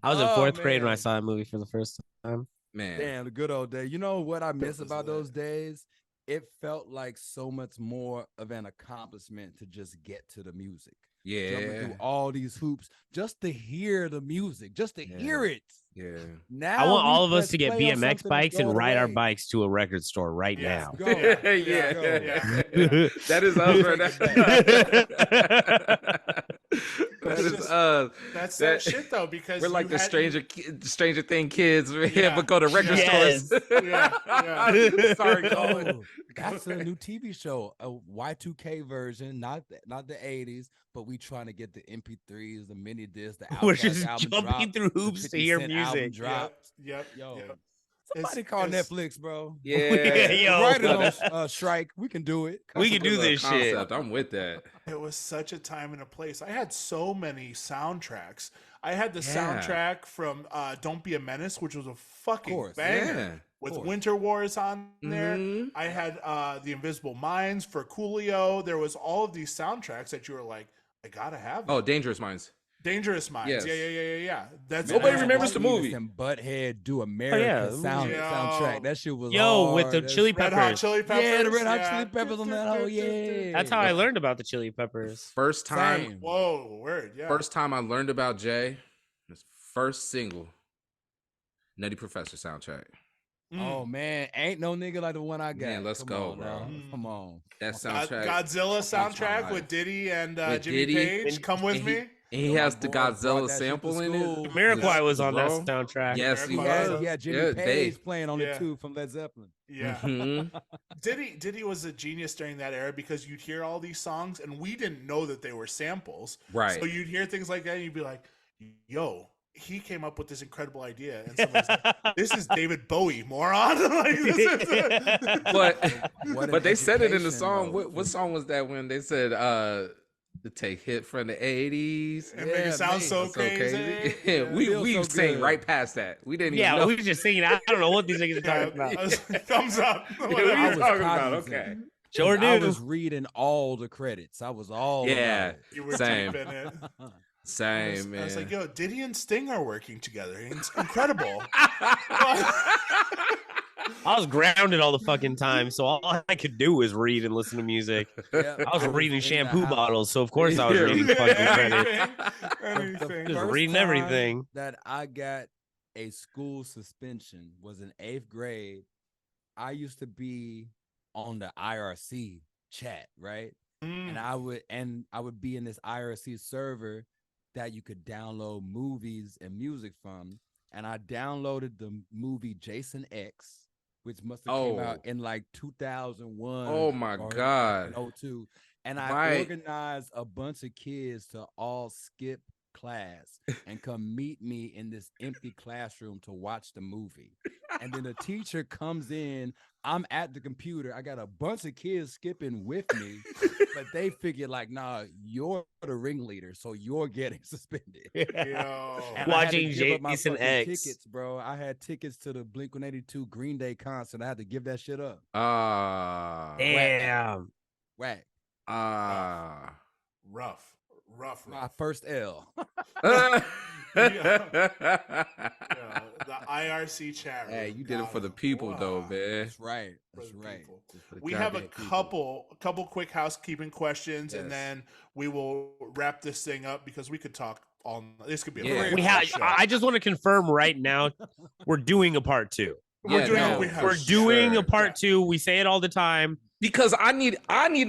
I was in Oh, fourth grade when I man. saw that movie for the first time. Man. Damn, the good old day. You know what I miss was about lit. those days? It felt like so much more of an accomplishment to just get to the music. Jumping Yeah. through all these hoops just to hear the music, just to hear it. Yeah. Now I want we all of us press to get play on BMX something bikes and throw it ride our away. bikes to a record store right Yeah. now. Go. Yeah. yeah. That is us right now. That is just- us. That's That- that shit though, because We're like you the had- Stranger Thing kids, Yeah. but go to record Yes. stores. Yeah. Sorry, Colin. Oh, that's a new TV show, a Y2K version, not the 80s, but we trying to get the MP3s, the mini discs, the We're Outkast just album jumping dropped, through the hoops to 50 hear Cent album music. dropped. Yep. Yo, Yep. somebody It's- call it's- Netflix, bro. Yeah. Yo. The writers on strike. We can do it. We can That's a do good this little shit. concept. I'm with that. It was such a time and a place. I had so many soundtracks. I had the Yeah. soundtrack from "Don't Be a Menace," which was a fucking course. banger Yeah. with course. Winter Wars on there. Mhm. I had "The Invisible Minds" for Coolio. There was all of these soundtracks that you were like, I gotta have. Oh, Dangerous Minds. Dangerous Minds. Yes. Yeah. That's Nobody that's- remembers the Beavis movie. And Butthead do America yeah. soundtrack. That shit was Yo, with the hard. Chili Red Hot Peppers. Chili Peppers. Yeah, the Red Hot Chili Peppers on that whole, yeah. That's how I learned about the Chili Peppers. First time. Same. Whoa, word. Yeah. First time I learned about Jay. His first single. Nutty Professor soundtrack. Oh man, ain't no nigga like the one I got. Man, let's Come go, on, bro. now. Mm. Come on. That soundtrack. Godzilla soundtrack life. with Diddy and With Jimmy Diddy, Page. and- Come with and me. And he Yo, my has the boy brought Godzilla that shit sample to in school. it. Jamiroquai was on that Bro. soundtrack. Yes, he He was. Yeah, Jimmy Yeah, Page playing on Yeah. it too from Led Zeppelin. Yeah. Mhm. Diddy was a genius during that era because you'd hear all these songs and we didn't know that they were samples. Right. So you'd hear things like that and you'd be like, yo, he came up with this incredible idea, and somebody's like, "This is David Bowie, moron!" Like, this is but they said it in the song. Though. What song was that when they said to take hit from the 80s and make it sound so crazy? Yeah, we so sang good. right past that. We didn't even Yeah, know. we were just singing. I don't know what these niggas are talking I about. was like, thumbs up. What are I you was talking about? cognizant. Okay. Sure I do. was reading all the credits. I was all Yeah. about You were Same. deep in it. Same, man. I was like, yo, Diddy and Sting are working together. It's incredible. I was grounded all the fucking time, so all I could do was read and listen to music. it. I was reading in the shampoo house. bottles, so of course I was Yeah. reading fucking credits. Anything. Just First reading time everything. that I got a school suspension was in 8th grade. I used to be on the IRC chat, right? And I would be in this IRC server that you could download movies and music from. And I downloaded the movie Jason X, which must have came out in like 2001. Oh my or God. 02. And I Right. organized a bunch of kids to all skip class and come meet me in this empty classroom to watch the movie. And then the teacher comes in. I'm at the computer. I got a bunch of kids skipping with me, but they figured like, nah, you're the ringleader, so you're getting suspended. Yo. And I had to Watching give up my Jason fucking X. tickets, bro. I had tickets to the Blink-182 Green Day concert. I had to give that shit up. Damn. Whack. Rough. My first L. Yeah, the IRC chat room. Hey, you did it Got for the him. people, Wow. though, man. That's right. For That's the right. people. For the We have a goddamn people. couple quick housekeeping questions, and Yes. then we will wrap this thing up because we could talk all. This could be a Yeah. very We long have. show. I just want to confirm right now, we're doing a part 2. We're Yeah, doing no, what we for have. We're doing sure. a part 2. We say it all the time. Because I need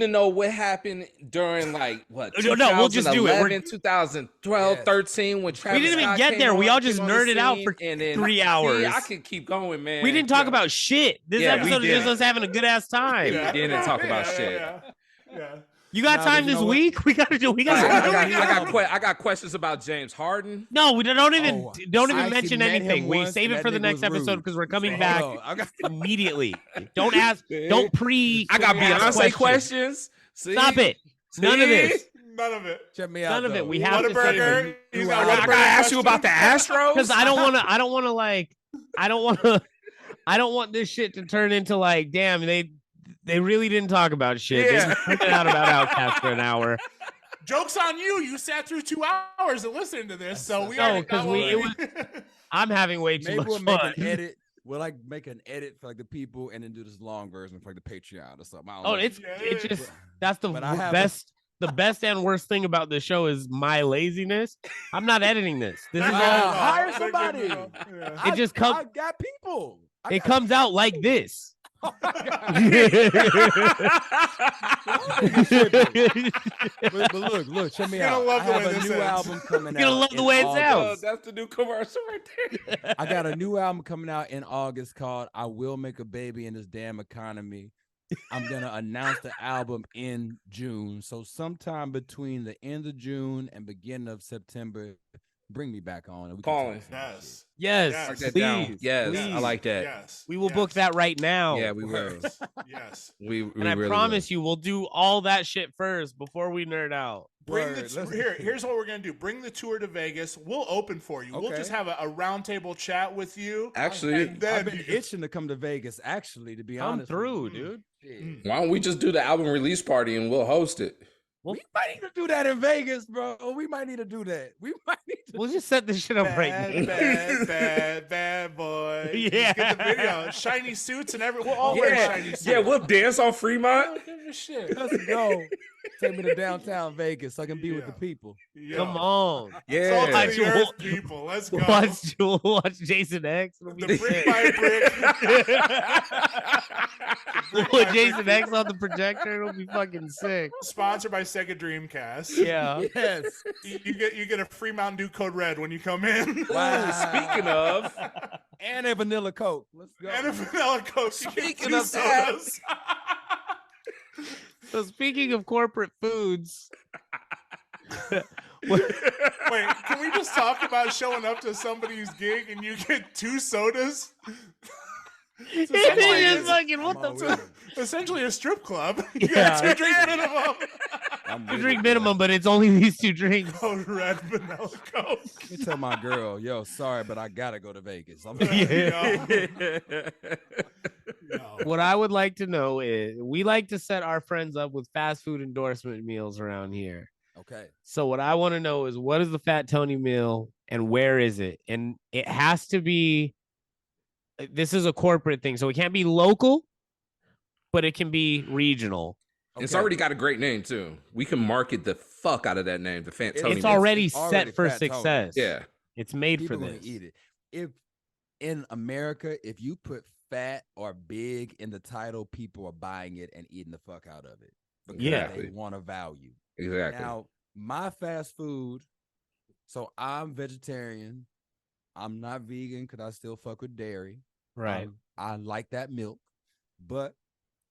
to know what happened during like what No, we'll just do it. 2012, Yes. 13 when Travis didn't even Scott get came there. We on- all just came on the nerded out scene, for and then 3 See, hours. I could keep going, man. We didn't talk about shit. This Yeah, we episode is just didn't. us having a good ass time. Yeah. We didn't talk about shit. Yeah. You got Nah, time but you this know what? week? We gotta do. We gotta. I got questions about James Harden. No, we don't even Oh, don't I even actually mention met him anything. We once, save and it that for the nigga next was episode rude. because we're coming Hold back Hold on, I got immediately. Don't ask. Don't pre. I got ask Beyonce questions. See? Stop it. None of this. None of it. check me out. None of it. though. We have to save Whataburger. it He's Who got I- I Whataburger gotta ask you about the questions. Astros because I don't want to. I don't want to like. I don't want to. I don't want this shit to turn into like, damn, they really didn't talk about shit. They Yeah. just put it out about Outcast for an hour. Joke's on you. You sat through 2 hours of listening to this, so we No, already 'cause got we- what it I'm having way too Maybe much we'll make fun. an edit. We'll like make an edit for like the people, and then do this long version for like the Patreon or something. I don't Oh, know. it's just that's the But I have a- best. The best and worst thing about the show is my laziness. I'm not editing this. This is Wow. all. Hire Good somebody. to know. Yeah. It just comes. I got people. It comes out like this. But look, check me You're gonna out. love I the have way a this new ends. album coming out. You're gonna love the in way it August. sounds. That's the new commercial right there. I got a new album coming out in August called "I Will Make a Baby in This Damn Economy." I'm gonna announce the album in June, so sometime between the end of June and beginning of September, bring me back on. And we can talk Calling. some Yes. shit. Yes, Yes. Mark that down. please. Yes, please. I like that. Yes. We will yes. book that right now. Yeah, we will. Yes. We and I really promise you, we'll do all that shit first before we nerd out. Bring Word, the let's- here's what we're gonna do. Bring the tour to Vegas. We'll open for you. We'll Okay. just have a roundtable chat with you. Actually, And then I've been you can- itching to come to Vegas. Actually, to be Come honest, through, with you. dude. Shit. why don't we just do the album release party and we'll host it? We might need to do that in Vegas, bro. We might need to do that. We might need to. We'll just set this shit up right now. bad boy. Yeah. Just get the video. Shiny suits and everything. We'll all wear shiny suits. Yeah, we'll dance on I Fremont. don't give a shit. Let's go. Take me to downtown Vegas so I can be with the Yeah. people. Yo. Come on. Salt Yeah. of the Watch- earth people. Let's go. Watch Jason X. It'll be The brick sick. by We'll put Jason X on the projector. It'll be fucking sick. Sponsored by Sega Dreamcast. Yeah. Yes. You get a free Mountain Dew Code Red when you come in. Wow. Speaking of, And a vanilla Coke. Let's go. And a vanilla Coke. You get Speaking two of that- sodas. So speaking of corporate foods, Wait, can we just talk about showing up to somebody's gig and you get 2 sodas? It is fucking what I'm the all fuck? with it. Essentially a strip club. You Yeah. got 2 drink minimum. I'm You with drink it, bro. minimum, but it's only these 2 drinks. Code red vanilla Coke. Let me tell my girl, yo, sorry, but I gotta go to Vegas. I'm Yo. What I would like to know is we like to set our friends up with fast food endorsement meals around here. okay. So what I want to know is what is the Fat Tony meal and where is it? And it has to be, this is a corporate thing, so it can't be local, but it can be regional. It's Okay. already got a great name too. We can market the fuck out of that name, the Fat Tony. It's meal. already It's already set for Fat Tony. success. Yeah. It's made People for gonna this. eat it. If in America, if you put fat or big in the title, people are buying it and eating the fuck out of it because Yeah. they want a value. Exactly. Now, my fast food, so I'm vegetarian. I'm not vegan because I still fuck with dairy. Right. I like that milk, but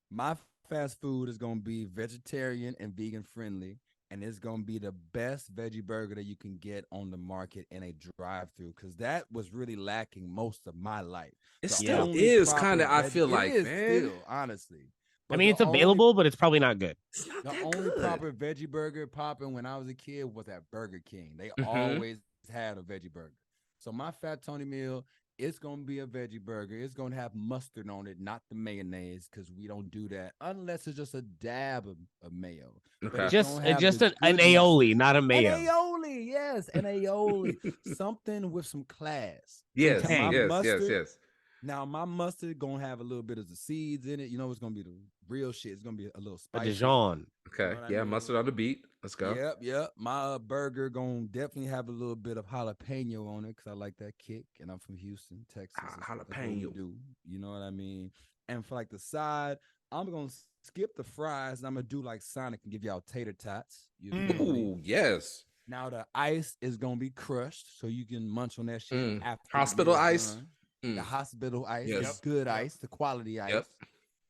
my fast food is going to be vegetarian and vegan friendly, and it's going to be the best veggie burger that you can get on the market in a drive-through because that was really lacking most of my life. It The still only is proper kind of, I veg- feel it like, is man. still, honestly. I But mean, the it's only- available, but it's probably not good. It's not The that only good. proper veggie burger popping when I was a kid was at Burger King. They Mhm. always had a veggie burger. So my Fat Tony meal, it's gonna be a veggie burger. It's gonna have mustard on it, not the mayonnaise, because we don't do that unless it's just a dab of mayo. But Okay. it's Just gonna have just the an good aioli, mustard. not a An mayo. aioli, yes, an aioli. Something with some class. Yes, So my yes, mustard, yes. Now my mustard gonna have a little bit of the seeds in it. You know, it's gonna be the real shit. It's gonna be a little A spicy. Dijon. Okay. what I Yeah, mean? mustard on the beat. Let's go. Yep. My burger gonna definitely have a little bit of jalapeno on it because I like that kick, and I'm from Houston, Texas. That's what we Jalapeno. do. You know what I mean? And for like the side, I'm gonna skip the fries, and I'm gonna do like Sonic and give y'all tater tots. You feel me? Ooh, yes. Now the ice is gonna be crushed, so you can munch on that shit after the Hospital meal's ice? done. Mm. The hospital ice, Yes. the good ice, the quality ice. Yep.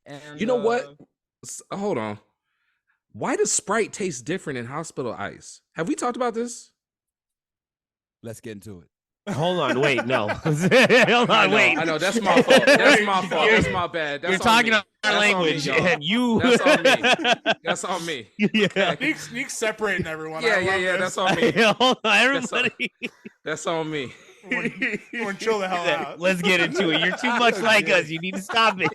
And You know what? Hold on. Why does Sprite taste different in hospital ice? Have we talked about this? Let's get into it. Hold on, wait, no. Hold I on, know, wait. I know. That's my fault. That's my fault. You're- That's my bad. That's You're on talking me. our That's on me, language, y'all. and you. That's on me. That's on me. Yeah. Neek's separating everyone. Yeah, I yeah, love yeah. this. That's on me. Hold on, That's on- everybody. That's on me. We're gonna chill the hell out. Let's get into it. You're too much like us. You need to stop it.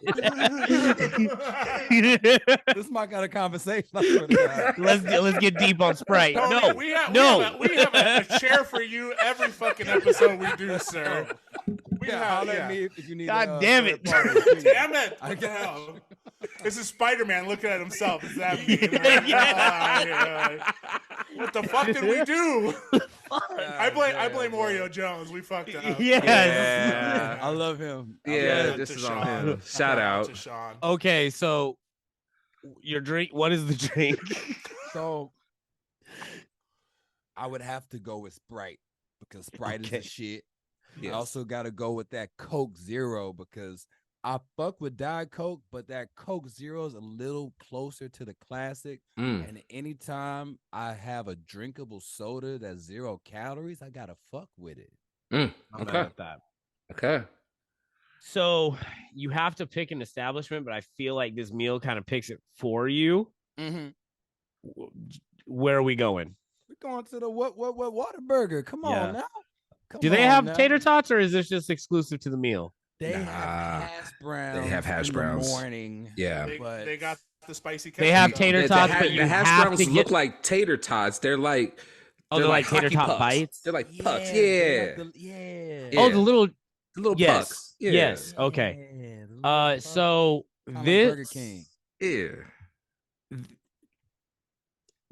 This might got a conversation. I swear to God. let's get deep on Sprite. Tony, No, we have a chair for you every fucking episode we do, sir. We Yeah, have, holler yeah. at me if you need. God damn it. third party. Damn it! I What the got hell? This is Spider-Man looking at himself. Is that me? Yeah. What the fuck did we do? I blame Yeah, Oreo Jones. We fucked up. Yes. Yeah. I love him. I Yeah, love him. this to is Sean. on him. Shout Shout out. to Sean. Okay, so your drink. What is the drink? So I would have to go with Sprite because Sprite is Okay. the shit. Yes. I also got to go with that Coke Zero because I fuck with Diet Coke, but that Coke Zero is a little closer to the classic. Mm. And anytime I have a drinkable soda that's 0 calories, I gotta fuck with it. Mm. I'm mad Okay. at that. Okay. So you have to pick an establishment, but I feel like this meal kind of picks it for you. Where are we going? We're going to the what Whataburger. Come Yeah. on now. Come Do they on have now. tater tots, or is this just exclusive to the meal? They Nah. have hash browns. have hash in browns. The morning. Yeah. They, they got the spicy. They have ketchup. tater The tots, ha- but you the hash have browns to get. look like tater tots. They're like They're like tater hockey tot pucks. bites? They're like pucks. they're Yeah. like yeah. Yeah. Oh, the little. The little Yes. pucks. Yeah. Yes. Okay. Yeah, the little pucks. So Kinda like this Burger King. Yeah.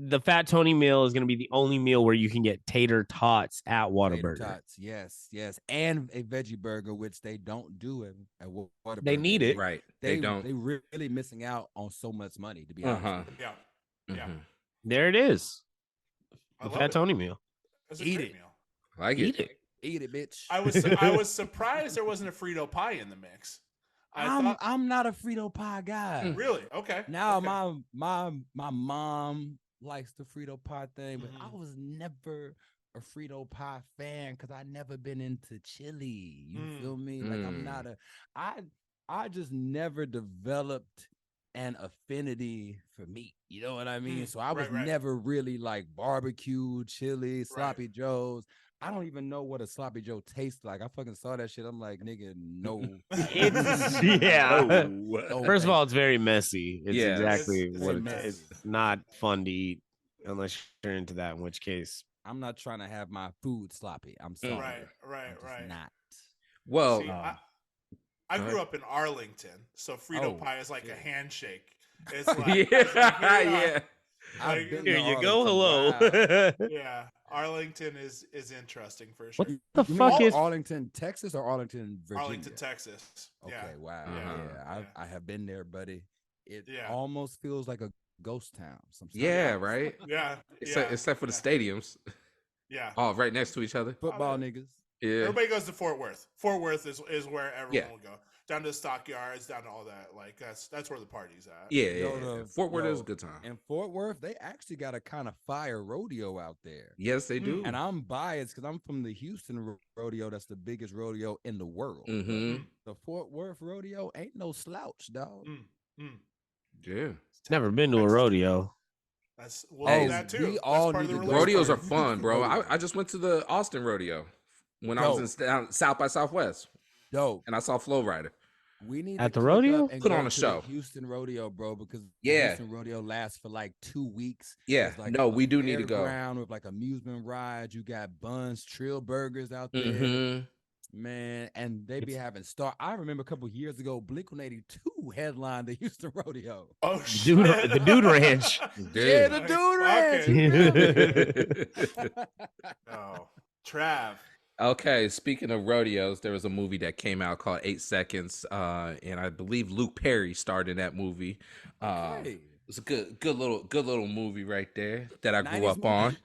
the Fat Tony meal is going to be the only meal where you can get tater tots at Tater Whataburger. tots, yes, and a veggie burger, which they don't do at Whataburger. They need it. Right. They They don't. They really missing out on so much money. To be honest, Uh-huh. with you. Yeah, yeah. Mhm. There it is. I The love Fat it. Tony meal. That's a Eat great it. meal. Like Eat it. it. Eat it, bitch. I was surprised there wasn't a Frito pie in the mix. I'm not a Frito pie guy. Mm. Really? Okay. Now okay. my mom likes the Frito pie thing, but I Mhm. was never a Frito pie fan because I never been into chili. You feel me? Like I'm not I just never developed an affinity for meat. You know what I mean? So I was Right, right, never really like barbecue, chili, right. sloppy joes. I don't even know what a sloppy joe tastes like. I fucking saw that shit. I'm like, nigga, no. It's No, yeah. no, First of all, thank it's very messy. It's Yes. exactly It's what messy. it's not fun to eat unless you're into that, in which case. I'm not trying to have my food sloppy. I'm sorry. Right, right, I'm just right. not. Well, See, Um, I go grew ahead. up in Arlington, so Frito Oh, pie is like a shit. handshake. It's yeah, like, here we are. yeah. I've Like, been Here to you go. Arlington. Hello. Wow. yeah, Arlington is interesting for What sure. the You mean fuck is? Arlington, Texas, or Arlington, Virginia? Arlington, Texas. Okay, Yeah, wow. Uh-huh. Yeah, I have been there, buddy. It Yeah. almost feels like a ghost town. Yeah, Sometimes. right. yeah, Except for the yeah, stadiums, yeah. all right next to each other. Football niggas. Yeah, Everybody goes to Fort Worth. Fort Worth is where everyone Yeah. will go. Down to the stockyards, down to all that. Like that's where the party's at. yeah, Yo, yeah. the- Fort Worth is yo, a good time. In Fort Worth, they actually got a kind of fire rodeo out there. Yes, they do. And I'm biased because I'm from the Houston rodeo. That's the biggest rodeo in the world. But Mm-hmm. the Fort Worth rodeo ain't no slouch, dog. Yeah. Never been to a rodeo. That's we'll Hey, do that too. we That's all part of need the to go release Rodeos for are the party. fun, bro. rodeo. I just went to the Austin rodeo when I was in South by Southwest, Dope. and I saw Flow Rider. We need At to the click rodeo? up and Put go on a to show. the Houston rodeo, bro, because the Yeah. Houston rodeo lasts for like 2 weeks. Yeah. It's like No, a we do need to go. fairground with like amusement rides. You got Buns Trill Burgers out there. Mm-hmm. Man, and they be having star. I remember a couple years ago, Blink-182 headlined the Houston rodeo. Oh shit! The Dude Ranch. Yeah, Dude. the Like, Dude fuck Ranch. Oh, Trav. Okay, speaking of rodeos, there was a movie that came out called 8 Seconds, and I believe Luke Perry starred in that movie. Okay. It's a good little movie right there that I grew 90s up on. movie?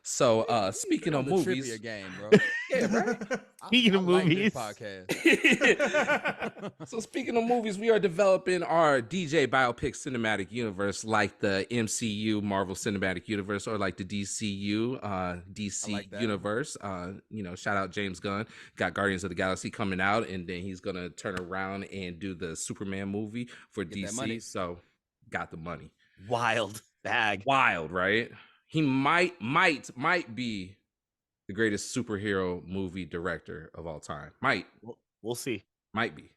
So, We speaking on of the trivia movies, game, bro. yeah, right. Speaking of like this movies. podcast. So speaking of movies, we are developing our DJ biopic cinematic universe, like the MCU Marvel Cinematic Universe, or like the DCU DC like that. universe. Shout out James Gunn. Got Guardians of the Galaxy coming out, and then he's gonna turn around and do the Superman movie for Get that money. DC. So got the money. Wild bag. Wild, right? He might be the greatest superhero movie director of all time. We'll see. Might be.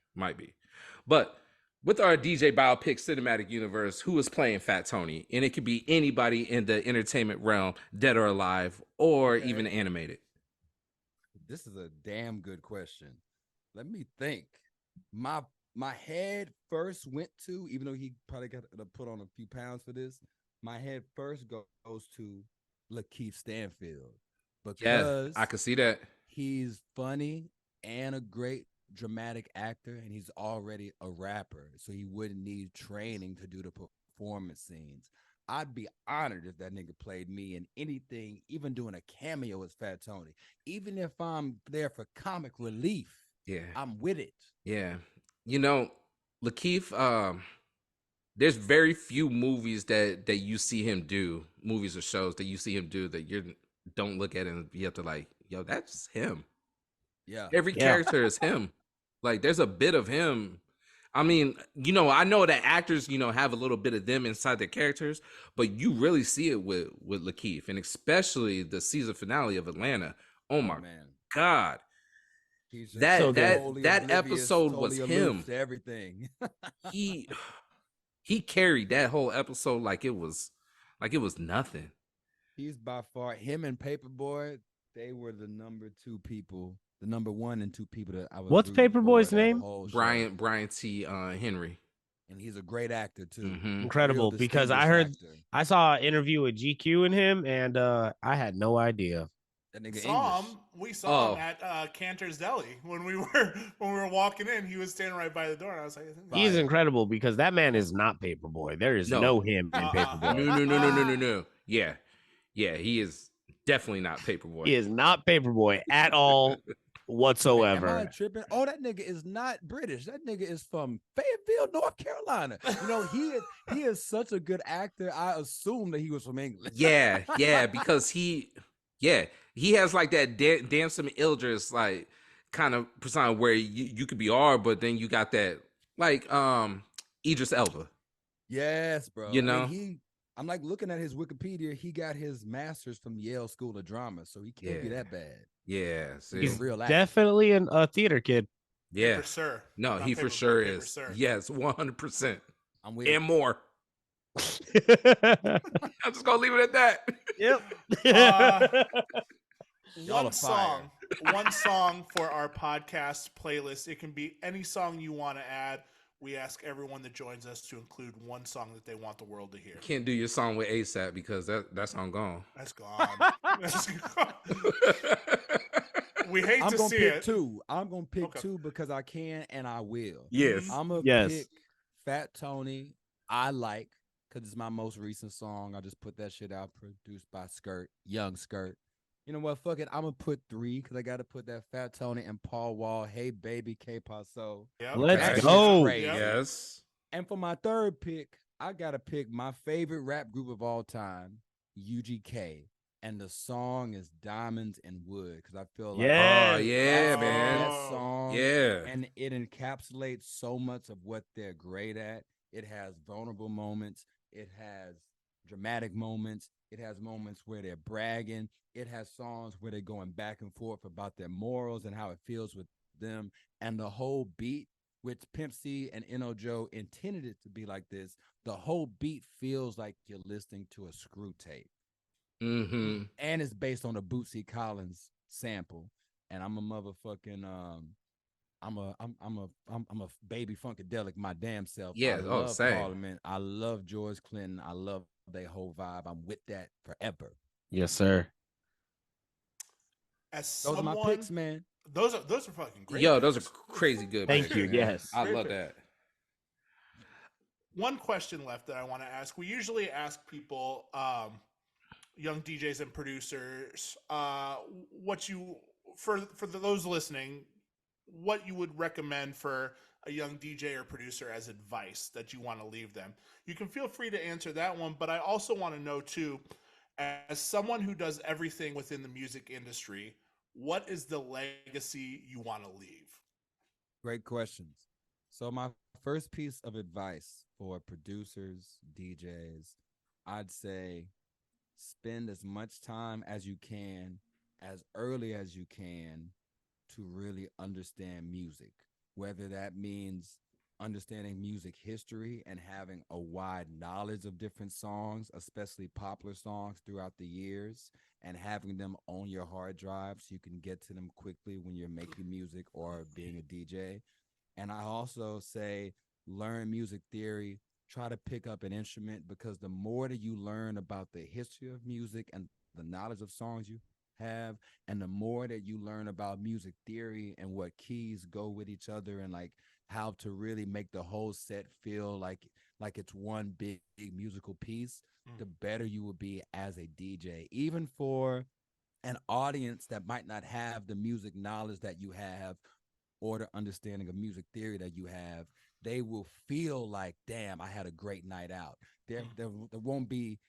But with our DJ biopic cinematic universe, who is playing Fat Tony? And it could be anybody in the entertainment realm, dead or alive, or even animated. This is a damn good question. Let me think. My head first went to, even though he probably got to put on a few pounds for this, my head first goes to Lakeith Stanfield. Yeah, Because I could see that. he's funny and a great dramatic actor, and he's already a rapper, so he wouldn't need training to do the performance scenes. I'd be honored if that nigga played me in anything, even doing a cameo as Fat Tony. Even if I'm there for comic relief, Yeah. I'm with it. Yeah. Lakeith, there's very few movies that you see him do, movies or shows that you see him do that you don't look at and you have to like, yo, that's him. Yeah. Every character is him. Like there's a bit of him. I mean, I know that actors, have a little bit of them inside their characters, but you really see it with Lakeith, and especially the season finale of Atlanta. Oh my man. God. He's just That totally that oblivious, episode totally was aloof him. to everything. He carried that whole episode like it was nothing. He's by far, him and Paperboy, they were the number 2 people, the number 1 and 2 people that I was. What's rooting for Paperboy's that name? whole show. Brian T. Henry. And he's a great actor too. Mhm. Incredible, Real because I distinguished heard actor. I saw an interview with GQ and him, and I had no idea. That nigga Saw English. him. We saw Oh. him at Cantor's Deli when we were walking in. He was standing right by the door. And I was like, He's Fire. incredible because that man is not Paperboy. There is No. no him in Uh-uh. Paperboy. No. Yeah, he is definitely not Paperboy. He is not Paperboy at all. Am I whatsoever. tripping? Oh, that nigga is not British. That nigga is from Fayetteville, North Carolina. You know, he is such a good actor. I assume that he was from England. Yeah, because he has like that Damson Idris like kind of persona where you could be hard, but then you got that like Idris Elba. Yes, bro. You I know? mean, I'm like looking at his Wikipedia. He got his master's from Yale School of Drama, so he can't be Yeah. that bad. Yeah, He's He's a real actor. definitely a theater kid. yeah. Paper Sir. No, Not he paper, for sure but Paper is. Sir. Yes, 100%. I'm with And it. more. I'm just gonna leave it at that. Yep. Y'all are fire. One song for our podcast playlist. It can be any song you want to add. We ask everyone that joins us to include one song that they want the world to hear. Can't do your song with ASAP because that song gone. That's gone. That's gone. We hate I'm to gonna see pick it. two. I'm gonna pick Okay. two because I can and I will. Yes. I'm gonna Yes. pick Fat Tony. I like because it's my most recent song. I just put that shit out, produced by Young Skirt. You know what? Fuck it. I'm gonna put three because I got to put that Fat Tony and Paul Wall. Hey baby, K Paso. Yep. Let's That shit's go. crazy. Yep. Yes. And for my third pick, I gotta pick my favorite rap group of all time, UGK. And the song is Diamonds and Wood because I feel like Yeah. Oh yeah, that's the man. best song. Yeah. And it encapsulates so much of what they're great at. It has vulnerable moments. It has dramatic moments. It has moments where they're bragging. It has songs where they're going back and forth about their morals and how it feels with them. And the whole beat, which Pimp C and N.O. Joe intended it to be like this, the whole beat feels like you're listening to a screw tape. Mm-hmm. And it's based on a Bootsy Collins sample. And I'm a motherfucking I'm a baby funkadelic my damn self. Yeah, I love same. Parliament. I love George Clinton. I love their whole vibe. I'm with that forever. Yes, sir. As Those are my someone, picks, man. those are fucking great. Yo, those are picks. crazy good. Thank picks, you, man. yes. I Great love picks. that. One question left that I want to ask. We usually ask people, young DJs and producers, what you for those listening, what you would recommend for a young DJ or producer as advice that you want to leave them. You can feel free to answer that one, but I also want to know too, as someone who does everything within the music industry, what is the legacy you want to leave? Great questions. So my first piece of advice for producers, DJs, I'd say spend as much time as you can, as early as you can, to really understand music, whether that means understanding music history and having a wide knowledge of different songs, especially popular songs throughout the years, and having them on your hard drive so you can get to them quickly when you're making music or being a DJ. And I also say learn music theory, try to pick up an instrument because the more that you learn about the history of music and the knowledge of songs you have, and the more that you learn about music theory and what keys go with each other and like how to really make the whole set feel like it's one big musical piece, the better you will be as a DJ. Even for an audience that might not have the music knowledge that you have or the understanding of music theory that you have, they will feel like, damn, I had a great night out. There won't be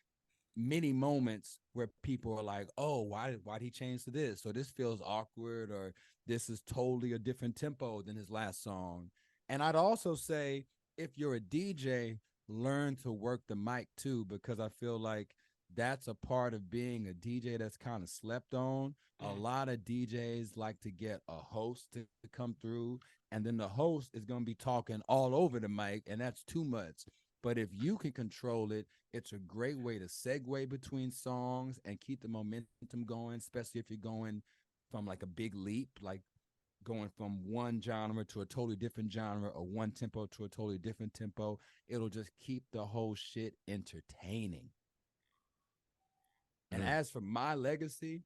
many moments where people are like, oh, why'd he change to this? So this feels awkward, or this is totally a different tempo than his last song. And I'd also say, if you're a DJ, learn to work the mic too, because I feel like that's a part of being a DJ that's kind of slept on. A lot of DJs like to get a host to come through, and then the host is going to be talking all over the mic, and that's too much. But if you can control it, it's a great way to segue between songs and keep the momentum going, especially if you're going from like a big leap, like going from one genre to a totally different genre or one tempo to a totally different tempo. It'll just keep the whole shit entertaining. And as for my legacy,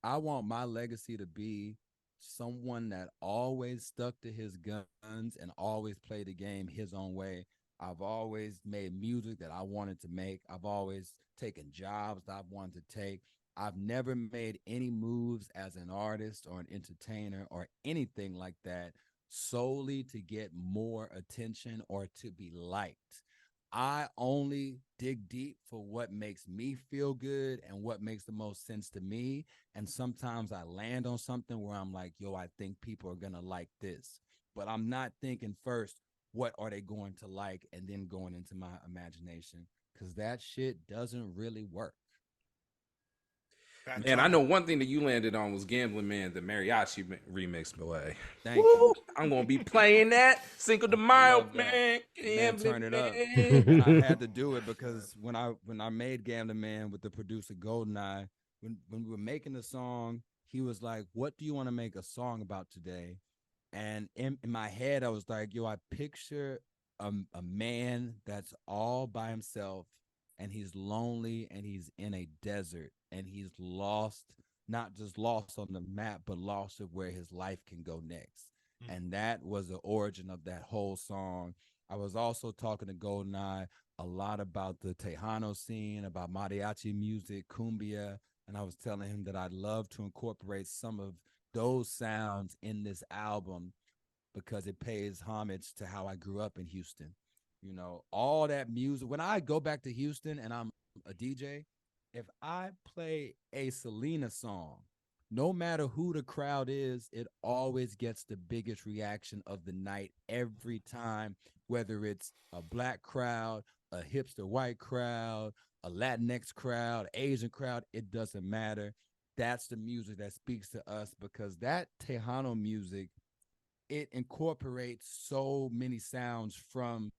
I want my legacy to be someone that always stuck to his guns and always played the game his own way. I've always made music that I wanted to make. I've always taken jobs that I've wanted to take. I've never made any moves as an artist or an entertainer or anything like that solely to get more attention or to be liked. I only dig deep for what makes me feel good and what makes the most sense to me. And sometimes I land on something where I'm like, yo, I think people are going to like this. But I'm not thinking first, what are they going to like? And then going into my imagination, because that shit doesn't really work. Man, I know one thing that you landed on was Gambling Man, the mariachi remix, boy. Thank you. I'm gonna be playing that Cinco de Mayo, man. Man, turn it up. And I had to do it because when I made Gambling Man with the producer Goldeneye, when we were making the song, he was like, "What do you want to make a song about today?" And in my head, I was like, "Yo, I picture a man that's all by himself, and he's lonely, and he's in a desert, and he's lost, not just lost on the map, but lost of where his life can go next." And that was the origin of that whole song. I was also talking to Goldeneye a lot about the Tejano scene, about mariachi music, cumbia, and I was telling him that I'd love to incorporate some of those sounds in this album because it pays homage to how I grew up in Houston. You know, all that music. When I go back to Houston and I'm a DJ, if I play a Selena song, no matter who the crowd is, it always gets the biggest reaction of the night every time, whether it's a black crowd, a hipster white crowd, a Latinx crowd, Asian crowd, it doesn't matter. That's the music that speaks to us because that Tejano music, it incorporates so many sounds from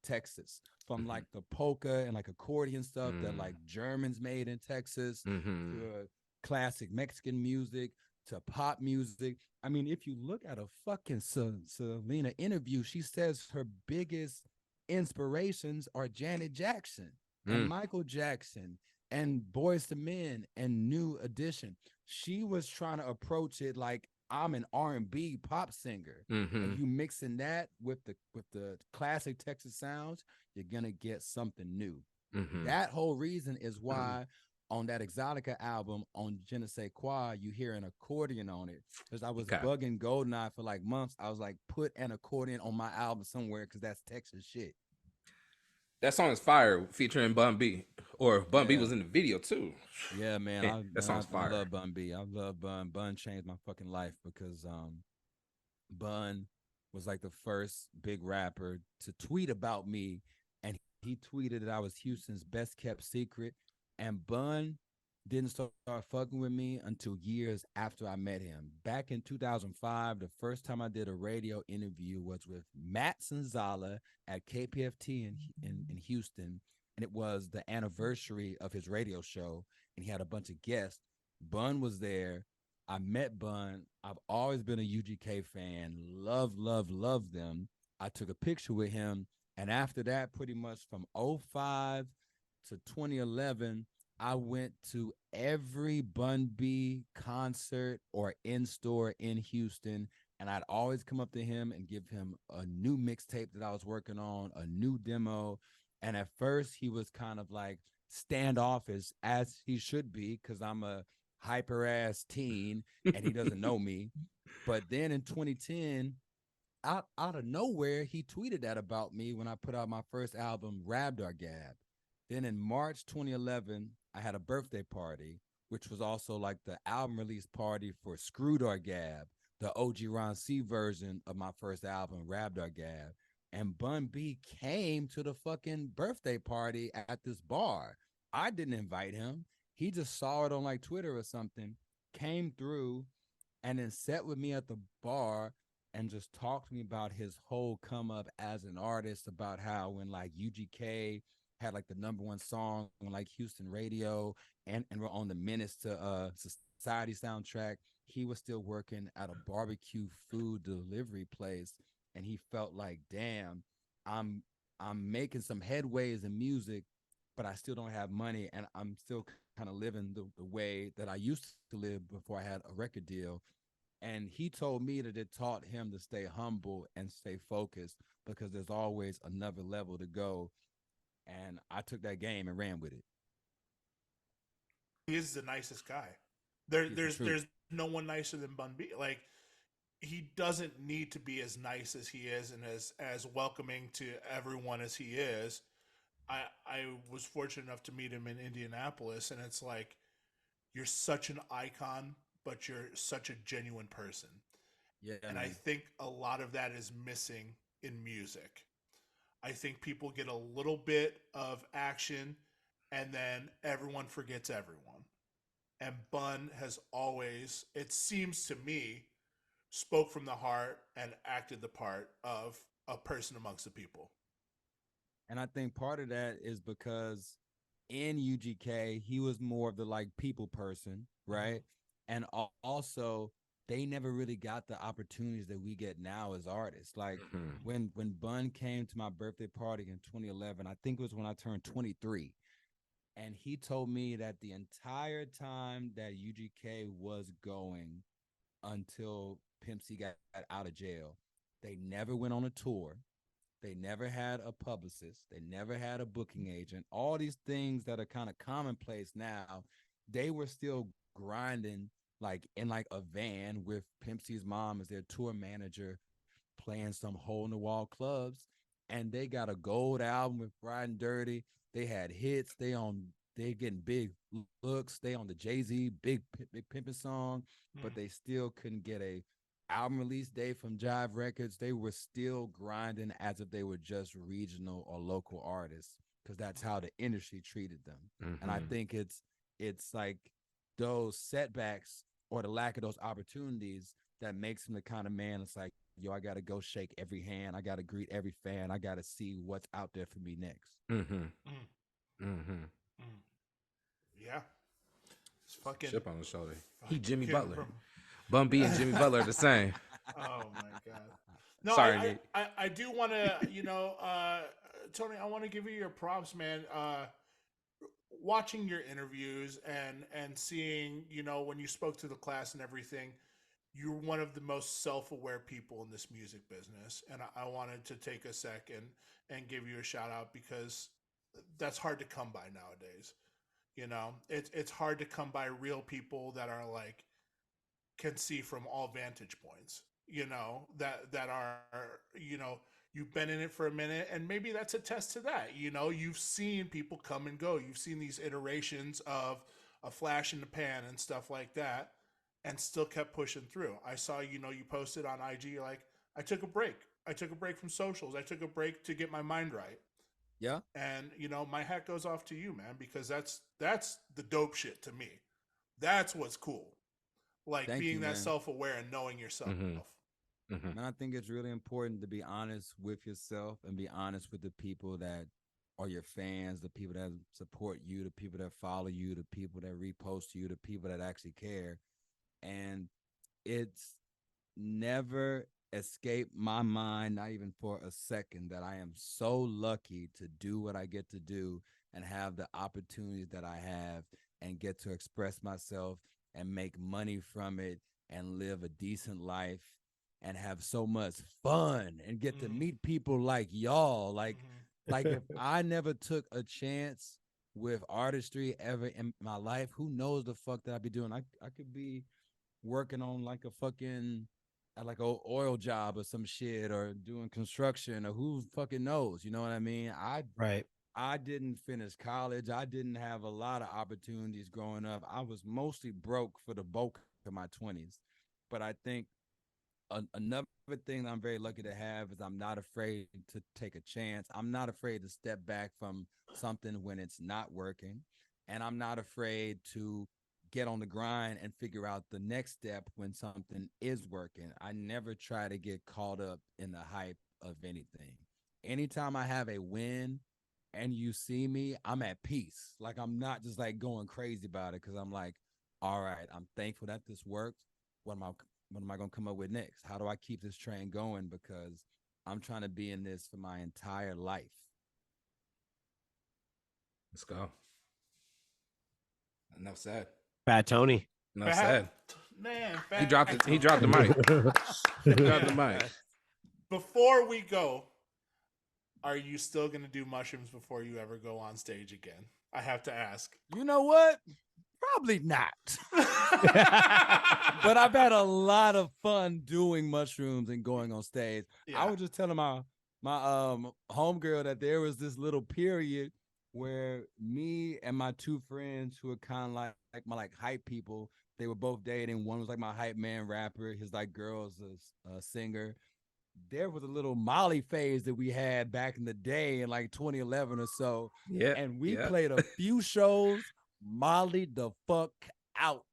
Texas, from like the polka and like accordion stuff that like Germans made in Texas to classic Mexican music to pop music. I mean, if you look at a fucking Selena interview, she says her biggest inspirations are Janet Jackson and Michael Jackson and Boyz II Men and New Edition. She was trying to approach it like I'm an R&B pop singer, and you mixing that with the classic Texas sounds, you're gonna get something new. That whole reason is why on that Exotica album on Je ne sais quoi, you hear an accordion on it. Because I was bugging Goldeneye for like months. I was like, put an accordion on my album somewhere because that's Texas shit. That song is fire, featuring Bun B. Or Bun B was in the video too. Yeah, man. That song's fire. I love Bun B. I love Bun. Bun changed my fucking life because Bun was like the first big rapper to tweet about me, and he tweeted that I was Houston's best kept secret. And Bun didn't start fucking with me until years after I met him. Back in 2005, the first time I did a radio interview was with Matt Sanzala at KPFT in Houston, and it was the anniversary of his radio show, and he had a bunch of guests. Bun was there. I met Bun. I've always been a UGK fan. Love them. I took a picture with him, and after that, pretty much from 05 to 2011, I went to every Bun B concert or in-store in Houston, and I'd always come up to him and give him a new mixtape that I was working on, a new demo. And at first, he was kind of like standoffish, as he should be, because I'm a hyper-ass teen, and he doesn't know me. But then in 2010, out of nowhere, he tweeted that about me when I put out my first album, Rabdar Gab. Then in March 2011, I had a birthday party, which was also like the album release party for Screwdar Gab, the OG Ron C version of my first album, Rabdar Gab. And Bun B came to the fucking birthday party at this bar. I didn't invite him. He just saw it on like Twitter or something, came through, and then sat with me at the bar and just talked to me about his whole come up as an artist, about how when like UGK had like the #1 song on like Houston radio and we're on the Menace to Society soundtrack, he was still working at a barbecue food delivery place, and he felt like, damn, I'm making some headways in music, but I still don't have money, and I'm still kind of living the way that I used to live before I had a record deal. And he told me that it taught him to stay humble and stay focused because there's always another level to go. And I took that game and ran with it. he is the nicest guy. He's the There's no one nicer than Bun B. Like, he doesn't need to be as nice as he is and as welcoming to everyone as he is. I was fortunate enough to meet him in Indianapolis, and it's like, you're such an icon, but you're such a genuine person. Yeah, And man. I think a lot of that is missing in music. I think people get a little bit of action and then everyone forgets everyone. And Bun has always, it seems to me, spoke from the heart and acted the part of a person amongst the people. And I think part of that is because in UGK, he was more of the like people person, right? And also, they never really got the opportunities that we get now as artists. Like when Bun came to my birthday party in 2011, I think it was when I turned 23. And he told me that the entire time that UGK was going until Pimp C got out of jail, they never went on a tour. They never had a publicist. They never had a booking agent. All these things that are kind of commonplace now, they were still grinding like in like a van with Pimp C's mom as their tour manager, playing some hole in the wall clubs. And they got a gold album with Riding Dirty. They had hits. They getting big looks. They on the Jay-Z big pimpin' song, but they still couldn't get a album release day from Jive Records. They were still grinding as if they were just regional or local artists, because that's how the industry treated them. And I think it's like those setbacks or the lack of those opportunities that makes him the kind of man that's like, yo, I gotta go shake every hand, I gotta greet every fan, I gotta see what's out there for me next. Yeah. It's fucking chip on the shoulder. He fucking Jimmy Kim Butler. from- Bun B and Jimmy Butler are the same. Oh my god. No, Sorry, I, Neek. I do want to, Tony, I want to give you your props, man. Watching your interviews and seeing, when you spoke to the class and everything, you're one of the most self-aware people in this music business, and I wanted to take a second and give you a shout out, because that's hard to come by nowadays. It's hard to come by real people that are like, can see from all vantage points, that are, you've been in it for a minute, and maybe that's a test to that. You've seen people come and go. You've seen these iterations of a flash in the pan and stuff like that, and still kept pushing through. I saw, you posted on IG, like, I took a break. I took a break from socials. I took a break to get my mind right. Yeah. And, my hat goes off to you, man, because that's the dope shit to me. That's what's cool. Like, Thank being you, that man. self-aware and knowing yourself. And I think it's really important to be honest with yourself and be honest with the people that are your fans, the people that support you, the people that follow you, the people that repost you, the people that actually care. And it's never escaped my mind, not even for a second, that I am so lucky to do what I get to do and have the opportunities that I have and get to express myself and make money from it and live a decent life and have so much fun and get to meet people like y'all. Like if I never took a chance with artistry ever in my life, who knows the fuck that I'd be doing? I could be working on like a fucking like a oil job or some shit, or doing construction, or who fucking knows, you know what I mean? I didn't finish college. I didn't have a lot of opportunities growing up. I was mostly broke for the bulk of my 20s. But I think another thing that I'm very lucky to have is I'm not afraid to take a chance. I'm not afraid to step back from something when it's not working. And I'm not afraid to get on the grind and figure out the next step when something is working. I never try to get caught up in the hype of anything. Anytime I have a win and you see me, I'm at peace. Like, I'm not just like going crazy about it, because I'm like, all right, I'm thankful that this worked. What am I going to come up with next? How do I keep this train going? Because I'm trying to be in this for my entire life. Let's go. Enough said. Fat Tony. Enough said. Man, He dropped it. He dropped the mic. He dropped the mic. Before we go, are you still going to do mushrooms before you ever go on stage again? I have to ask. You know what? Probably not. But I've had a lot of fun doing mushrooms and going on stage. I was just telling my homegirl that there was this little period where me and my two friends who are kind of like my hype people, they were both dating. One was like my hype man rapper. His like girl's a singer. There was a little Molly phase that we had back in the day in like 2011 or so. Yeah. And we played a few shows, Molly the fuck out.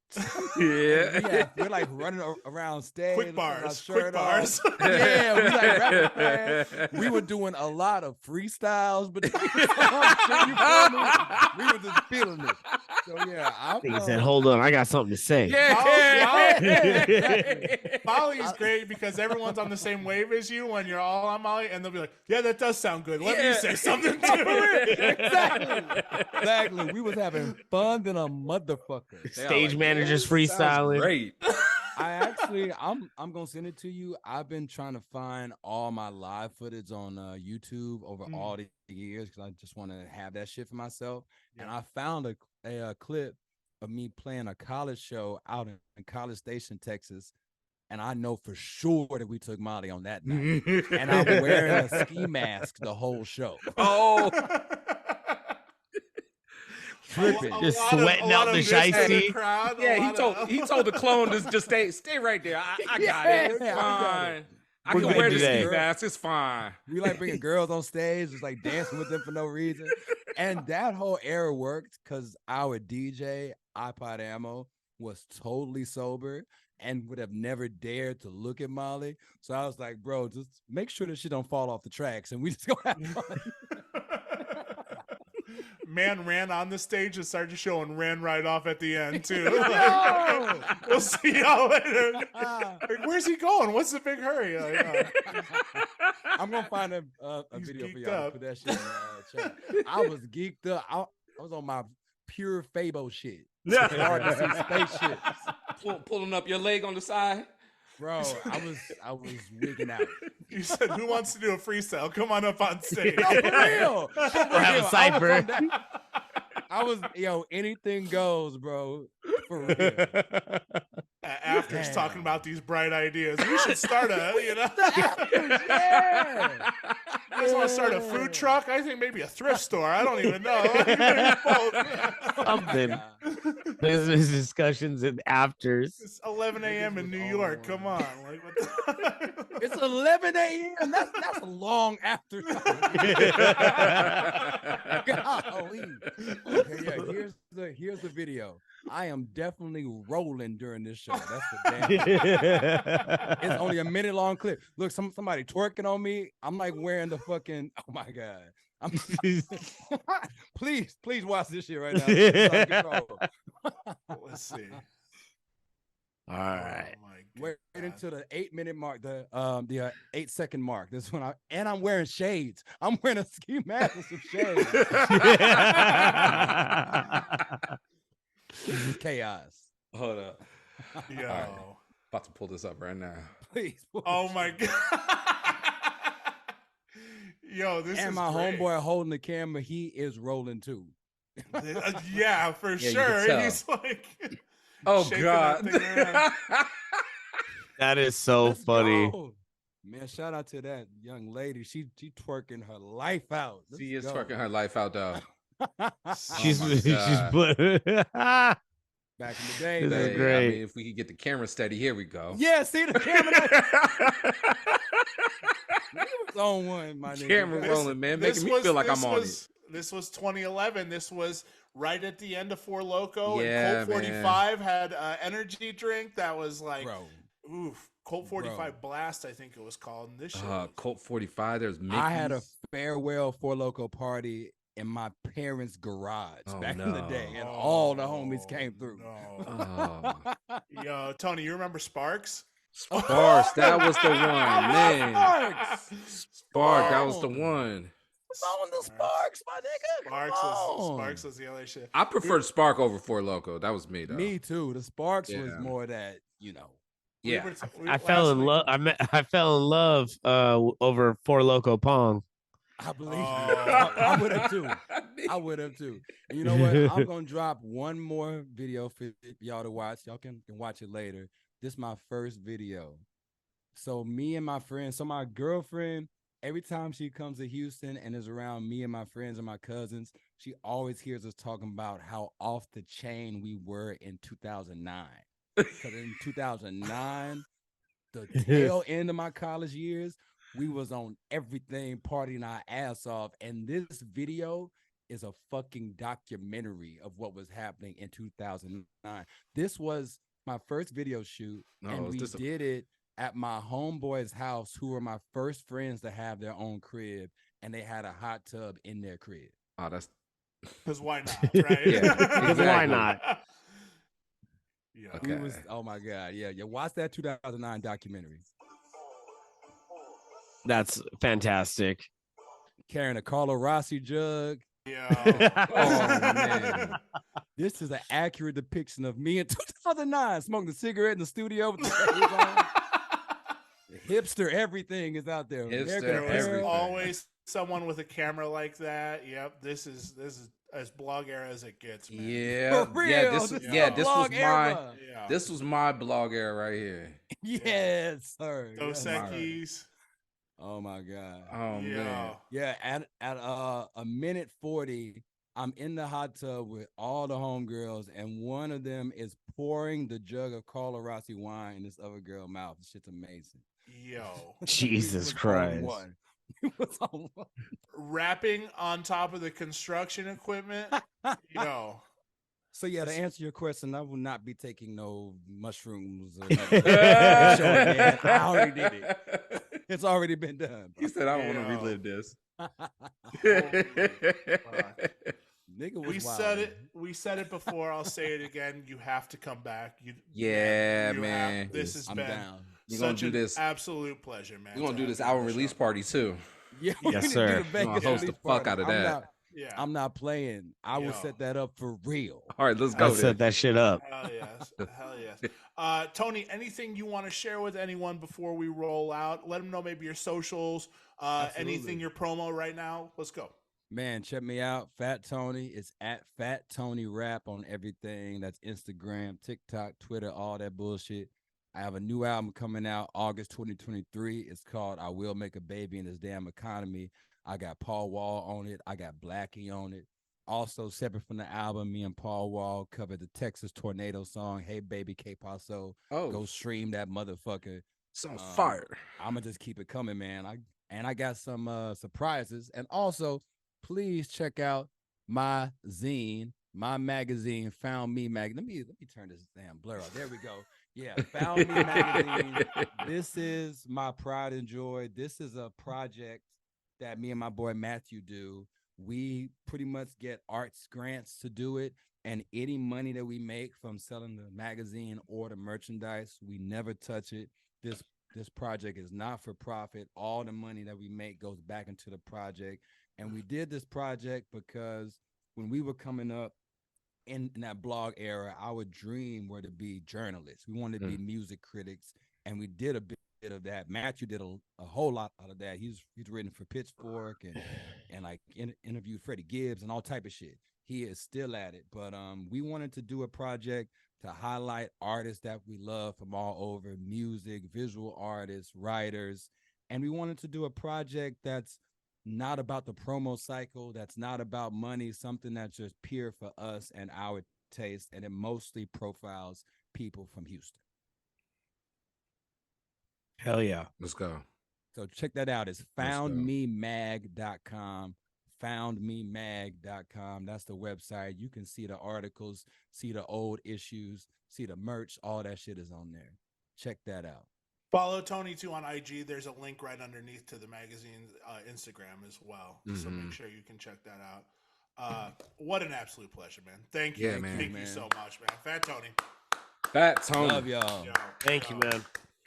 Yeah. We're like running around stage. Quick bars. We like rapid fast. We were doing a lot of freestyles, but we were just feeling it. So yeah, He said, "Hold on, I got something to say." Molly is great because everyone's on the same wave as you when you're all on Molly, and they'll be like, "Yeah, that does sound good. Let me say something too." Exactly. We was having fun than a motherfucker. Stage managers freestyling. Great. I'm gonna send it to you. I've been trying to find all my live footage on YouTube over all the years because I just want to have that shit for myself. And I found a clip of me playing a college show out in College Station, Texas. And I know for sure that we took Molly on that night. And I'm wearing a ski mask the whole show. Oh. Tripping. Just sweating out the shiesty. Yeah, he told the clone to just stay right there. I got it. It's fine. I can wear the ski mask. It's fine. We like bringing girls on stage, just like dancing with them for no reason. And that whole era worked because our DJ, iPod Ammo, was totally sober and would have never dared to look at Molly. So I was like, bro, just make sure that she don't fall off the tracks and we just go have fun. Man ran on the stage and started showing, ran right off at the end too. We'll see y'all later. Like, where's he going? What's the big hurry? Like, I'm gonna find a video for y'all. Put that shit in the chat. I was geeked up. I was on my pure Fabo shit. Hard to see spaceships. Pulling up your leg on the side. Bro, I was wigging out. You said, who wants to do a freestyle? Come on up on stage. No, for real. We'll have a cipher. I was anything goes, bro. For real. After's talking about these bright ideas. We should start You guys want to start a food truck? I think maybe a thrift store. I don't even know. Something. Business discussions and afters. It's 11 a.m. in New York. Come on. Like, what It's 11 a.m. That's a long after. Golly. Okay, here's the video. I am definitely rolling during this show. That's the damn. It's only a minute long clip. Look, somebody twerking on me. I'm like wearing the fucking. Oh my god. Please watch this shit right now. Let's see. All right. Oh Wait until the 8-minute mark, the 8-second mark. This one, I'm wearing shades. I'm wearing a ski mask with some shades. This is chaos. Hold up. Yo. Right. About to pull this up right now. Please. Oh my god. Yo, this is and my great. homeboy holding the camera. He is rolling too. Yeah, for sure. He's like, oh god. That is so Let's funny. go. Man, shout out to that young lady. She twerking her life out. She is twerking her life out, though. She's back in the day. This is Hey, great. I mean, if we could get the camera steady, here we go. Yeah, see the camera. It was on one, my nigga. Camera rolling, man, making me feel like I'm on it. This was 2011. This was right at the end of Four Loko. Yeah, and Colt 45 had energy drink that was like, Bro. oof. Colt 45 Blast, I think it was called. And this shit Colt 45. There's Mickey's. I had a farewell Four Loko party in my parents' garage back in the day, and all the homies came through. No. Yo, Tony, you remember Sparks? Sparks, that was the one, man. Spark, that was the one. On the Sparks, my nigga. Sparks was the other shit. I preferred Spark over Four Loko. That was me, though. Me too. The Sparks was more that, Yeah. I fell in love. I fell in love over Four Loko Pong. I believe you. I would have too. I would have too. And you know what? I'm gonna drop one more video for y'all to watch. Y'all can watch it later. This is my first video. So me and my friends, so my girlfriend, every time she comes to Houston and is around me and my friends and my cousins, she always hears us talking about how off the chain we were in 2009. Because in 2009, the tail end of my college years, we was on everything, partying our ass off. And this video is a fucking documentary of what was happening in 2009. This was my first video shoot, and we did it at my homeboy's house, who were my first friends to have their own crib, and they had a hot tub in their crib. Oh, that's because why not, right? Yeah, Because why not? Yeah. Okay. Oh my God. Yeah. Watch that 2009 documentary. That's fantastic. Carrying a Carlo Rossi jug. Yeah. Oh man. This is an accurate depiction of me in 2009 smoking a cigarette in the studio with the shades on. The hipster everything is out there. Hipster There was everything. always someone with a camera like that. Yep. This is as blog era as it gets, man. Yeah. For real, Yeah, this is yeah, the this was blog my era. Yeah. this was my blog era right here. Yes, sir. Dos Yes, sir. Equis. Oh my God. Oh Yeah. man. Yeah, at a minute 40, I'm in the hot tub with all the homegirls, and one of them is pouring the jug of Carlo Rossi wine in this other girl's mouth. This shit's amazing. Yo. Jesus We was on Christ. one. We was on one. Rapping on top of the construction equipment. Yo. So yeah, to answer your question, I will not be taking no mushrooms or nothing. Man, I already did it. It's already been done. He said, "I don't want to Yeah. relive this." Nigga was We wild. said it. We said it before. I'll say it again. You have to come back. Yeah, you man. This has I'm been down. We're gonna such do an this. absolute pleasure, man. We're gonna to do this have you on album the release show. party too. Yeah, Yes, we sir. need to do the We're gonna Vegas host the release fuck party. out of I'm that. not- Yeah. I'm not playing. I will Yo. set that up for real. All right, let's go. Let's set then. that shit up. Hell yes. Hell yes. Tony, anything you want to share with anyone before we roll out? Let them know maybe your socials, Absolutely. anything your promo right now. Let's go. Man, check me out. Fat Tony is at Fat Tony Rap on everything. That's Instagram, TikTok, Twitter, all that bullshit. I have a new album coming out August 2023. It's called I Will Make a Baby in This Damn Economy. I got Paul Wall on it. I got Blackie on it. Also, separate from the album, me and Paul Wall covered the Texas Tornado song, Hey Baby K Paso. Oh, Go stream that motherfucker. some fire. I'm going to just keep it coming, man. I got some surprises. And also, please check out my zine, my magazine, Found Me Mag. Let me turn this damn blur off. There we go. Yeah, Found Me Magazine. This is my pride and joy. This is a project that me and my boy Matthew do. We pretty much get arts grants to do it, and any money that we make from selling the magazine or the merchandise, we never touch it. This project is not for profit. All the money that we make goes back into the project. And we did this project because when we were coming up in that blog era, our dream were to be journalists. We wanted to be music critics, and we did a bit of that. Matthew did a whole lot out of that. He's written for Pitchfork and like interviewed Freddie Gibbs and all type of shit. He is still at it, but we wanted to do a project to highlight artists that we love from all over, music, visual artists, writers, and we wanted to do a project that's not about the promo cycle, that's not about money, something that's just pure for us and our taste, and it mostly profiles people from Houston. Hell yeah. Let's go. So check that out. It's Let's go. foundmemag.com. Foundmemag.com. That's the website. You can see the articles, see the old issues, see the merch. All that shit is on there. Check that out. Follow Tony too on IG. There's a link right underneath to the magazine's Instagram as well. So make sure you can check that out. What an absolute pleasure, man. Thank you. Yeah, man. Thank you man. so much, man. Fat Tony. Fat Tony. Love y'all. Yo, Thank you, man.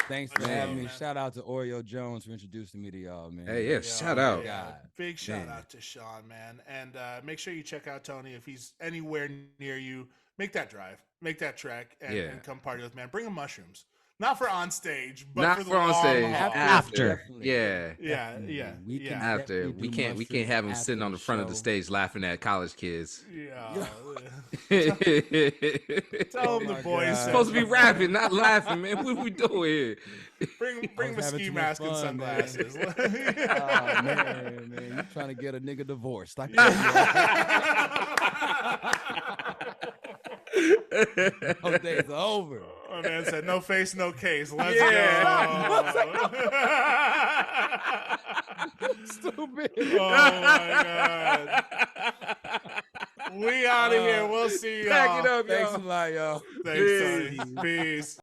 Thanks for Man. having me. Shout out to Oreo Jones for introducing me to y'all, man. Hey, yeah, shout out. God. Big shout Man. out to Sean, man. And make sure you check out Tony. If he's anywhere near you, make that drive, make that trek, and, Yeah. and come party with, man. Bring him mushrooms. Not for on stage, but Not for the for on long stage. haul. After. Definitely. Yeah. Yeah, Definitely. yeah, We can yeah. After definitely we do can't mushrooms have him after sitting on the front of the show. stage laughing at college kids. Yeah. He's Tell him the my boys God. said- supposed to be rapping, not laughing, man. What are we doing here? Bring the having ski too much mask and fun, man. sunglasses. Oh man, you trying to get a nigga divorced? I Those days are over. My man said, "No face, no case. Let's go." Stupid. Oh my god. We out of here. We'll see y'all. Pack it up, Thanks a y'all. lot, y'all. Thanks, Tony. Peace.